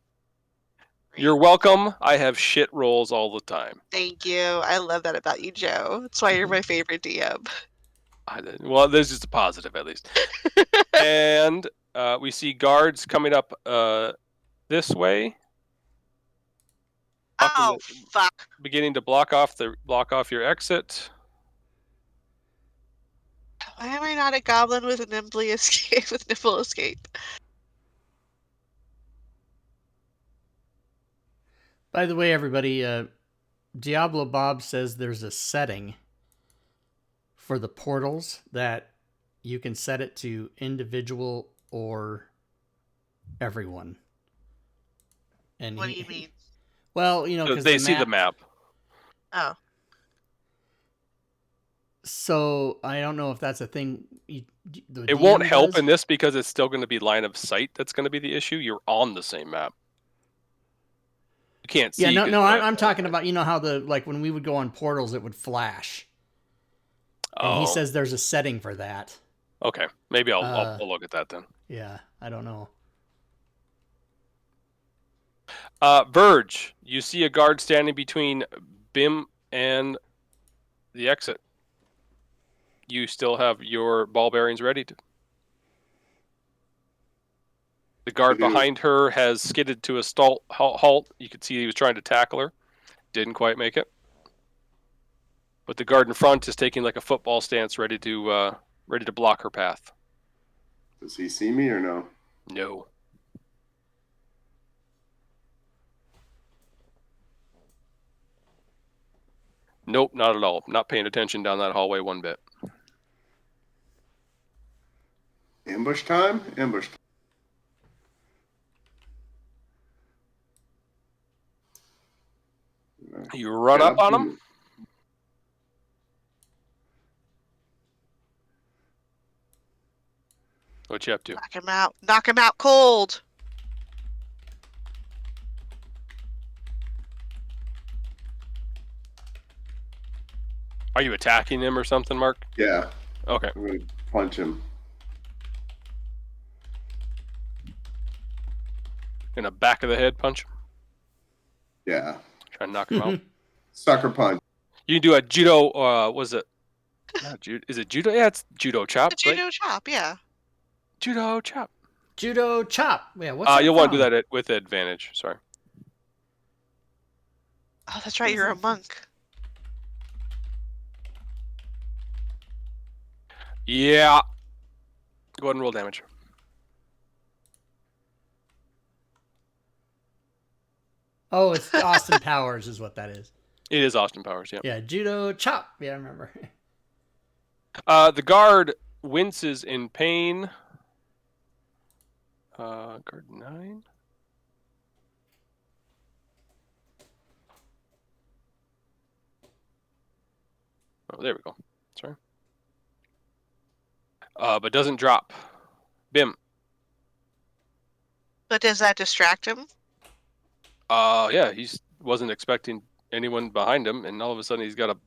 You're welcome. I have shit rolls all the time. Thank you. I love that about you, Joe. That's why you're my favorite DM. Well, there's just a positive at least. And we see guards coming up this way. Oh fuck. Beginning to block off your exit. Why am I not a goblin with a nimble escape? With nimble escape. By the way, everybody, Diablo Bob says there's a setting for the portals that you can set it to individual or everyone. And What do you mean? Well, you know, because they see the map. Oh. So I don't know if that's a thing. It won't help in this because it's still going to be line of sight. That's going to be the issue. You're on the same map. You can't see. Yeah, no. I'm talking about, you know how when we would go on portals, it would flash. And he says there's a setting for that. Okay, maybe I'll look at that then. Yeah, I don't know. Verge, you see a guard standing between Bim and the exit. You still have your ball bearings ready. The guard behind her has skidded to a halt. You could see he was trying to tackle her. Didn't quite make it. But the guard in front is taking like a football stance, ready to block her path. Does he see me or no? No. Nope, not at all. Not paying attention down that hallway one bit. Ambush time? Ambush time. You run up on him. What you up to? Knock him out. Knock him out cold. Are you attacking him or something, Mark? Yeah. Okay. I'm going to punch him. In the back of the head punch? Yeah. Try to knock him out. Sucker punch. You can do a judo, was it? Is it judo? Yeah, it's judo chop. A judo chop, yeah. Judo chop. Judo chop. Yeah, what's that You'll want to from? do that with advantage. Sorry. Oh, that's right, you're a monk. Yeah. Go ahead and roll damage. Oh, it's Austin Powers is what that is. It is Austin Powers, yeah. Yeah, judo chop. Yeah, I remember. The guard winces in pain. Guard 9. Oh, there we go. Sorry. But doesn't drop. Bim. But does that distract him? Yeah, he wasn't expecting anyone behind him, and all of a sudden he's got a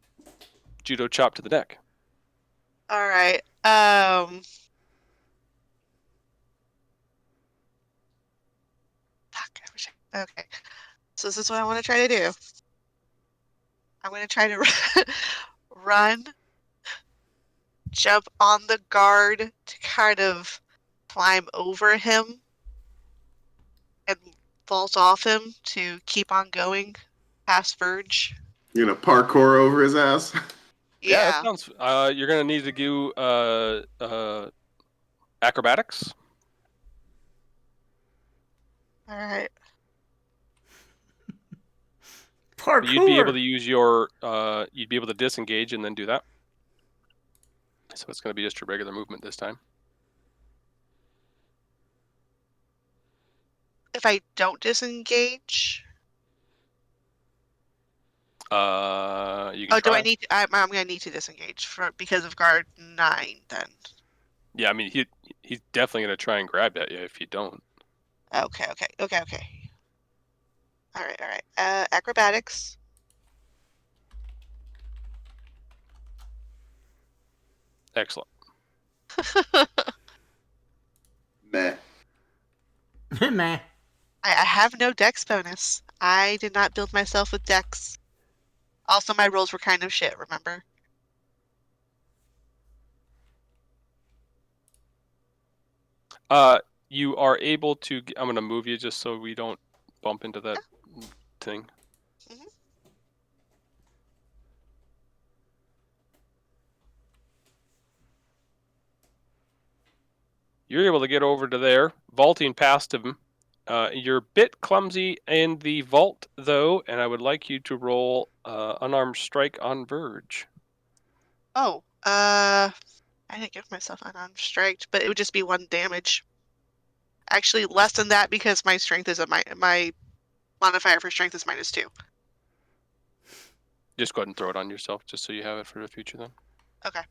judo chop to the neck. All right. Fuck. Okay. So this is what I want to try to do. I'm gonna try to run, jump on the guard to kind of climb over him and vault off him to keep on going past Verge. You're gonna parkour over his ass. Yeah, that Yeah. sounds. You're gonna need to do acrobatics. All right. Parkour. You'd be able to use your. You'd be able to disengage and then do that. So it's gonna be just your regular movement this time. If I don't disengage, You can do try. I need? I'm gonna need to disengage because of guard 9. Then. Yeah, I mean he's definitely gonna try and grab at you if you don't. Okay. All right. Acrobatics. Excellent. Meh. Meh. I have no dex bonus. I did not build myself with dex. Also, my rolls were kind of shit, remember? You are able to. I'm gonna move you just so we don't bump into that thing. Mhm. You're able to get over to there, vaulting past him. You're a bit clumsy in the vault, though, and I would like you to roll unarmed strike on Verge. Oh, I didn't give myself unarmed strike, but it would just be 1 damage. Actually, less than that because my strength is my modifier for strength is -2. Just go ahead and throw it on yourself, just so you have it for the future then. Okay.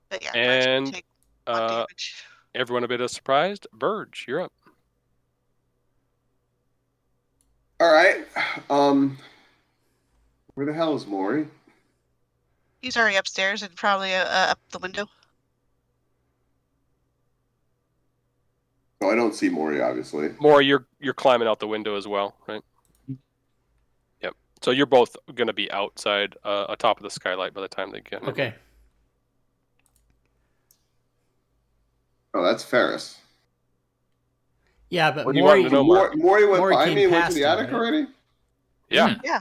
But yeah, Verge can And take 1 damage. everyone a bit surprised. Verge, you're up. All right. Where the hell is Maury? He's already upstairs and probably up the window. Oh, I don't see Maury, obviously. Maury, you're climbing out the window as well, right? Yep. So you're both going to be outside, atop of the skylight by the time they get in. Okay. Oh, that's Ferris. Yeah, but What do you want Maury, to know, Mark? Maury went Maury by came me and went to past the you, attic right? already? Yeah. Yeah.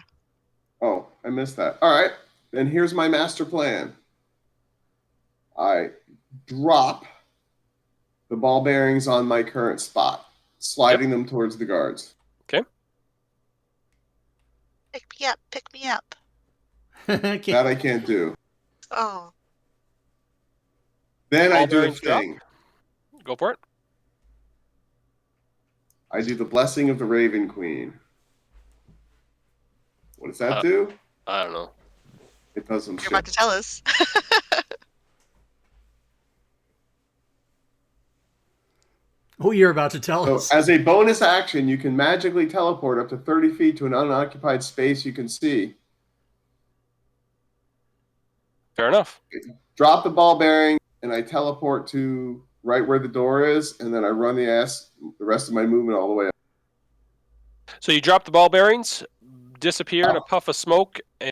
Oh, I missed that. All right. Then here's my master plan. I drop the ball bearings on my current spot, sliding them towards the guards. Pick me up. Okay. That I can't do. Oh. Then I Ball do a bearings drop? thing. Go for it. I do the blessing of the Raven Queen. What does that do? I don't know. It does some You're shit. about to tell us. Oh, you're about to tell So, us. as a bonus action, you can magically teleport up to 30 feet to an unoccupied space you can see. Fair enough. Drop the ball bearing, and I teleport to right where the door is, and then I run the rest of my movement all the way up. So you drop the ball bearings, disappear in a puff of smoke, and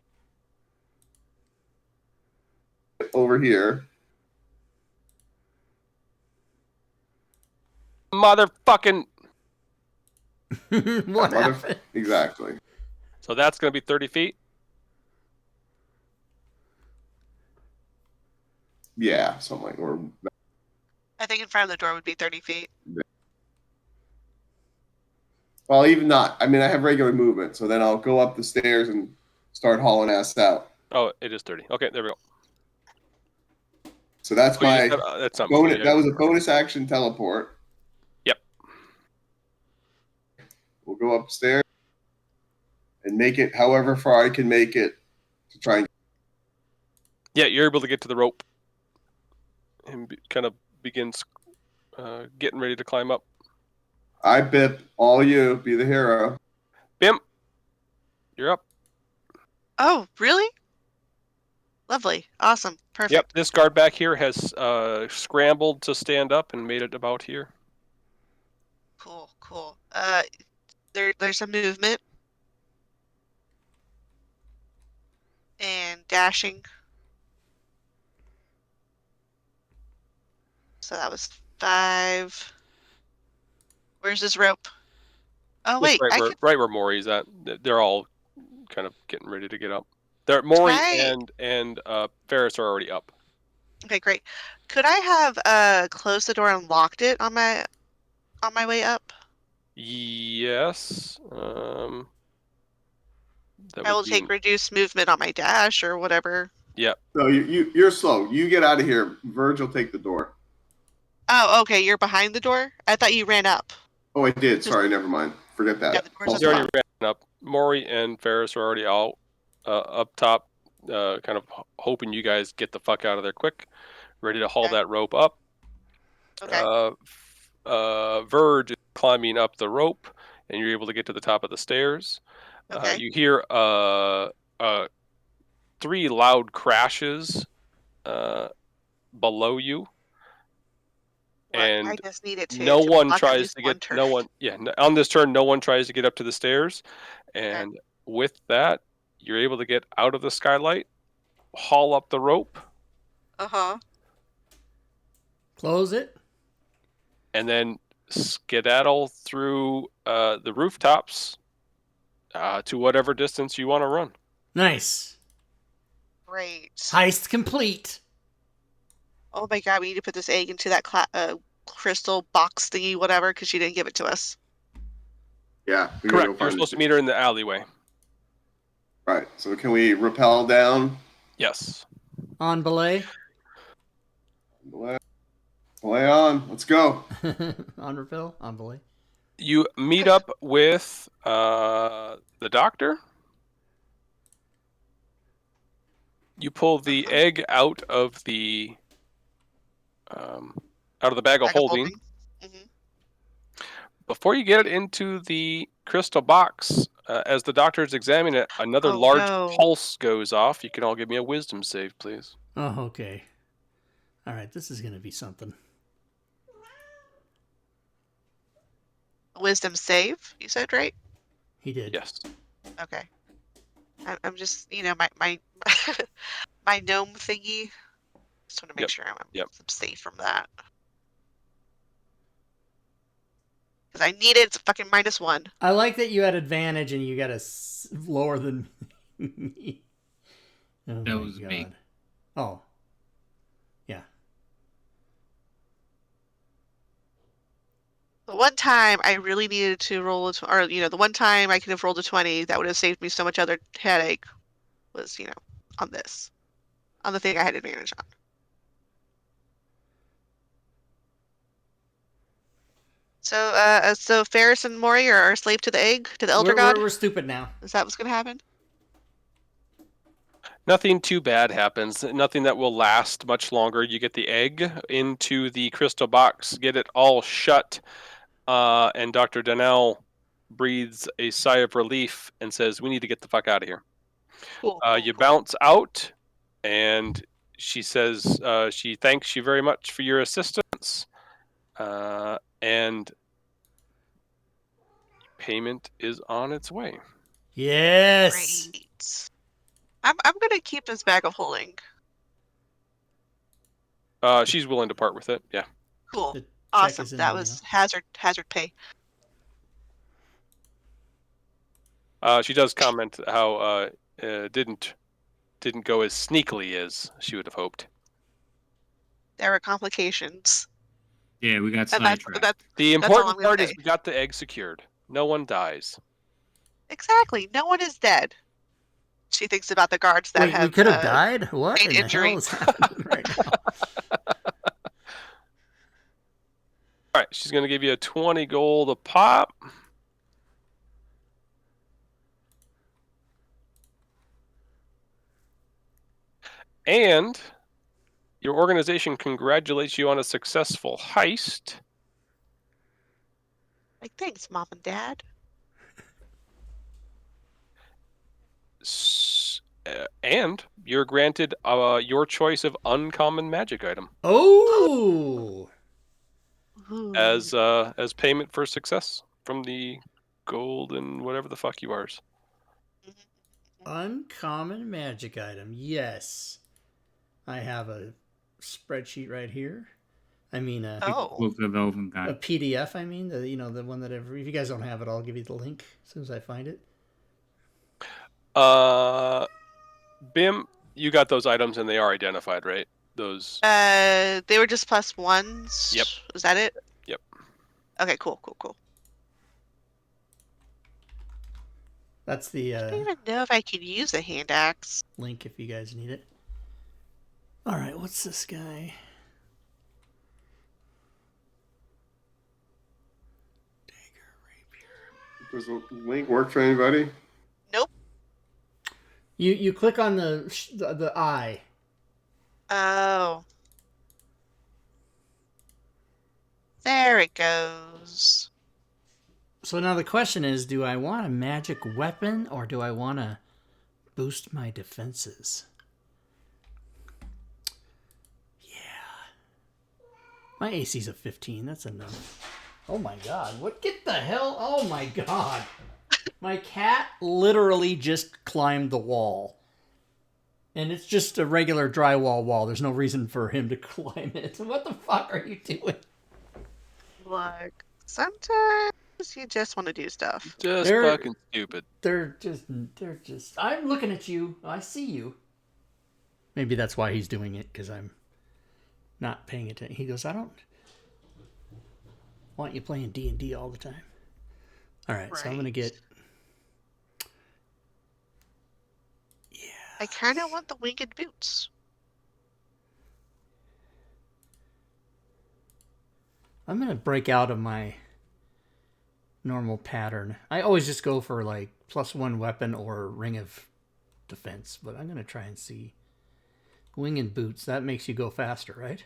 Over here. motherfucking. What happened? Exactly. So that's going to be 30 feet. Yeah, something like or I think in front of the door would be 30 feet. well, even not. I mean, I have regular movement, so then I'll go up the stairs and start hauling ass out. Oh, it is 30. Okay, there we go. So that's Oh, you my just have- that's not bonus. moving, That was a bonus action teleport. Yep. We'll go upstairs and make it however far I can make it to try and. Yeah, you're able to get to the rope and kind of begins getting ready to climb up. I bip all you be the hero. Bim, you're up. Oh, really? Lovely. Awesome. Perfect. Yep, this guard back here has scrambled to stand up and made it about here. Cool. There's some movement. And dashing. So that was 5. Where's this rope? Oh Just wait, I could right where Maury's at. They're all kind of getting ready to get up. Maury I and Ferris are already up. okay, great. Could I have closed the door and locked it on my way up? Yes. That I would will be. take reduced movement on my dash or whatever. Yep. No, you're slow. You get out of here. Verge will take the door. Oh, okay, you're behind the door? I thought you ran up. Oh, I did. Sorry, never mind. Forget Yeah, that. the door's False at They the already bottom. ran up. Maury and Ferris are already out up top, kind of hoping you guys get the fuck out of there quick, ready to haul Okay. that rope up. Okay. Verge is climbing up the rope, and you're able to get to the top of the stairs. Okay. You hear 3 loud crashes below you, Well, I and just needed to no one block at tries least to one get turn. on this turn. No one tries to get up to the stairs, Okay. and with that, you're able to get out of the skylight, haul up the rope, Uh-huh. Close it. and then skedaddle through the rooftops to whatever distance you want to run. Nice. Great. Heist complete. Oh my god, we need to put this egg into that crystal box thingy, whatever, because she didn't give it to us. Yeah, we gotta Correct. go You're find supposed it. to meet her in the alleyway. Right. So can we rappel down? Yes. On belay. Play on. Let's go. On rappel. On belay. You meet up with the doctor. You pull the egg out of the bag of holding. Mm-hmm. Before you get it into the crystal box, as the doctor is examining it, another Oh, large no. pulse goes off. You can all give me a wisdom save, please. Oh, okay. All right, this is gonna be something. Wisdom save, you said, right? He did. Yes. Okay. I'm just, my my gnome thingy. Just want to make Yep. sure I'm Yep. safe from that. Because I need it. It's a fucking -1. I like that you had advantage and you got a lower than me. Oh That my was God. me. Oh. Yeah. The one time I really needed to roll the one time I could have rolled a 20 that would have saved me so much other headache was, on this. On the thing I had advantage on. So Ferris and Maury are slave to the egg, to the Elder God? We're stupid now. Is that what's gonna happen? Nothing too bad happens. Nothing that will last much longer. You get the egg into the crystal box, get it all shut, and Dr. Donnell breathes a sigh of relief and says, "We need to get the fuck out of here." Cool. You bounce out, and she says she thanks you very much for your assistance, and payment is on its way. Yes. Great. I'm gonna keep this bag of holding. She's willing to part with it. Yeah. Cool. The check Awesome. is in That the was mail. hazard pay. She does comment how didn't go as sneakily as she would have hoped. There were complications. Yeah, we got And that's sidetracked. The That's all I'm important gonna part is say. we got the egg secured. No one dies. Exactly. No one is dead. She thinks about the guards that Wait, have we could have died? What sustained in the injury. hell is happening right now? All right, she's going to give you a 20 gold a pop. And your organization congratulates you on a successful heist. Like, thanks, Mom and Dad. And you're granted your choice of uncommon magic item Oh. Ooh. as payment for success from the gold and whatever the fuck you are. Uncommon magic item. Yes. I have a spreadsheet right here. I mean, Oh. Book of Elven a God. PDF. I mean, the one that if you guys don't have it, I'll give you the link as soon as I find it. Bim, you got those items and they are identified, right? Those. They were just +1s. Yep. Was that it? Yep. Okay, cool. That's the I don't even know if I could use a hand axe. link if you guys need it. All right, what's this guy? Dagger, rapier. Does the link work for anybody? Nope. You click on the eye. Oh. There it goes. So now the question is, do I want a magic weapon or do I want to boost my defenses? Yeah. My AC's a 15. That's enough. Oh my god. What? Get the hell? Oh my god. My cat literally just climbed the wall. And it's just a regular drywall wall. There's no reason for him to climb it. What the fuck are you doing? Look, sometimes you just want to do stuff. Just They're- fucking stupid. They're just. I'm looking at you. I see you. Maybe that's why he's doing it, because I'm not paying attention. He goes, I don't want you playing D&D all the time. All right, so I'm going to get... I kind of want the winged boots. I'm going to break out of my normal pattern. I always just go for like +1 weapon or ring of defense, but I'm going to try and see. Winged boots, that makes you go faster, right?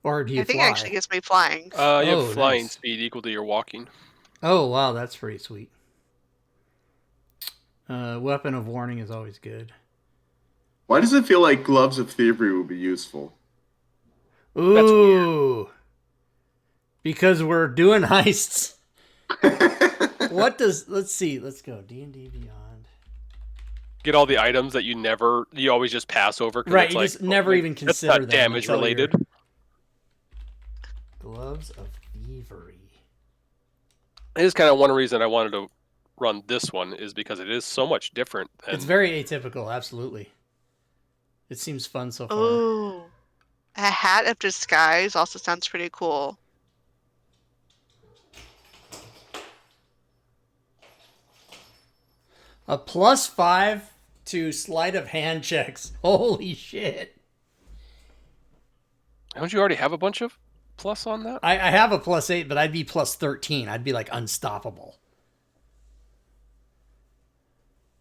Or do you I think fly? it actually gives me flying. You have Oh, flying nice. speed equal to your walking. Oh, wow, that's pretty sweet. Weapon of warning is always good. Why does it feel like gloves of thievery would be useful? Ooh. Because we're doing heists. Let's see, let's go. D&D Beyond. Get all the items that you always just pass over. 'cause Right, it's you like, just never even that's consider not them damage until you're- related. Gloves of Thievery. It is kind of one reason I wanted to run this one is because it is so much different. Than, It's very atypical, absolutely. It seems fun so far. Oh, a hat of disguise also sounds pretty cool. A +5 to sleight of hand checks. Holy shit. Don't you already have a bunch of plus on that? I have a +8, but I'd be +13. I'd be like unstoppable.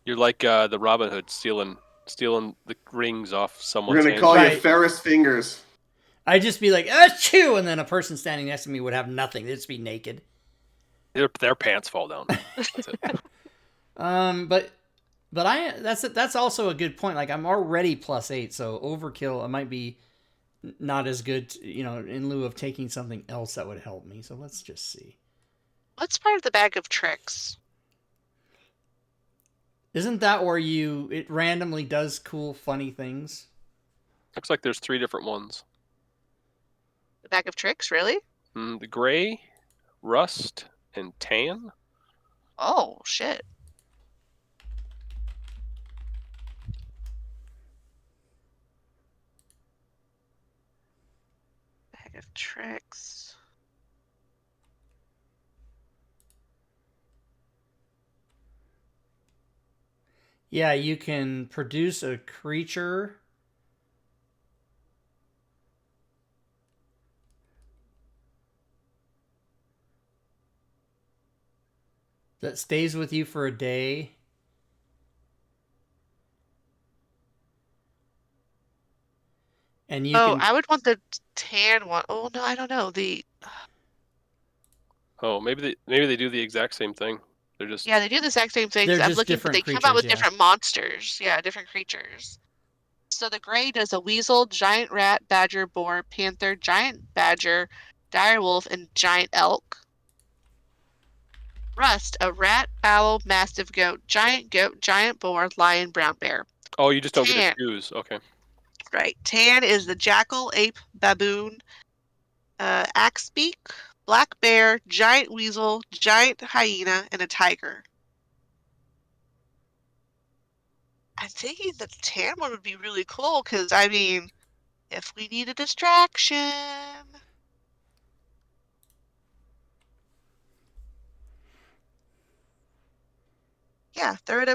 You're like the Robin Hood stealing the rings off We're someone's gonna hand. call you Right. Ferris Fingers. I'd just be like, achoo! And then a person standing next to me would have nothing. They'd just be naked. Their pants fall down. That's it. But that's also a good point. Like I'm already +8, so overkill. I might be not as good, in lieu of taking something else that would help me. So let's just see. What's part of the bag of tricks? Isn't that where it randomly does cool, funny things? Looks like there's 3 different ones. The bag of tricks, really? The gray, rust, and tan. Oh, shit. Bag of tricks. Yeah, you can produce a creature. That stays with you for a day. And you Oh, can... I would want the tan one. Oh, no, I don't know. Oh, maybe they do the exact same thing. They're just Yeah, they do the exact same things. They're I'm just looking, but different they come out with creatures, yeah. different monsters. Yeah, different creatures. So the gray does a weasel, giant rat, badger, boar, panther, giant badger, dire wolf, and giant elk. Rust, a rat, owl, mastiff goat, giant boar, lion, brown bear. Oh, you just don't get to Tan, choose. Okay. right. Tan is the jackal, ape, baboon, axebeak, black bear, giant weasel, giant hyena, and a tiger. I'm thinking the tan one would be really cool because, I mean, if we need a distraction. Yeah, throw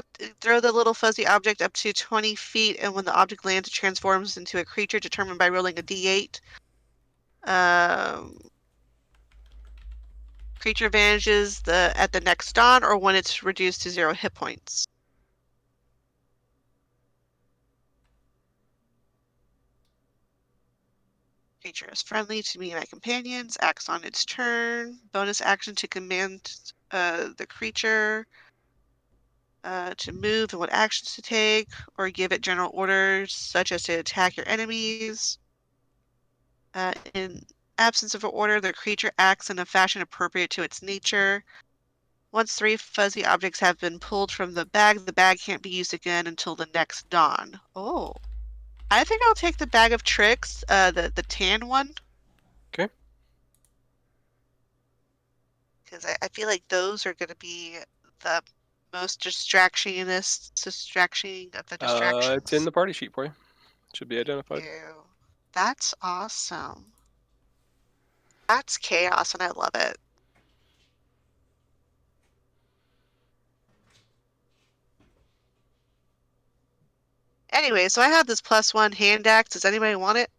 the little fuzzy object up to 20 feet, and when the object lands, it transforms into a creature determined by rolling a d8. Um, Creature vanishes at the next dawn or when it's reduced to 0 hit points. Creature is friendly to me and my companions. Acts on its turn. Bonus action to command the creature to move and what actions to take, or give it general orders such as to attack your enemies. In absence of an order, the creature acts in a fashion appropriate to its nature. Once 3 fuzzy objects have been pulled from the bag can't be used again until the next dawn. Oh, I think I'll take the bag of tricks, the tan one, Okay. because I feel like those are going to be the most distraction of the It's in distractions. the party sheet for you. Should be identified. Ew. That's awesome. That's chaos, and I love it. Anyway, so I have this +1 hand axe. Does anybody want it?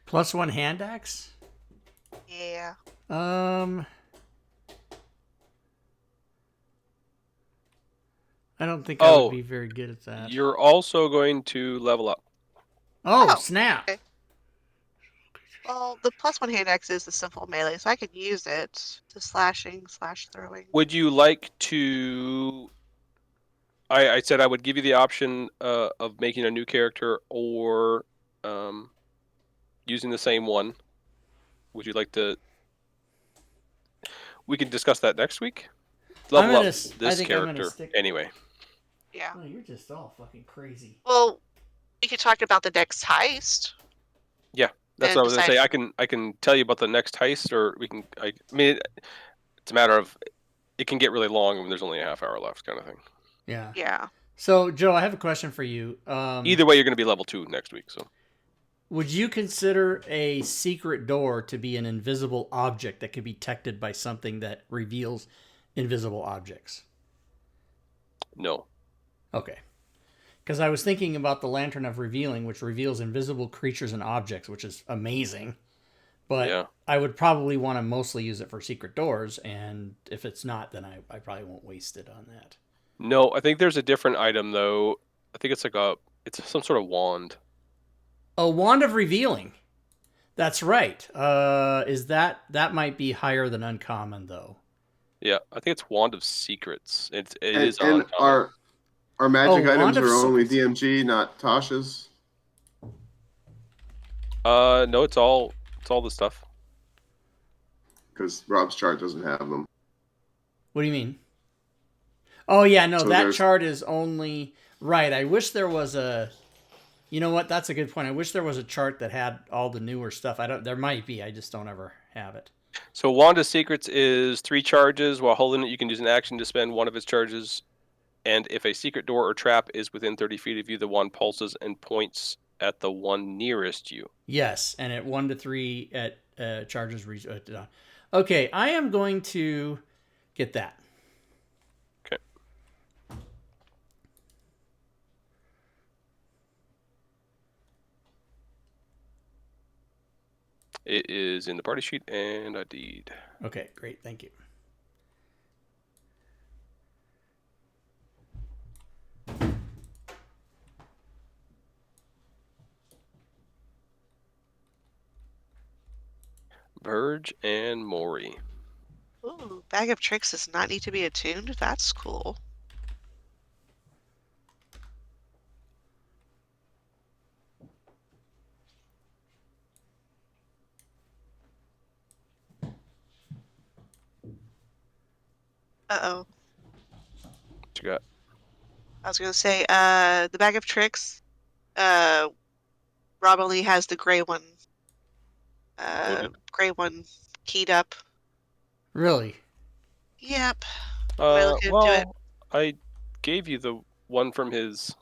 +1 hand axe. Yeah. I don't think I Oh, would be very good at that. You're also going to level up. Oh, Oh, snap! okay. Well, the +1 hand axe is the simple melee, so I could use it to slashing / throwing. Would you like to? I said I would give you the option of making a new character or using the same one. Would you like to? We can discuss that next week. Level up I this think I'm gonna character stick. anyway. Yeah. Oh, you're just all fucking crazy. Well, we could talk about the next heist. Yeah, that's and what I was gonna decide. say. I can tell you about the next heist, or we can. I mean, it's a matter of it can get really long when there's only a half hour left, kind of thing. Yeah. Yeah. So, Joe, I have a question for you. Either way, you're going to be level 2 next week. So, Would you consider a secret door to be an invisible object that could be detected by something that reveals invisible objects? no. Okay. Because I was thinking about the Lantern of Revealing, which reveals invisible creatures and objects, which is amazing. But Yeah. I would probably want to mostly use it for secret doors, and if it's not, then I probably won't waste it on that. No, I think there's a different item though. I think it's it's some sort of wand. A Wand of Revealing. That's right. Is that might be higher than uncommon though? Yeah, I think it's Wand of Secrets. It And, is and uncommon. our magic Wand items of are only Secrets. DMG, not Tasha's. No, it's all the stuff. Because Rob's chart doesn't have them. What do you mean? Oh yeah, no, So that there's- chart is only right. I wish there was a. You know what? That's a good point. I wish there was a chart that had all the newer stuff. I don't. There might be. I just don't ever have it. So Wand of Secrets is 3 charges. While holding it, you can use an action to spend one of its charges. And if a secret door or trap is within 30 feet of you, the wand pulses and points at the one nearest you. Yes, and at 1 to 3 at charges. Okay, I am going to get that. Okay. It is in the party sheet and a deed. Okay, great. Thank you. Verge and Maury. Ooh, Bag of Tricks does not need to be attuned. That's cool. Uh-oh. What you got? I was gonna say, the bag of tricks. Rob only has the gray one. Loaded. Gray one keyed up. Really? Yep. Am I looking into it? Well, I gave you the one from his.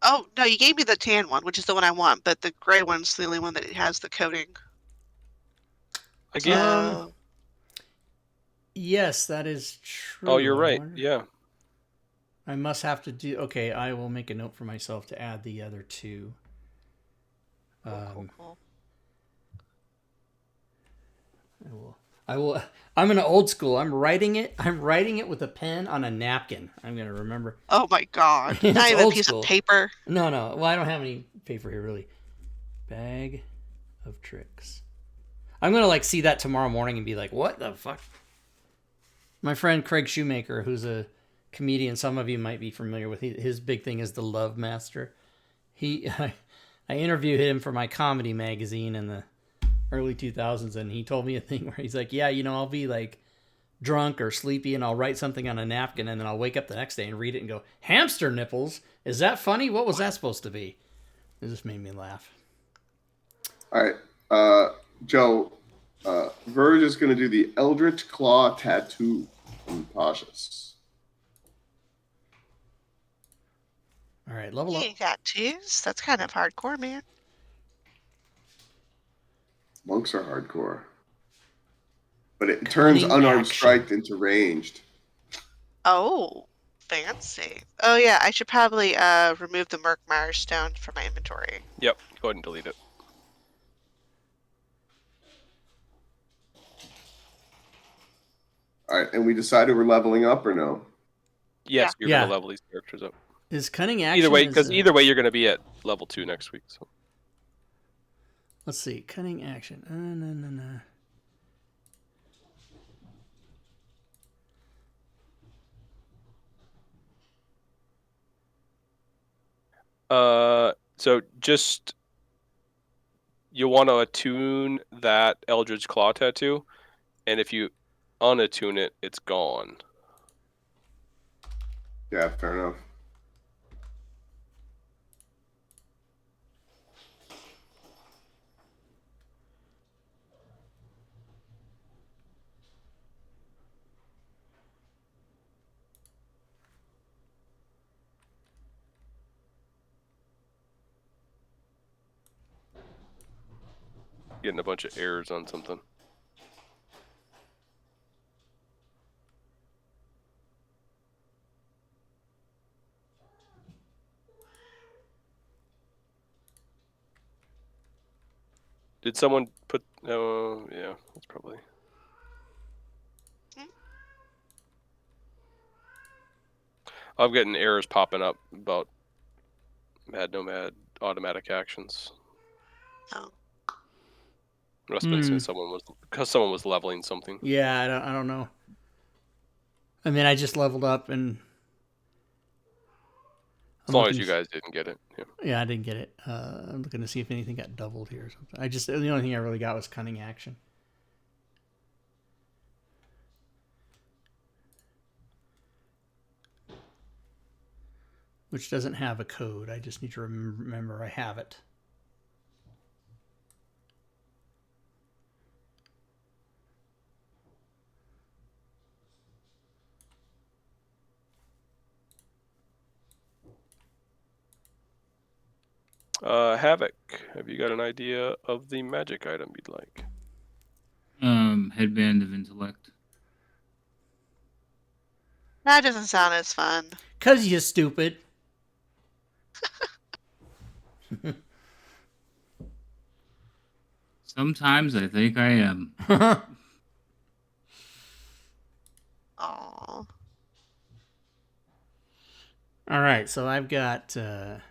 Oh no, you gave me the tan one, which is the one I want, but the gray one's the only one that has the coating. I gave. So Yes, that is true. Oh, you're I right. wonder- Yeah. I must have to do. Okay, I will make a note for myself to add the other two. cool. I will. I'm in an old school. I'm writing it with a pen on a napkin. I'm gonna remember. Oh my god. It's Not even a old piece school. of paper. No. Well, I don't have any paper here really. Bag of tricks. I'm gonna like see that tomorrow morning and be like, what the fuck? My friend Craig Shoemaker, who's a comedian, some of you might be familiar with. His big thing is the Love Master. I interviewed him for my comedy magazine in the early 2000s, and he told me a thing where he's like, yeah, I'll be like drunk or sleepy and I'll write something on a napkin and then I'll wake up the next day and read it and go, hamster nipples? Is that funny? What was that supposed to be? It just made me laugh. All right, Joe. Verge is going to do the Eldritch Claw tattoo on Tasha's. All right, level up. Getting tattoos? That's kind of hardcore, man. Monks are hardcore, but it turns Cunning unarmed action. strike into ranged. Oh, fancy. Oh yeah, I should probably remove the Murkmire stone from my inventory. Yep. Go ahead and delete it. All right, and we decided we're leveling up or no? Yes, you're Yeah. gonna level these characters up. Is cunning action? Either way, is, because either way, you're gonna be at level 2 next week. So let's see, cunning action. No. so just you want to attune that Eldritch Claw tattoo, and if you unattune it, it's gone. Yeah, fair enough. Getting a bunch of errors on something. Did someone put? Oh, yeah, that's probably. I'm getting errors popping up about Mad Nomad automatic actions. Oh. It must have been since someone was leveling something. Yeah, I don't know. I mean, I just leveled up and. As long as you guys didn't get it. Yeah. Yeah, I didn't get it. I'm looking to see if anything got doubled here or something. The only thing I really got was cunning action. Which doesn't have a code. I just need to remember I have it. Havoc, have you got an idea of the magic item you'd like? Headband of Intellect. That doesn't sound as fun. 'Cause you stupid. Sometimes I think I am. Aw. All right, so I've got. It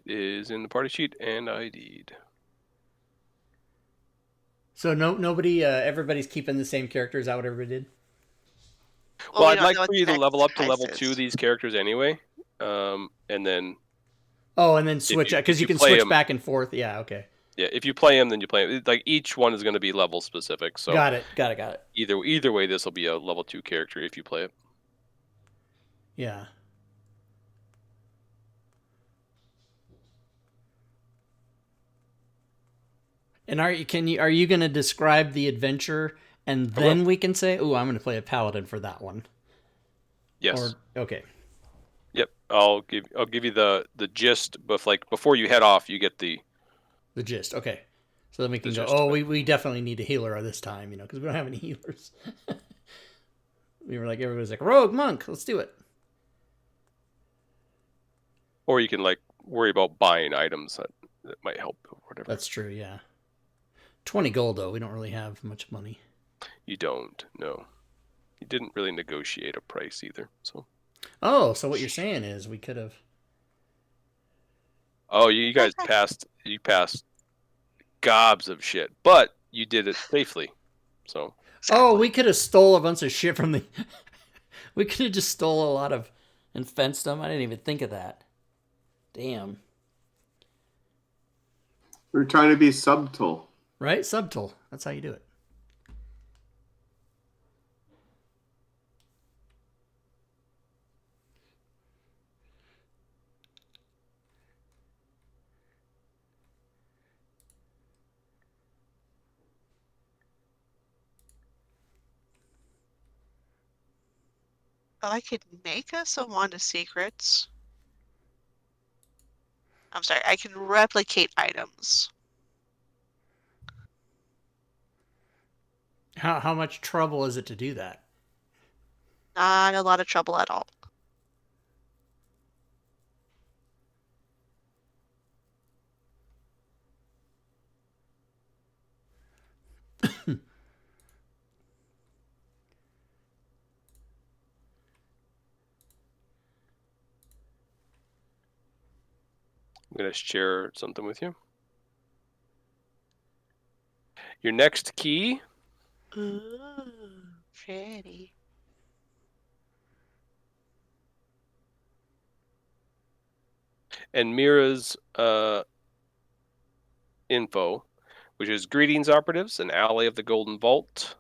is in the party sheet and ID'd. So nobody, everybody's keeping the same character. Is that what everybody did? Well, we I'd don't like know what for the you to next level up to heist level is. 2 these characters anyway, and then Oh, and then switch you- because you if you can play switch 'em- back and forth. Yeah, okay. Yeah, if you play him, then you play him. Like each one is going to be level specific. So Got it. either way, this will be a level 2 character if you play it. Yeah. And are you going to describe the adventure and then we can say, "Ooh, I'm going to play a paladin for that one." Yes. Or okay. Yep. I'll give you the gist, but like before you head off, you get the gist. Okay. So then we can The go, gist of "Oh, it. we definitely need a healer this time, because we don't have any healers." We were like, everybody's like, "Rogue monk, let's do it." or you can like worry about buying items that might help or whatever. That's true, yeah. 20 gold though. We don't really have much money. You don't. No. You didn't really negotiate a price either. So. Oh, so what you're saying is we could have. Oh, you guys passed gobs of shit, but you did it safely. So. Oh, we could have stole a bunch of shit from the. We could have just stole a lot of and fenced them. I didn't even think of that. Damn. We're trying to be subtle. Right? Subtle. That's how you do it. Oh, I could make us a wand of secrets. I'm sorry, I can replicate items. How much trouble is it to do that? Not a lot of trouble at all. I'm going to share something with you. Your next key. Ooh, pretty. And Mira's info, which is greetings, operatives. An ally of the Golden Vault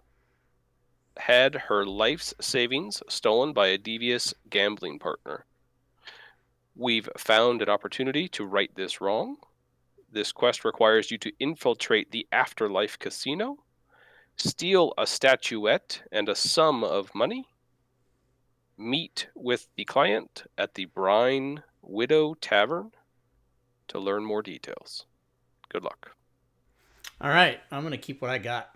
had her life's savings stolen by a devious gambling partner. We've found an opportunity to right this wrong. This quest requires you to infiltrate the Afterlife Casino, steal a statuette and a sum of money, meet with the client at the Brine Widow Tavern to learn more details. Good luck. All right. I'm going to keep what I got.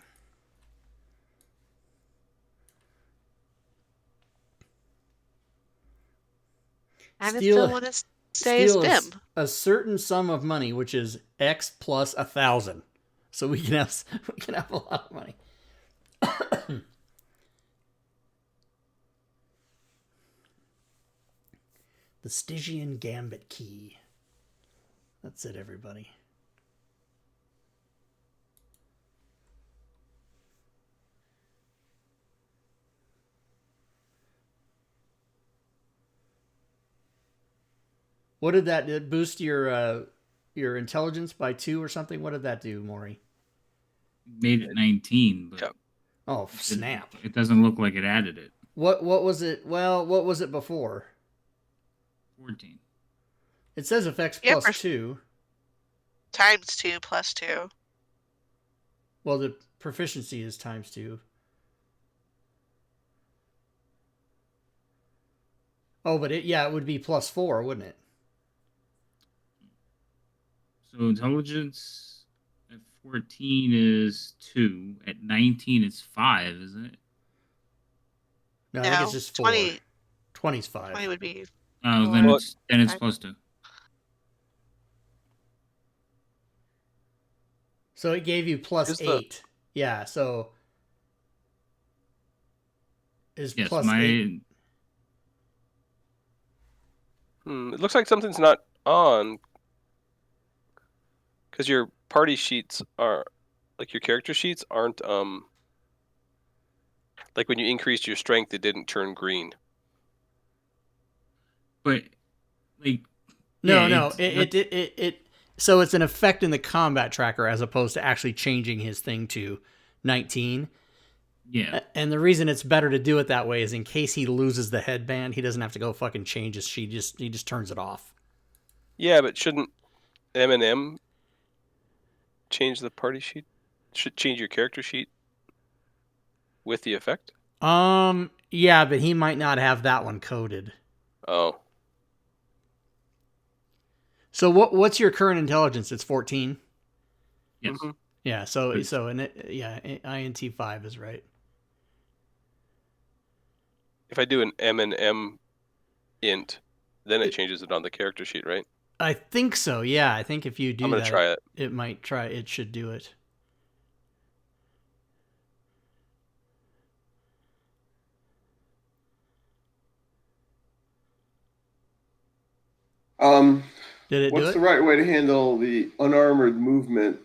And I still want to stay as Bim. A certain sum of money, which is X plus 1,000. So we can have a lot of money. The Stygian Gambit Key. That's it, everybody. What did that? Did it boost your intelligence by 2 or something? What did that do, Maury? Made it 19, but Yep. Oh, snap. it doesn't look like it added it. What was it? Well, what was it before? 14. It says effects Yeah, plus 2. Times 2 plus 2. Well, the proficiency is times 2. Oh, but it would be plus 4, wouldn't it? So intelligence at 14 is 2. At 19 it's 5, isn't it? No, I think it's just 4. 20. 20's 5. 20 would be. Oh, then Well, it's plus 2. So it gave you plus Is 8. Yeah, so is Yes, plus 8. It looks like something's not on because your party sheets are like your character sheets aren't like when you increased your strength it didn't turn green. But like No, it So it's an effect in the combat tracker as opposed to actually changing his thing to 19. Yeah. And the reason it's better to do it that way is in case he loses the headband, he doesn't have to go fucking change his sheet. He just turns it off. Yeah, but shouldn't M change the party sheet? Should change your character sheet with the effect? Yeah, but he might not have that one coded. Oh. So what's your current intelligence? It's 14. Yes. Mhm. Yeah, INT 5 is right. If I do an M int, then it changes it on the character sheet, right? I think so. Yeah, I think if you do I'm gonna that, try it. It should do it. Did it do What's it? the right way to handle the unarmored movement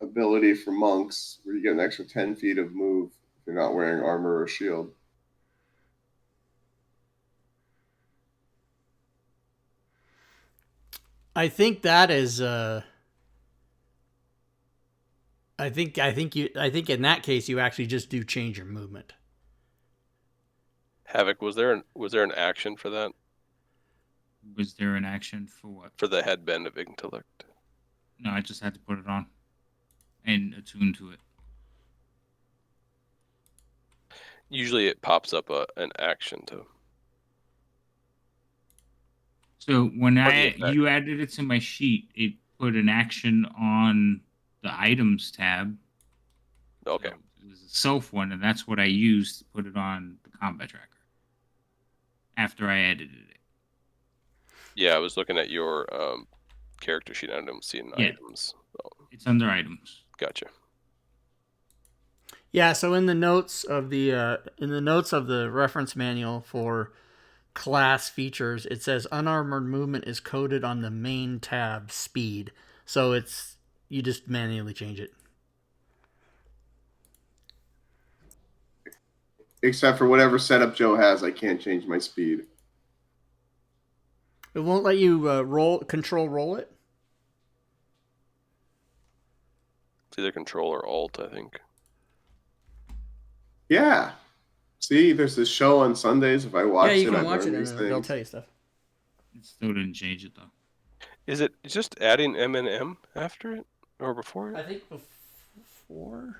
ability for monks, where you get an extra 10 feet of move if you're not wearing armor or shield? I think that is. I think in that case you actually just do change your movement. Havoc, was there an action for that? Was there an action for what? For the headband of intellect? No, I just had to put it on and attune to it. Usually it pops up an action too. So when the effect. you added it to my sheet, it put an action on the items tab. Okay. So it was a self one, and that's what I used to put it on the combat tracker after I edited it. Yeah, I was looking at your character sheet. I don't see items. So. It's under items. Gotcha. Yeah, so in the notes of the reference manual for class features, it says unarmored movement is coded on the main tab speed. So you just manually change it. Except for whatever setup Joe has, I can't change my speed. It won't let you control roll it? It's either control or alt, I think. Yeah. See, there's this show on Sundays. If I watch Yeah, you it, I can watch learn it these and things. they'll tell you stuff. It still didn't change it though. Is it just adding M after it or before it? I think before.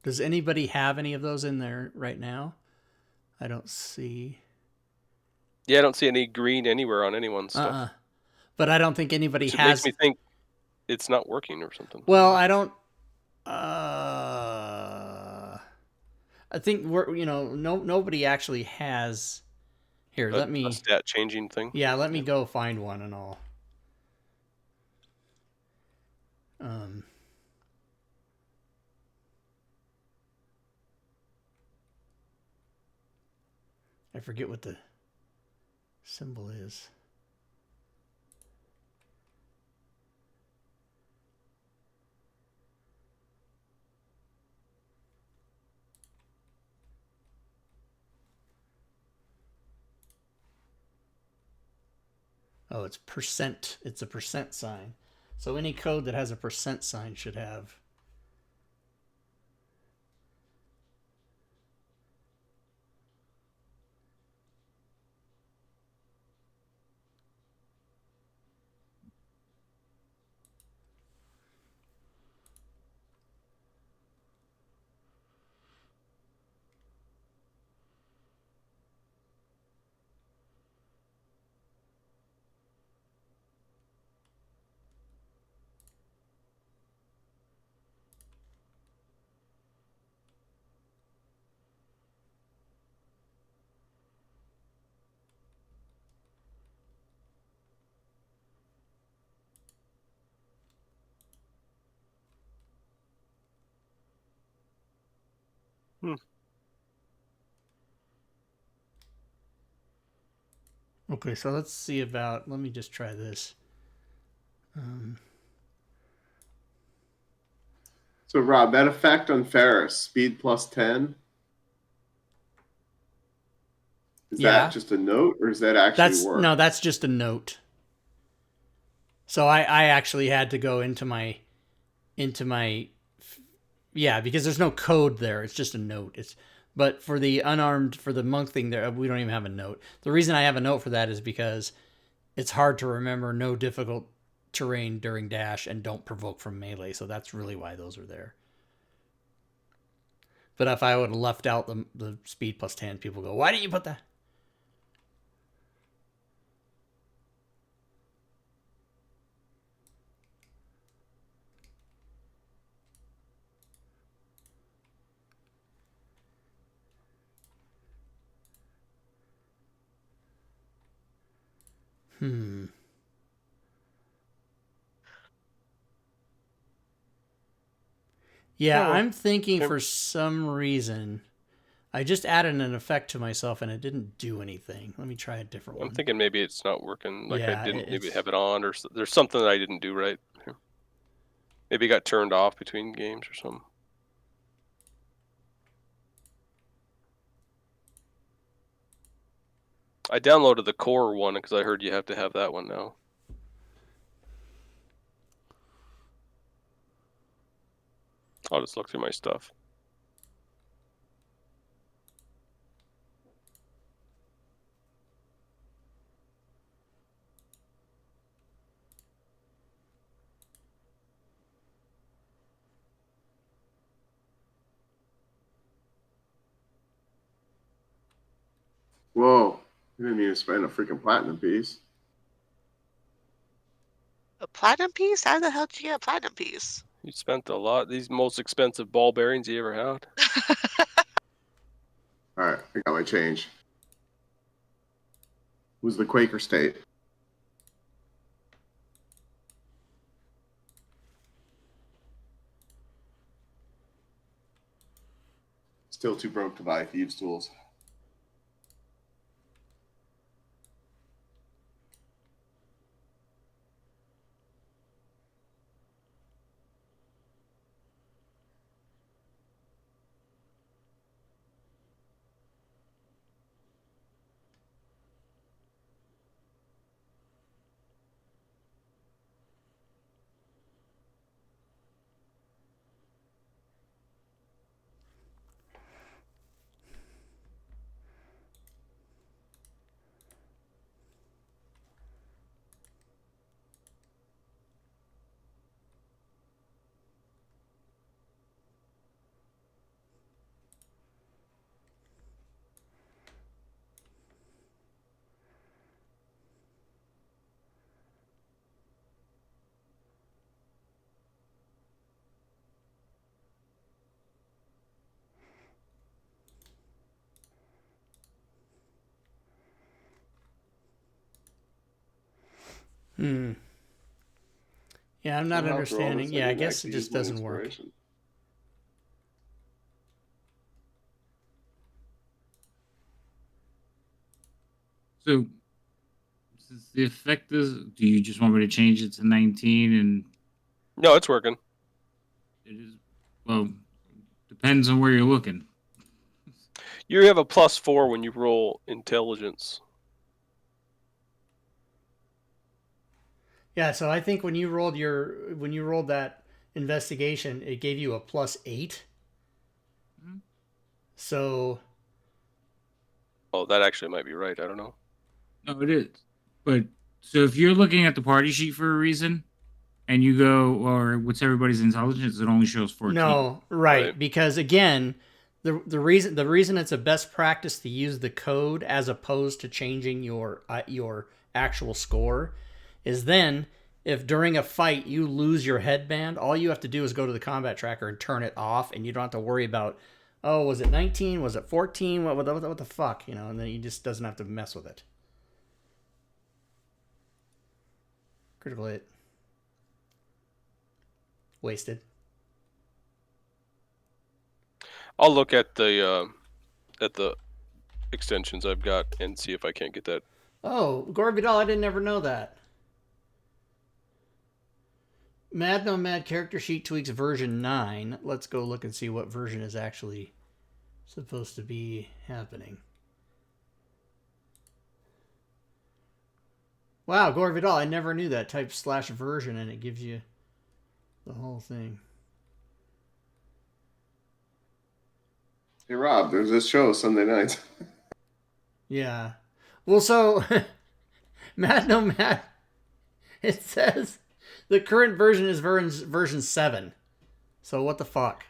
Does anybody have any of those in there right now? I don't see. Yeah, I don't see any green anywhere on anyone's stuff. But I don't think anybody It has. makes me think it's not working or something. Well, I don't. I think nobody actually has. Here, let me. A stat changing thing. Yeah, let me go find one and all. I forget what the symbol is. Oh, it's percent. It's a percent sign. So any code that has a percent sign should have. Okay, so let's see about. Let me just try this. So, Rob, that effect on Ferris, speed plus 10, is Yeah. that just a note, or does that actually work? No, that's just a note. So I actually had to go into my yeah, because there's no code there. It's just a note. But for the unarmed, for the monk thing there, we don't even have a note. The reason I have a note for that is because it's hard to remember no difficult terrain during dash and don't provoke from melee. So that's really why those are there. But if I would have left out the speed plus 10, people go, why didn't you put that? Yeah, Oh, I'm thinking okay. for some reason I just added an effect to myself and it didn't do anything. Let me try a different I'm one. thinking maybe it's not working. Like I Yeah, didn't maybe it's have it on, or there's something that I didn't do right. Maybe it got turned off between games or something. I downloaded the core one because I heard you have to have that one now. I'll just look through my stuff. Whoa. You didn't even spend a freaking platinum piece. A platinum piece? How the hell did you get a platinum piece? You spent a lot. These most expensive ball bearings you ever had. Alright, I got my change. Who's the Quaker State? Still too broke to buy thieves' tools. yeah, I'm not Somehow through all understanding. this, I Yeah, I didn't guess it actually just use my doesn't work. inspiration. So, since the effect is, do you just want me to change it to 19? And No, it's working. it is, well, depends on where you're looking. You have a +4 when you roll intelligence. Yeah, so I think when you rolled that investigation, it gave you a +8. Mhm. So Oh, that actually might be right. I don't know. No, it is. But so if you're looking at the party sheet for a reason, and you go, or what's everybody's intelligence, it only shows 14. no, right, Right. because again, the reason it's a best practice to use the code as opposed to changing your actual score is then if during a fight you lose your headband, all you have to do is go to the combat tracker and turn it off, and you don't have to worry about, oh, was it 19? Was it 14? What the fuck? You know, and then he just doesn't have to mess with it. Critical hit. Wasted. I'll look at the extensions I've got and see if I can't get that. Oh, Gore Vidal, I didn't ever know that. Mad No Mad character sheet tweaks version 9. Let's go look and see what version is actually supposed to be happening. Wow, Gore Vidal. I never knew that. Type /version and it gives you the whole thing. Hey Rob, there's this show Sunday nights. Yeah. Well, so Matt, it says the current version is version 7. So what the fuck?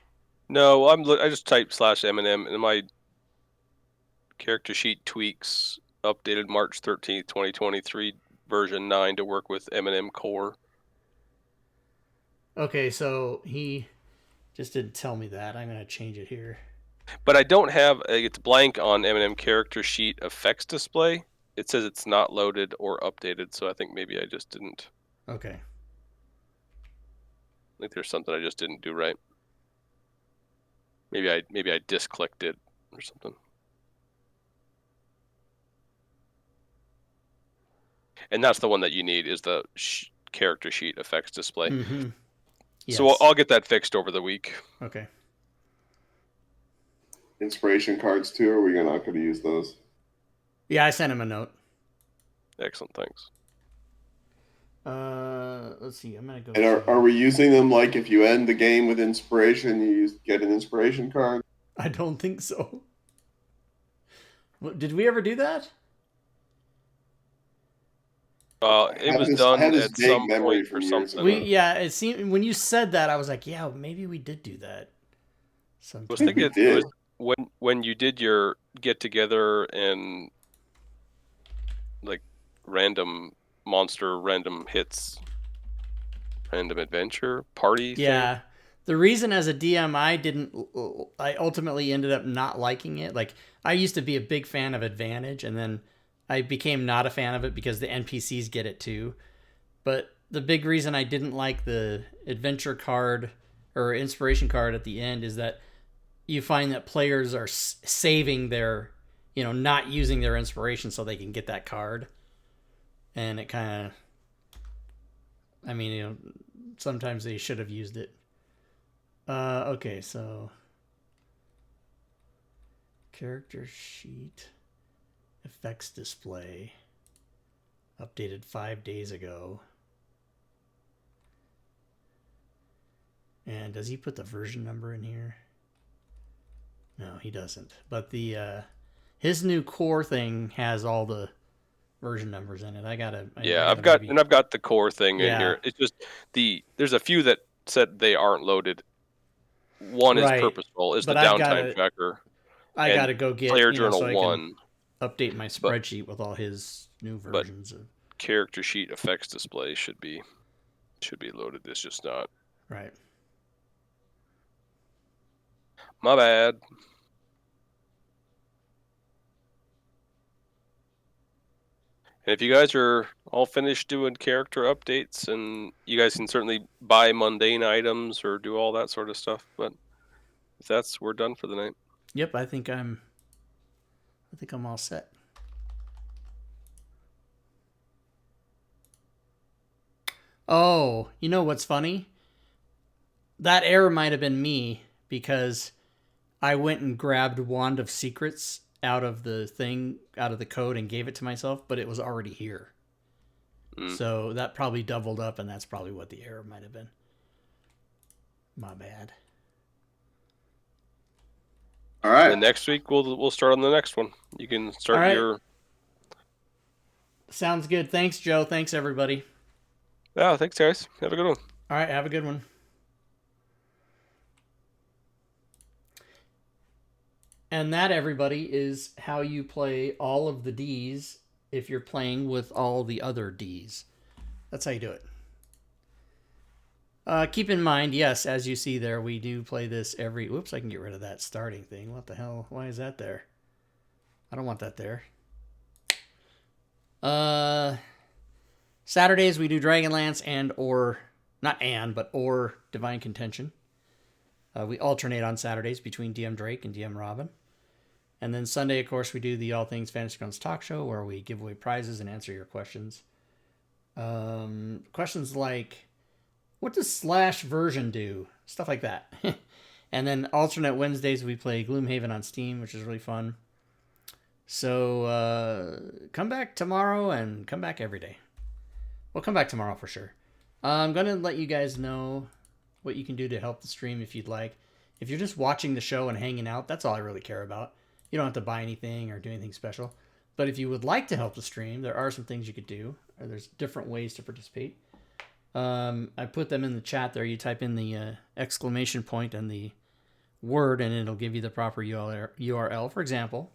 No, I just typed /Eminem and my character sheet tweaks updated March 13th, 2023 version 9 to work with Eminem Core. Okay, so he just didn't tell me that. I'm going to change it here. But I don't have it's blank on Eminem character sheet effects display. It says it's not loaded or updated, so I think maybe I just didn't. Okay. I think there's something I just didn't do right. Maybe I disclicked it or something. And that's the one that you need is the character sheet effects display. Mm-hmm. Yes. So I'll get that fixed over the week. Okay. Inspiration cards too, or are we not going to use those? Yeah, I sent him a note. Excellent, thanks. Let's see. I'm gonna go. And are we using them like if you end the game with inspiration, get an inspiration card? I don't think so. Did we ever do that? It was done at some point or something. It seemed when you said that, I was like, yeah, maybe we did do that. I was thinking it was when you did your get together and like random monster, random hits, random adventure party. Yeah. Thing. The reason as a DM I ultimately ended up not liking it. Like I used to be a big fan of Advantage, and then I became not a fan of it because the NPCs get it too. But the big reason I didn't like the adventure card or inspiration card at the end is that you find that players are saving their, not using their inspiration so they can get that card. And it kind of, sometimes they should have used it. Okay, so character sheet effects display updated 5 days ago. And does he put the version number in here? No, he doesn't. But the his new core thing has all the version numbers in it. I've got the core thing in here. It's just there's a few that said they aren't loaded. One is purposeful, is the downtime tracker. I gotta go get Player Journal 1. Update my spreadsheet with all his new versions of character sheet effects display should be loaded. It's just not. Right. My bad. And if you guys are all finished doing character updates, and you guys can certainly buy mundane items or do all that sort of stuff, but if we're done for the night. Yep, I think I'm all set. Oh, you know what's funny? That error might have been me because I went and grabbed Wand of Secrets out of the code and gave it to myself, but it was already here. So that probably doubled up, and that's probably what the error might have been. My bad. All right. And next week we'll start on the next one. You can start your. Sounds good. Thanks, Joe. Thanks, everybody. Yeah, thanks, guys. Have a good one. All right, have a good one. And that, everybody, is how you play all of the Ds if you're playing with all the other Ds. That's how you do it. Keep in mind, yes, as you see there, we do play this every... Whoops, I can get rid of that starting thing. What the hell? Why is that there? I don't want that there. Saturdays, we do Dragonlance or Divine Contention. We alternate on Saturdays between DM Drake and DM Robin. And then Sunday, of course, we do the All Things Fantasy Grounds talk show where we give away prizes and answer your questions. Questions like, what does /version do? Stuff like that. And then alternate Wednesdays, we play Gloomhaven on Steam, which is really fun. So come back tomorrow and come back every day. We'll come back tomorrow for sure. I'm going to let you guys know what you can do to help the stream if you'd like. If you're just watching the show and hanging out, that's all I really care about. You don't have to buy anything or do anything special. But if you would like to help the stream, there are some things you could do. There's different ways to participate. I put them in the chat there. You type in the exclamation point and the word, and it'll give you the proper URL. For example,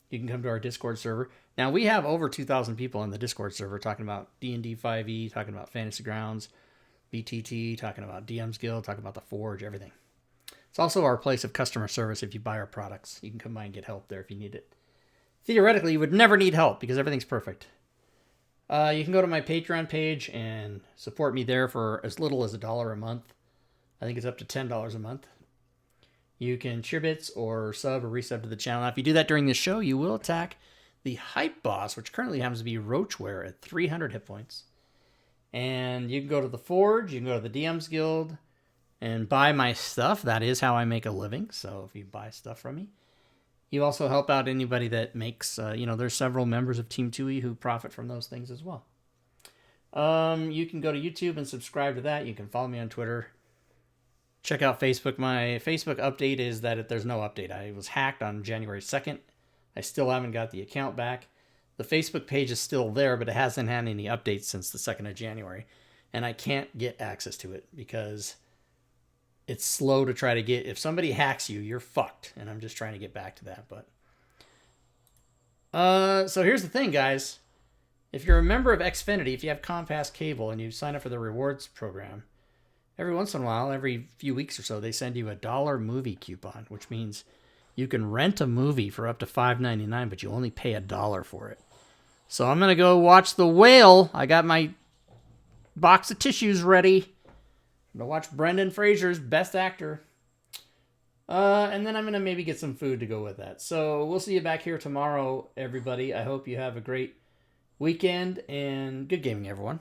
you can come to our Discord server. Now, we have over 2,000 people in the Discord server talking about D&D 5e, talking about Fantasy Grounds, BTT, talking about DM's Guild, talking about the Forge, everything. It's also our place of customer service. If you buy our products, you can come by and get help there if you need it. Theoretically, you would never need help because everything's perfect. You can go to my Patreon page and support me there for as little as $1 a month. I think it's up to $10 a month. You can cheer bits or sub or resub to the channel. Now, if you do that during this show, you will attack the Hype Boss, which currently happens to be Roachware at 300 hit points. And you can go to the Forge, you can go to the DM's Guild, and buy my stuff. That is how I make a living. So if you buy stuff from me, you also help out anybody that makes, there's several members of Team 2E who profit from those things as well. You can go to YouTube and subscribe to that. You can follow me on Twitter. Check out Facebook. My Facebook update is that there's no update. I was hacked on January 2nd. I still haven't got the account back. The Facebook page is still there, but it hasn't had any updates since the 2nd of January. And I can't get access to it because it's slow to try to get. If somebody hacks you, you're fucked. And I'm just trying to get back to that. But so here's the thing, guys. If you're a member of Xfinity, if you have Comcast cable and you sign up for the rewards program, every once in a while, every few weeks or so, they send you a $1 movie coupon, which means you can rent a movie for up to $5.99, but you only pay $1 for it. So I'm going to go watch The Whale. I got my box of tissues ready. I'm going to watch Brendan Fraser's Best Actor. And then I'm going to maybe get some food to go with that. So we'll see you back here tomorrow, everybody. I hope you have a great weekend and good gaming, everyone.